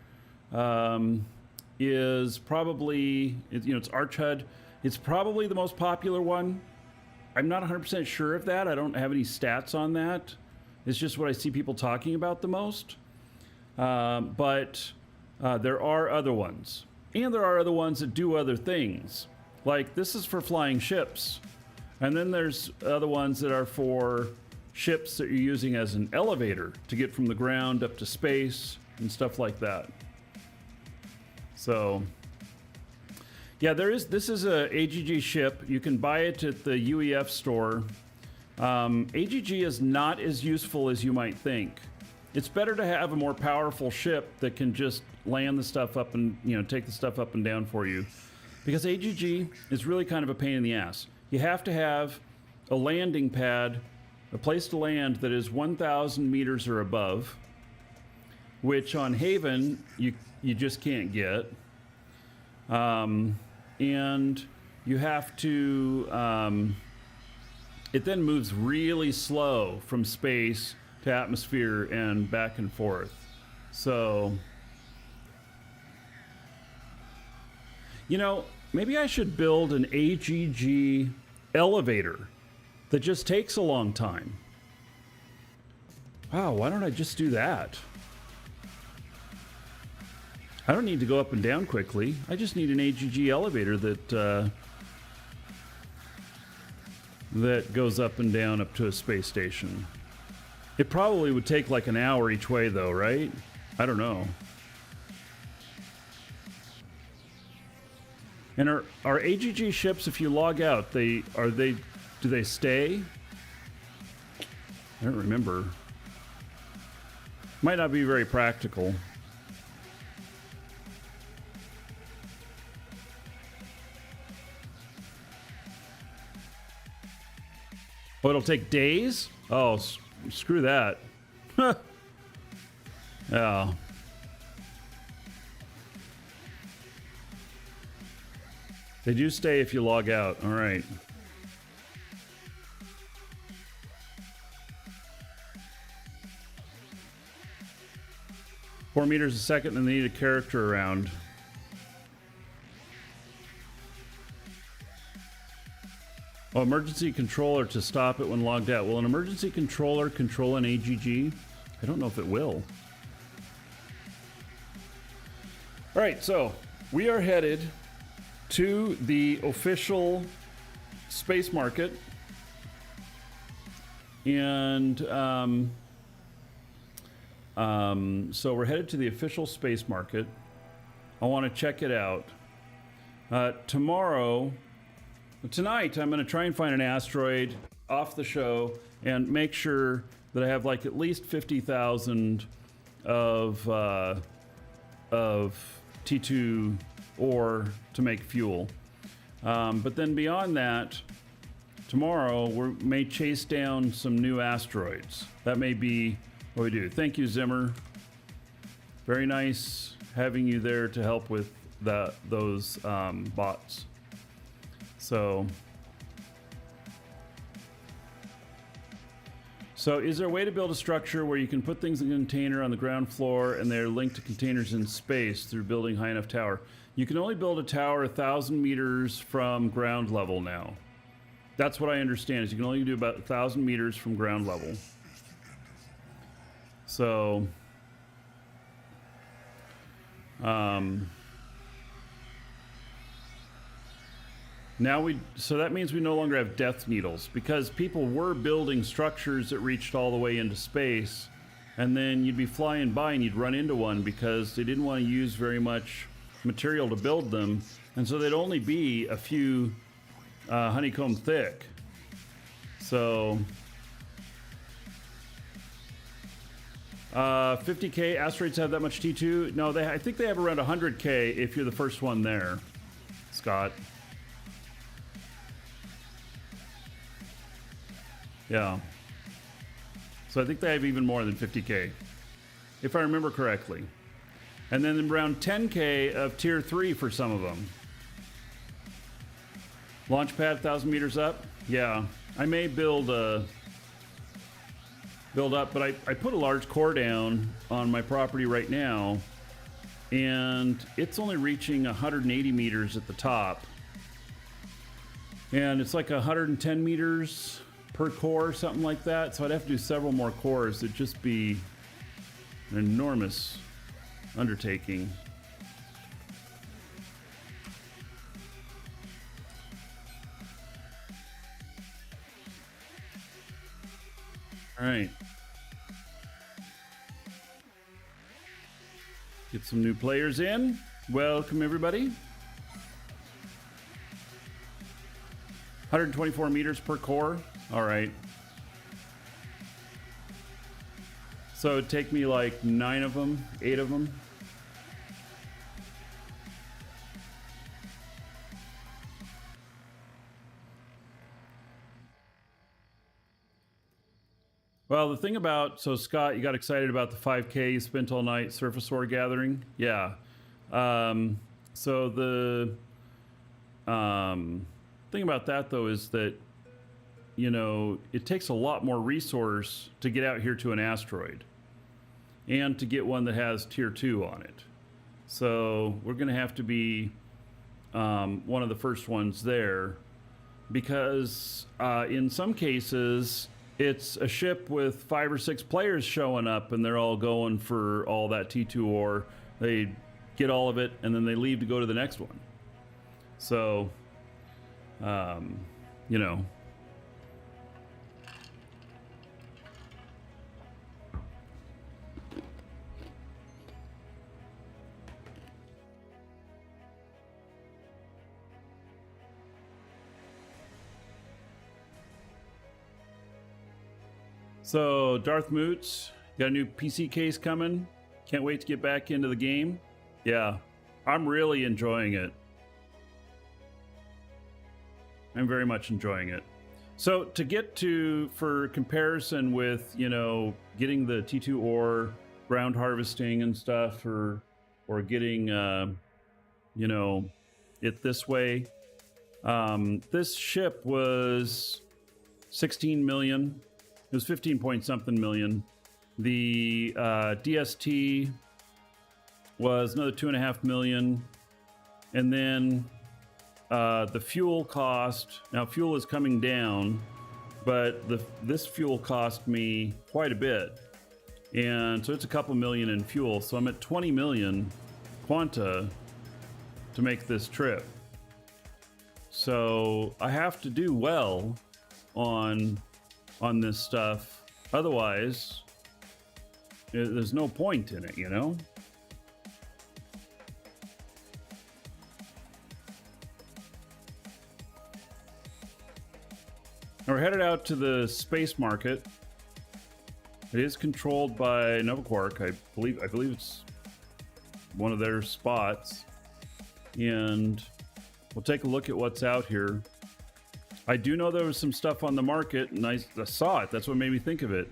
is probably, it's ArchHUD. It's probably the most popular one. I'm not 100% sure of that. I don't have any stats on that. It's just what I see people talking about the most. But there are other ones. And there are other ones that do other things. Like this is for flying ships. And then there's other ones that are for ships that you're using as an elevator to get from the ground up to space and stuff like that. So yeah, this is a AGG ship. You can buy it at the UEF store. AGG is not as useful as you might think. It's better to have a more powerful ship that can just land the stuff up and, take the stuff up and down for you. Because AGG is really kind of a pain in the ass. You have to have a landing pad, a place to land that is 1,000 meters or above, which on Haven you just can't get. And you have to, it then moves really slow from space to atmosphere and back and forth. So, maybe I should build an AGG elevator that just takes a long time. Wow, why don't I just do that? I don't need to go up and down quickly. I just need an AGG elevator that that goes up and down up to a space station. It probably would take like an hour each way though, right? I don't know. And are AGG ships, if you log out, do they stay? I don't remember. Might not be very practical. Oh, it'll take days? Oh, screw that. Yeah. They do stay if you log out. All right. Four meters a second, and they need a character around. Oh, emergency controller to stop it when logged out. Will an emergency controller control an AGG? I don't know if it will. All right, so we are headed to the official space market. And so we're headed to the official space market. I want to check it out. Tonight, I'm going to try and find an asteroid off the show and make sure that I have like at least 50,000 of T2 ore to make fuel. But then beyond that, tomorrow we may chase down some new asteroids. That may be what we do. Thank you, Zimmer. Very nice having you there to help with those bots. So is there a way to build a structure where you can put things in a container on the ground floor and they're linked to containers in space through building high enough tower? You can only build a tower 1,000 meters from ground level now. That's what I understand, is you can only do about 1,000 meters from ground level. So, so that means we no longer have death needles, because people were building structures that reached all the way into space, and then you'd be flying by and you'd run into one because they didn't want to use very much material to build them, and so they'd only be a few honeycomb thick. So 50k asteroids have that much T2? No, I think they have around 100k if you're the first one there, Scott. Yeah. So I think they have even more than 50k, if I remember correctly. And then around 10k of tier 3 for some of them. Launch pad 1,000 meters up? Yeah. I may build up, but I put a large core down on my property right now, and it's only reaching 180 meters at the top. And it's like 110 meters per core, something like that. So I'd have to do several more cores. It'd just be an enormous undertaking. All right. Get some new players in. Welcome, everybody. 124 meters per core. All right. So it'd take me like 9 of them, 8 of them. Well, the thing about, so Scott, you got excited about the 5K you spent all night surface ore gathering? Yeah. So the thing about that, though, is that, you know, it takes a lot more resource to get out here to an asteroid and to get one that has tier 2 on it. So we're going to have to be one of the first ones there, because in some cases, it's a ship with 5 or 6 players showing up and they're all going for all that T2 ore. They get all of it and then they leave to go to the next one. So, you know. So, Darth Moots, got a new PC case coming. Can't wait to get back into the game. Yeah, I'm really enjoying it. I'm very much enjoying it. So, to get to, for comparison with, you know, getting the T2 ore, ground harvesting and stuff, or getting, you know, it this way, this ship was 16 million. It was 15 point something million. The DST was another 2.5 million. And then the fuel cost. Now fuel is coming down, but this fuel cost me quite a bit, and so it's a couple million in fuel. So I'm at 20 million quanta to make this trip. So I have to do well on this stuff, otherwise there's no point in it, you know? Now we're headed out to the space market. It is controlled by Novaquark. I believe it's one of their spots, and we'll take a look at what's out here. I do know there was some stuff on the market, and I saw it. That's what made me think of it.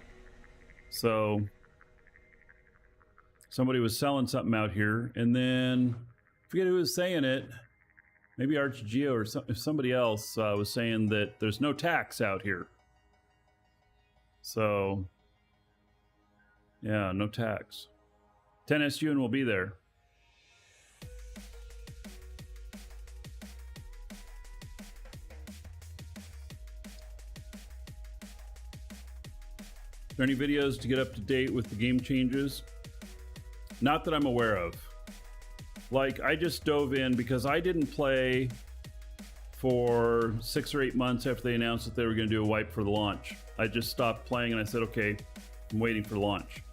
So somebody was selling something out here, and then I forget who was saying it. Maybe ArchGeo or somebody else was saying that there's no tax out here. So yeah, no tax. 10SU and we'll be there. Are there any videos to get up to date with the game changes? Not that I'm aware of. Like, I just dove in because I didn't play for 6 or 8 months after they announced that they were going to do a wipe for the launch. I just stopped playing and I said, okay, I'm waiting for launch.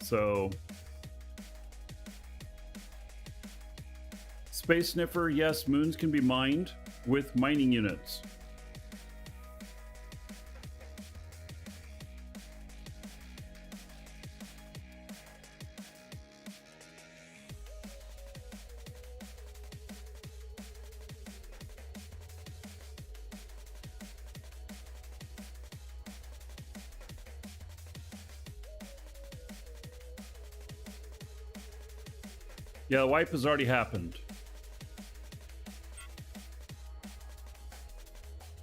So, Space Sniffer, yes, moons can be mined with mining units. Yeah, the wipe has already happened.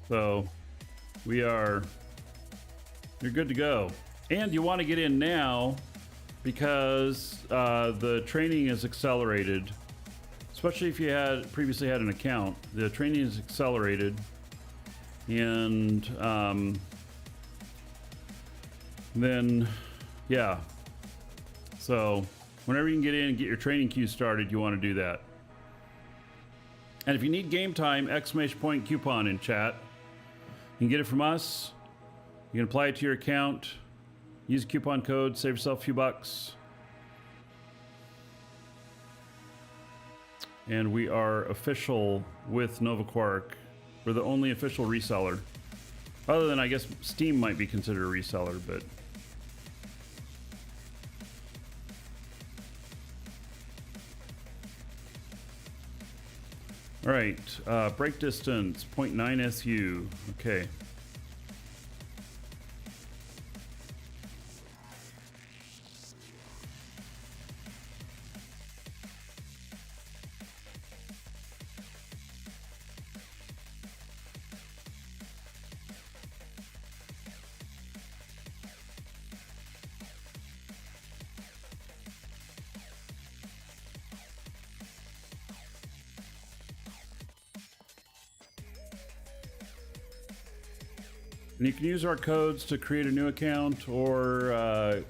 So you're good to go. And you want to get in now because the training is accelerated, especially if you had previously had an account. The training is accelerated, and then yeah, so whenever you can get in and get your training queue started, you want to do that. And if you need game time, ! Coupon in chat. You can get it from us. You can apply it to your account. Use a coupon code, save yourself a few bucks. And we are official with Novaquark. We're the only official reseller. Other than, I guess, Steam might be considered a reseller, but... All right, break distance, 0.9 SU, okay. And you can use our codes to create a new account or,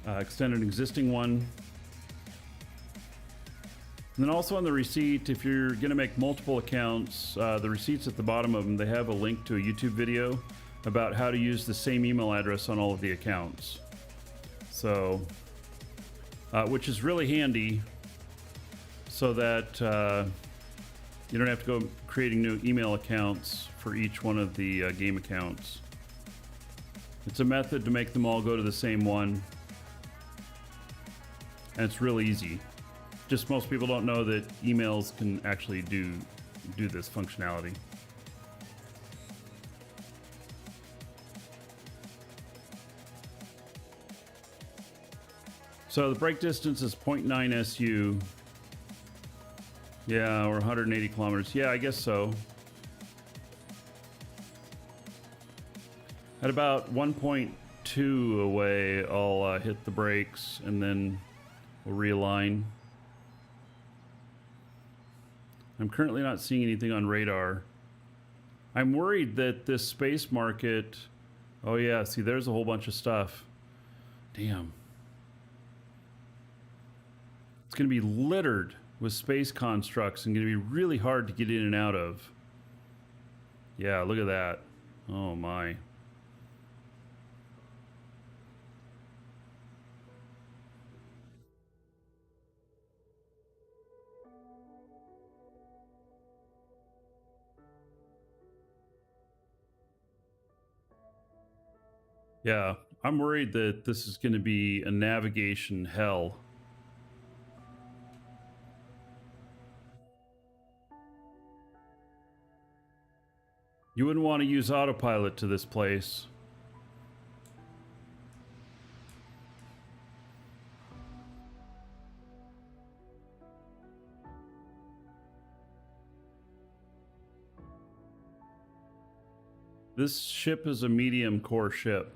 extend an existing one. And then also on the receipt, if you're going to make multiple accounts, the receipts at the bottom of them, they have a link to a YouTube video about how to use the same email address on all of the accounts. So, which is really handy so that you don't have to go creating new email accounts for each one of the game accounts. It's a method to make them all go to the same one. And it's really easy. Just most people don't know that emails can actually do this functionality. So the break distance is 0.9 SU. Yeah, or 180 kilometers. Yeah, I guess so. At about 1.2 away, I'll hit the brakes and then we'll realign. I'm currently not seeing anything on radar. I'm worried that this space market... Oh yeah, see, there's a whole bunch of stuff. Damn. It's going to be littered with space constructs and going to be really hard to get in and out of. Yeah, look at that. Oh my. Yeah, I'm worried that this is going to be a navigation hell. You wouldn't want to use autopilot to this place. This ship is a medium core ship.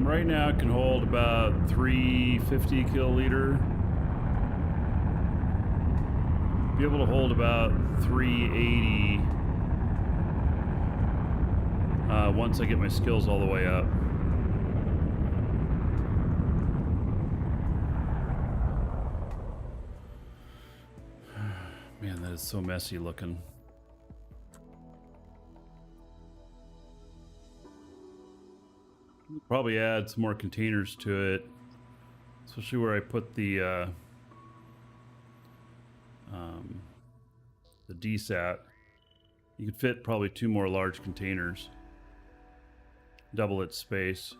Right now it can hold about 350 kiloliter. Be able to hold about 380 once I get my skills all the way up. Man, that is so messy looking. Probably add some more containers to it, especially where I put the DSAT. You could fit probably 2 more large containers, double its space.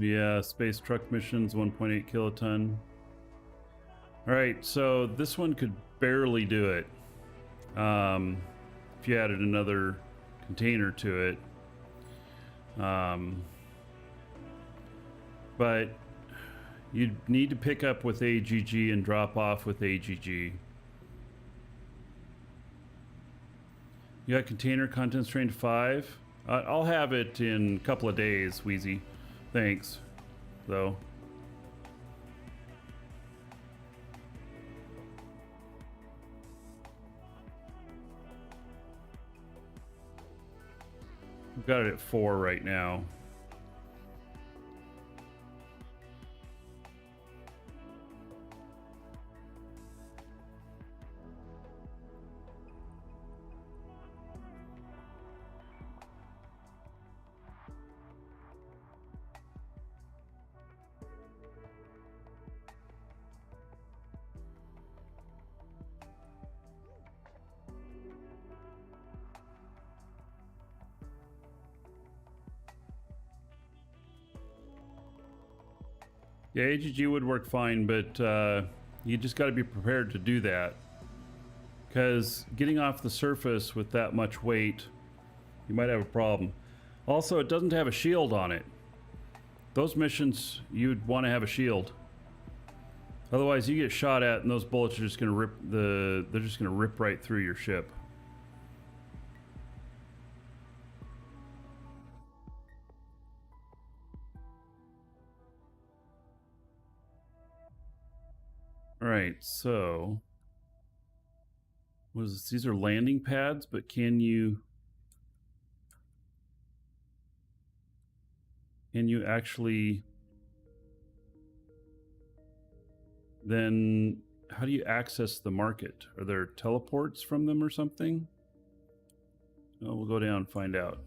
Yeah, space truck missions, 1.8 kiloton. All right, so this one could barely do it. If you added another container to it. But you'd need to pick up with AGG and drop off with AGG. You got container contents train 5? I'll have it in a couple of days, Wheezy. Thanks, though. We've got it at 4 right now. Yeah, AGG would work fine, but you just got to be prepared to do that. Because getting off the surface with that much weight, you might have a problem. Also, it doesn't have a shield on it. Those missions, you'd want to have a shield. Otherwise, you get shot at, and those bullets are just going to rip they're just going to rip right through your ship. All right, so what is this? These are landing pads, but can you Can you actually... Then how do you access the market? Are there teleports from them or something? Oh, we'll go down and find out.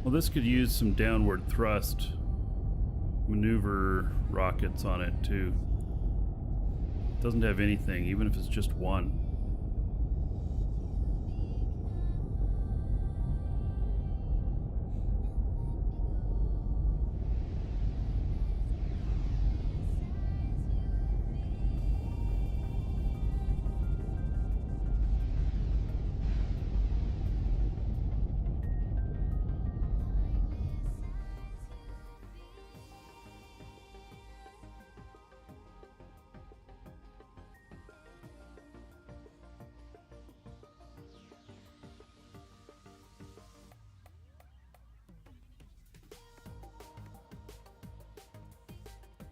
Well, this could use some downward thrust maneuver rockets on it too. It doesn't have anything, even if it's just one.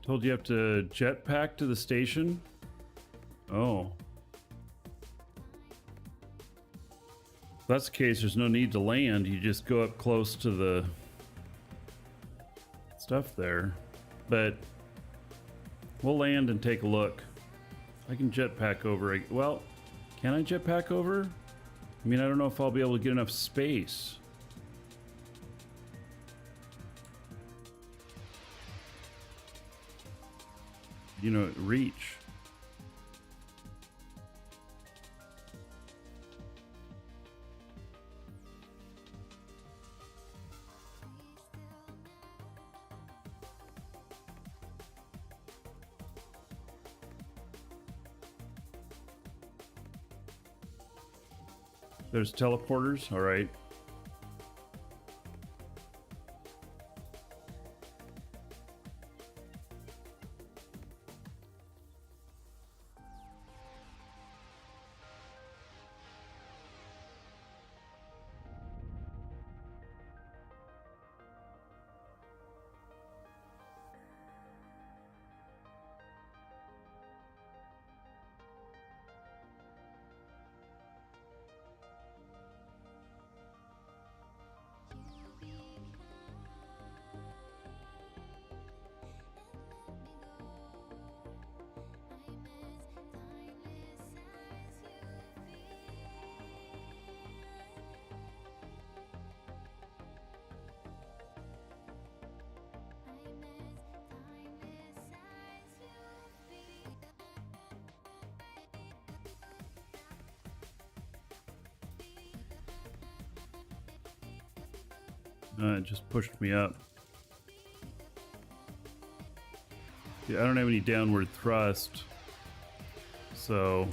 Told you have to jetpack to the station? Oh. If that's the case, there's no need to land. You just go up close to the stuff there. But we'll land and take a look. I can jetpack over. Well, can I jetpack over? I mean, I don't know if I'll be able to get enough space. You know, reach. There's teleporters, all right. It just pushed me up. Yeah, I don't have any downward thrust, so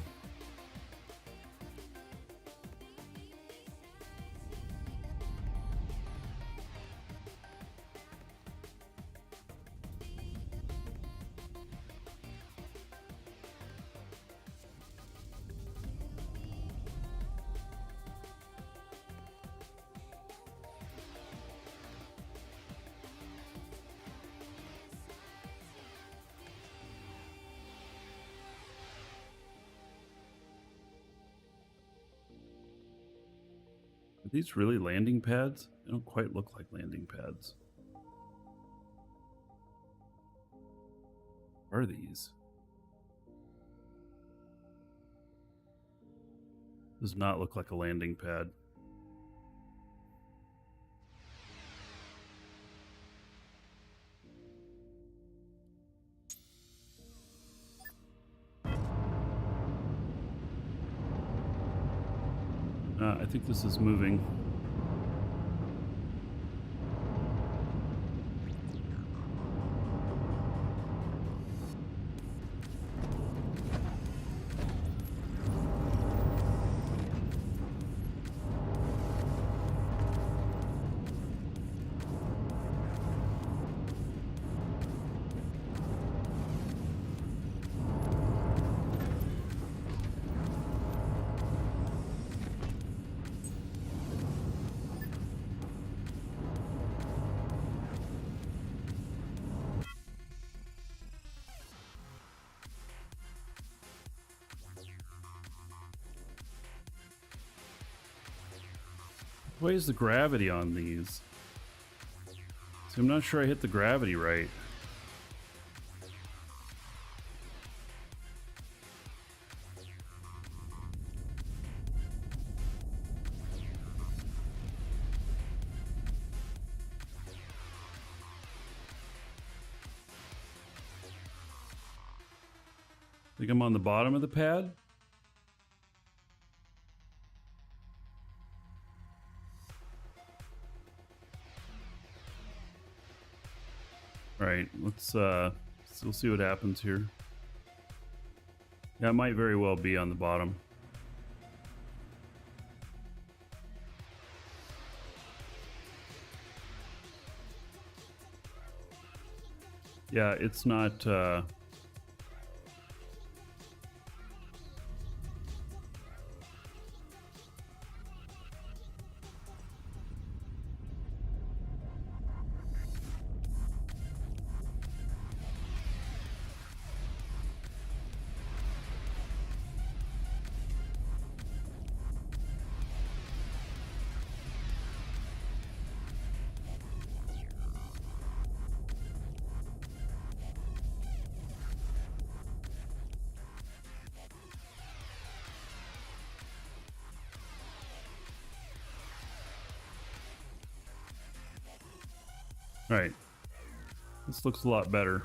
are these really landing pads? They don't quite look like landing pads. What are these? Does not look like a landing pad. I think this is moving. What is the gravity on these? See, I'm not sure I hit the gravity right. Think I'm on the bottom of the pad? Alright, we'll see what happens here. Yeah, it might very well be on the bottom. Yeah, it's not, Alright. This looks a lot better.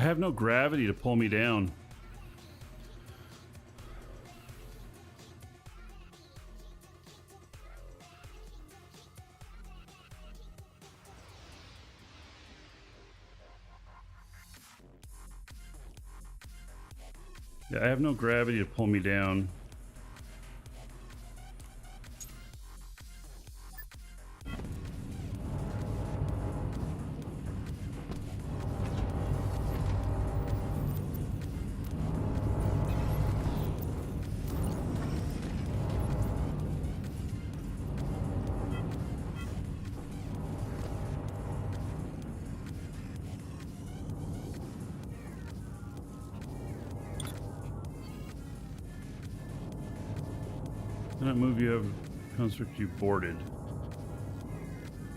I have no gravity to pull me down. Yeah, I have no gravity to pull me down. Cannot move, you have construct you boarded.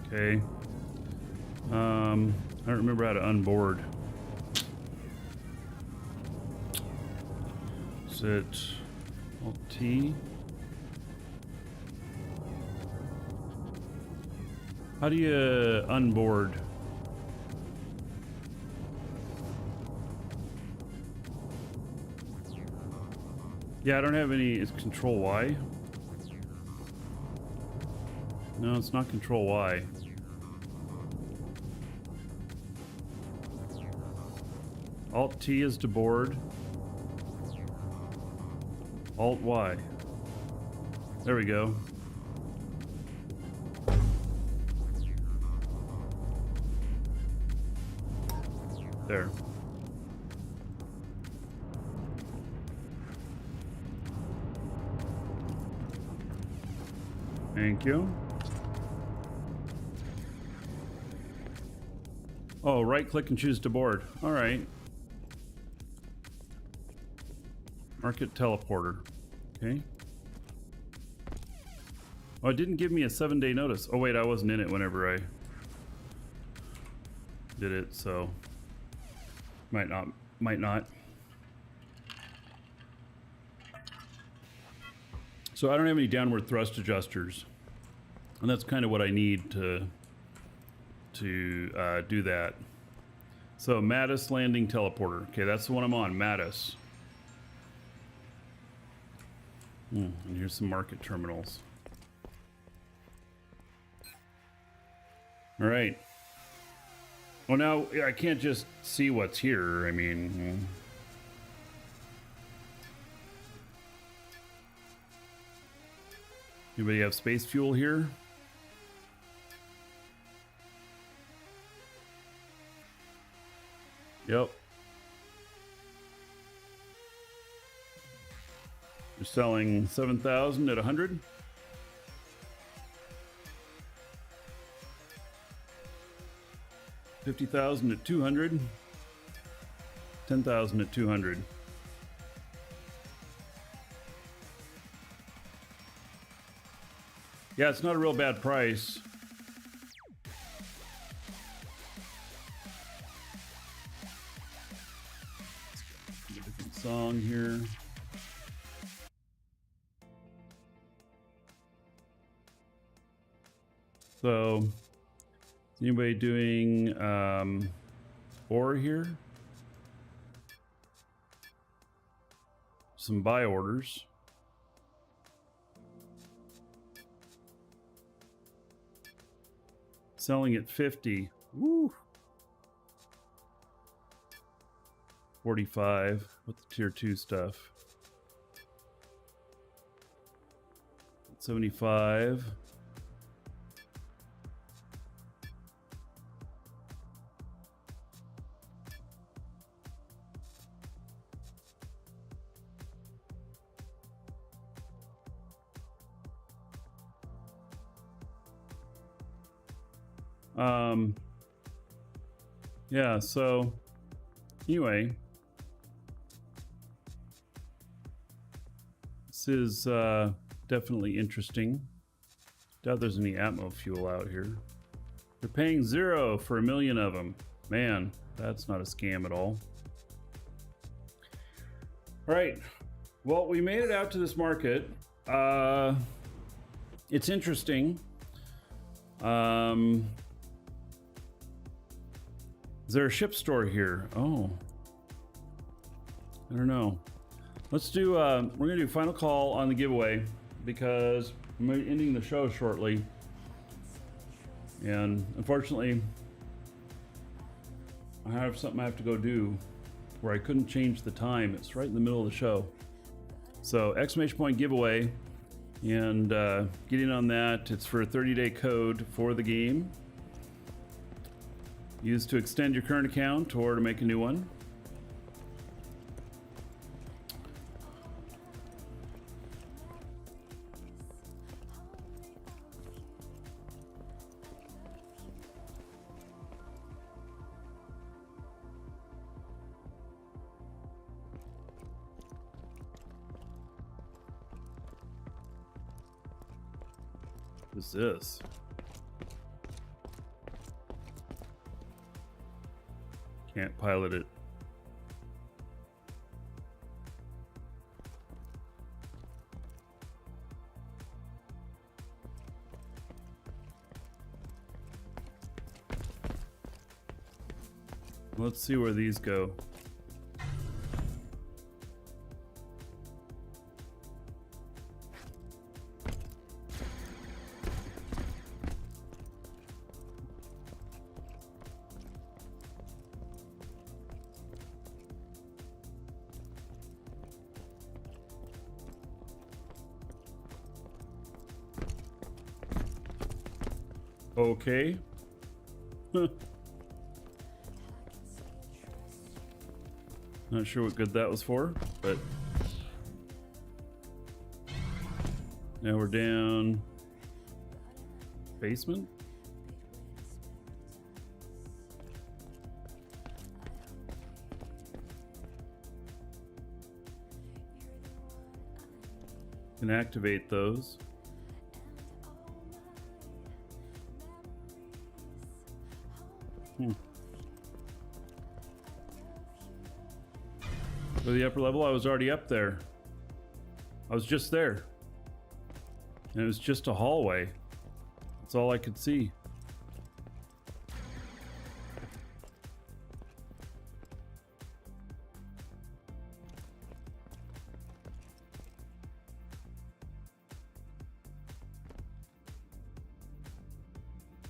Okay. I don't remember how to unboard. Is it Alt T? How do you unboard? Yeah, I don't have any. It's Control Y. No, it's not Control Y. Alt T is to board. Alt Y. There we go. There. Thank you. Oh, right click and choose to board. All right. Market teleporter. Okay. Oh, it didn't give me a 7-day notice. Oh wait, I wasn't in it whenever I did it, so might not. So I don't have any downward thrust adjusters, and that's kind of what I need to do that. So Mattis landing teleporter. Okay, that's the one I'm on. Mattis. And here's some market terminals. All right. Well, now I can't just see what's here. I mean, anybody have space fuel here? Yep. You're selling 7,000 at 100. $50,000 at 200. 10,000 at 200. Yeah, it's not a real bad price. Different song here. So, is anybody doing ore here? Some buy orders. Selling at 50. Woo. 45 with the tier 2 stuff. 75. Yeah, so anyway, this is definitely interesting. Doubt there's any Atmo fuel out here. They're paying 0 for 1 million of them. Man, that's not a scam at all. All right, well, we made it out to this market. It's interesting. Is there a ship store here? Oh, I don't know. Let's do, we're gonna do final call on the giveaway because I'm ending the show shortly. And unfortunately, I have something I have to go do where I couldn't change the time. It's right in the middle of the show. So exclamation point giveaway, and get in on that. It's for a 30-day code for the game. Used to extend your current account or to make a new one. What is this? Can't pilot it. Let's see where these go. Okay. Huh. Not sure what good that was for, but now we're down basement. Can activate those. For the upper level, I was already up there. I was just there. And it was just a hallway. That's all I could see.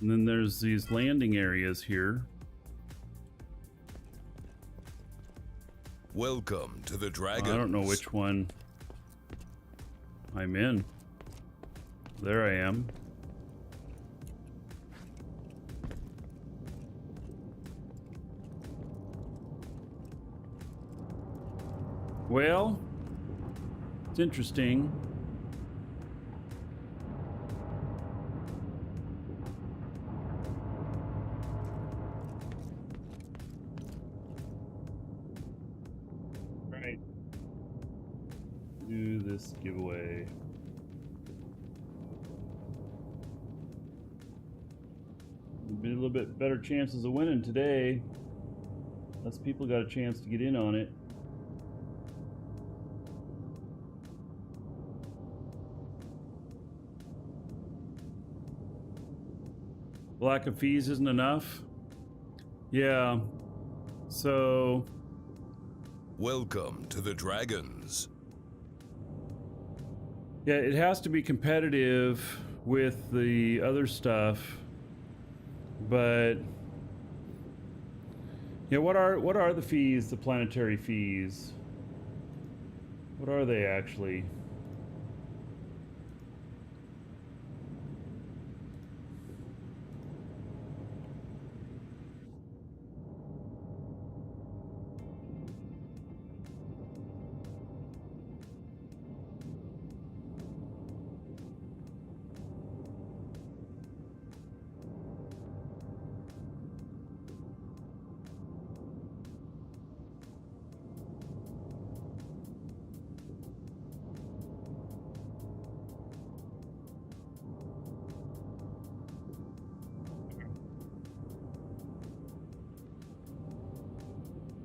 And then there's these landing areas here. Welcome to the Dragons. I don't know which one I'm in. There I am. Well, it's interesting. Right. Do this giveaway. Be a little bit better chances of winning today. Less people got a chance to get in on it. Lack of fees isn't enough. Yeah. So. Welcome to the Dragons. Yeah, it has to be competitive with the other stuff. But yeah, what are the fees, the planetary fees? What are they actually?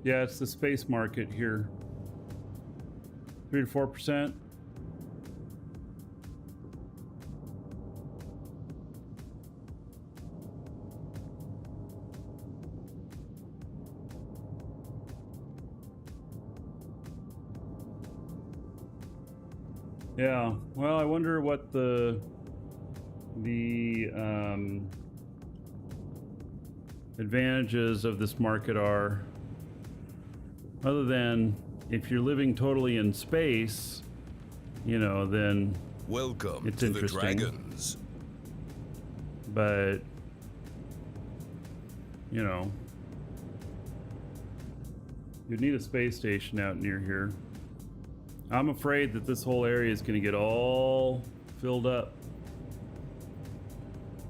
Yeah, it's the space market here. 3 to 4%. Yeah, well, I wonder what the advantages of this market are. Other than if you're living totally in space, you know, then welcome it's to interesting. The Dragons. But you know, you'd need a space station out near here. I'm afraid that this whole area is going to get all filled up.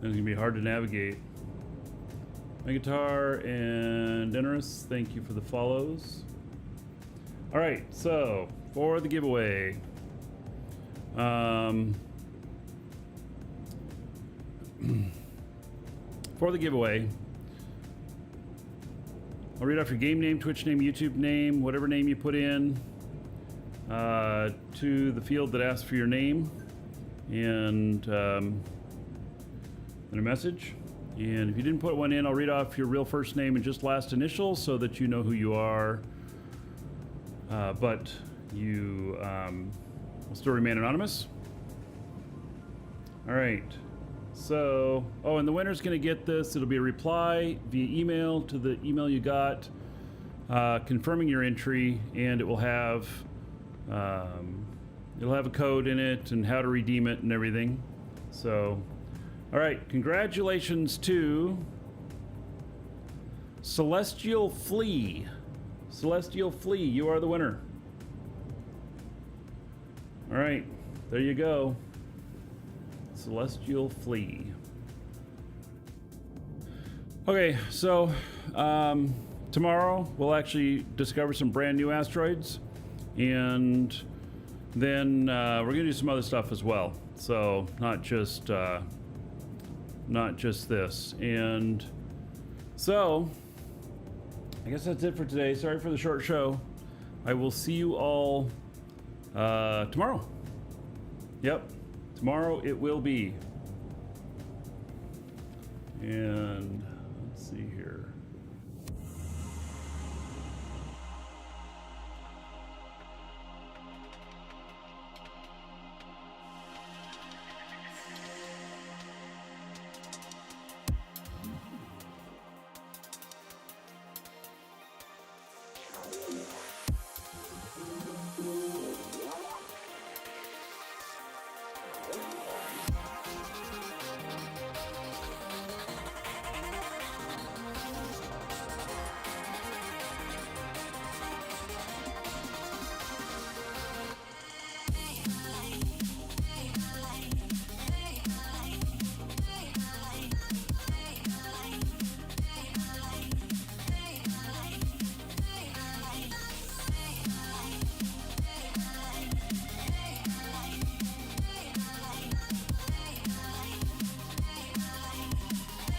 And it's going to be hard to navigate. Megatar and Dennis, thank you for the follows. All right, so for the giveaway, for the giveaway, I'll read off your game name, Twitch name, YouTube name, whatever name you put in, to the field that asks for your name, and a message. And if you didn't put one in, I'll read off your real first name and just last initial so that you know who you are. But you will still remain anonymous. All right. So, oh, and the winner's going to get this. It'll be a reply via email to the email you got, confirming your entry, and it will have it'll have a code in it and how to redeem it and everything. So, all right. Congratulations to Celestial Flea. Celestial Flea, you are the winner. All right, there you go. Celestial Flea. Okay, so tomorrow we'll actually discover some brand new asteroids, and then we're gonna do some other stuff as well. So not just this. And so I guess that's it for today. Sorry for the short show. I will see you all tomorrow. Yep, tomorrow it will be. And let's see here.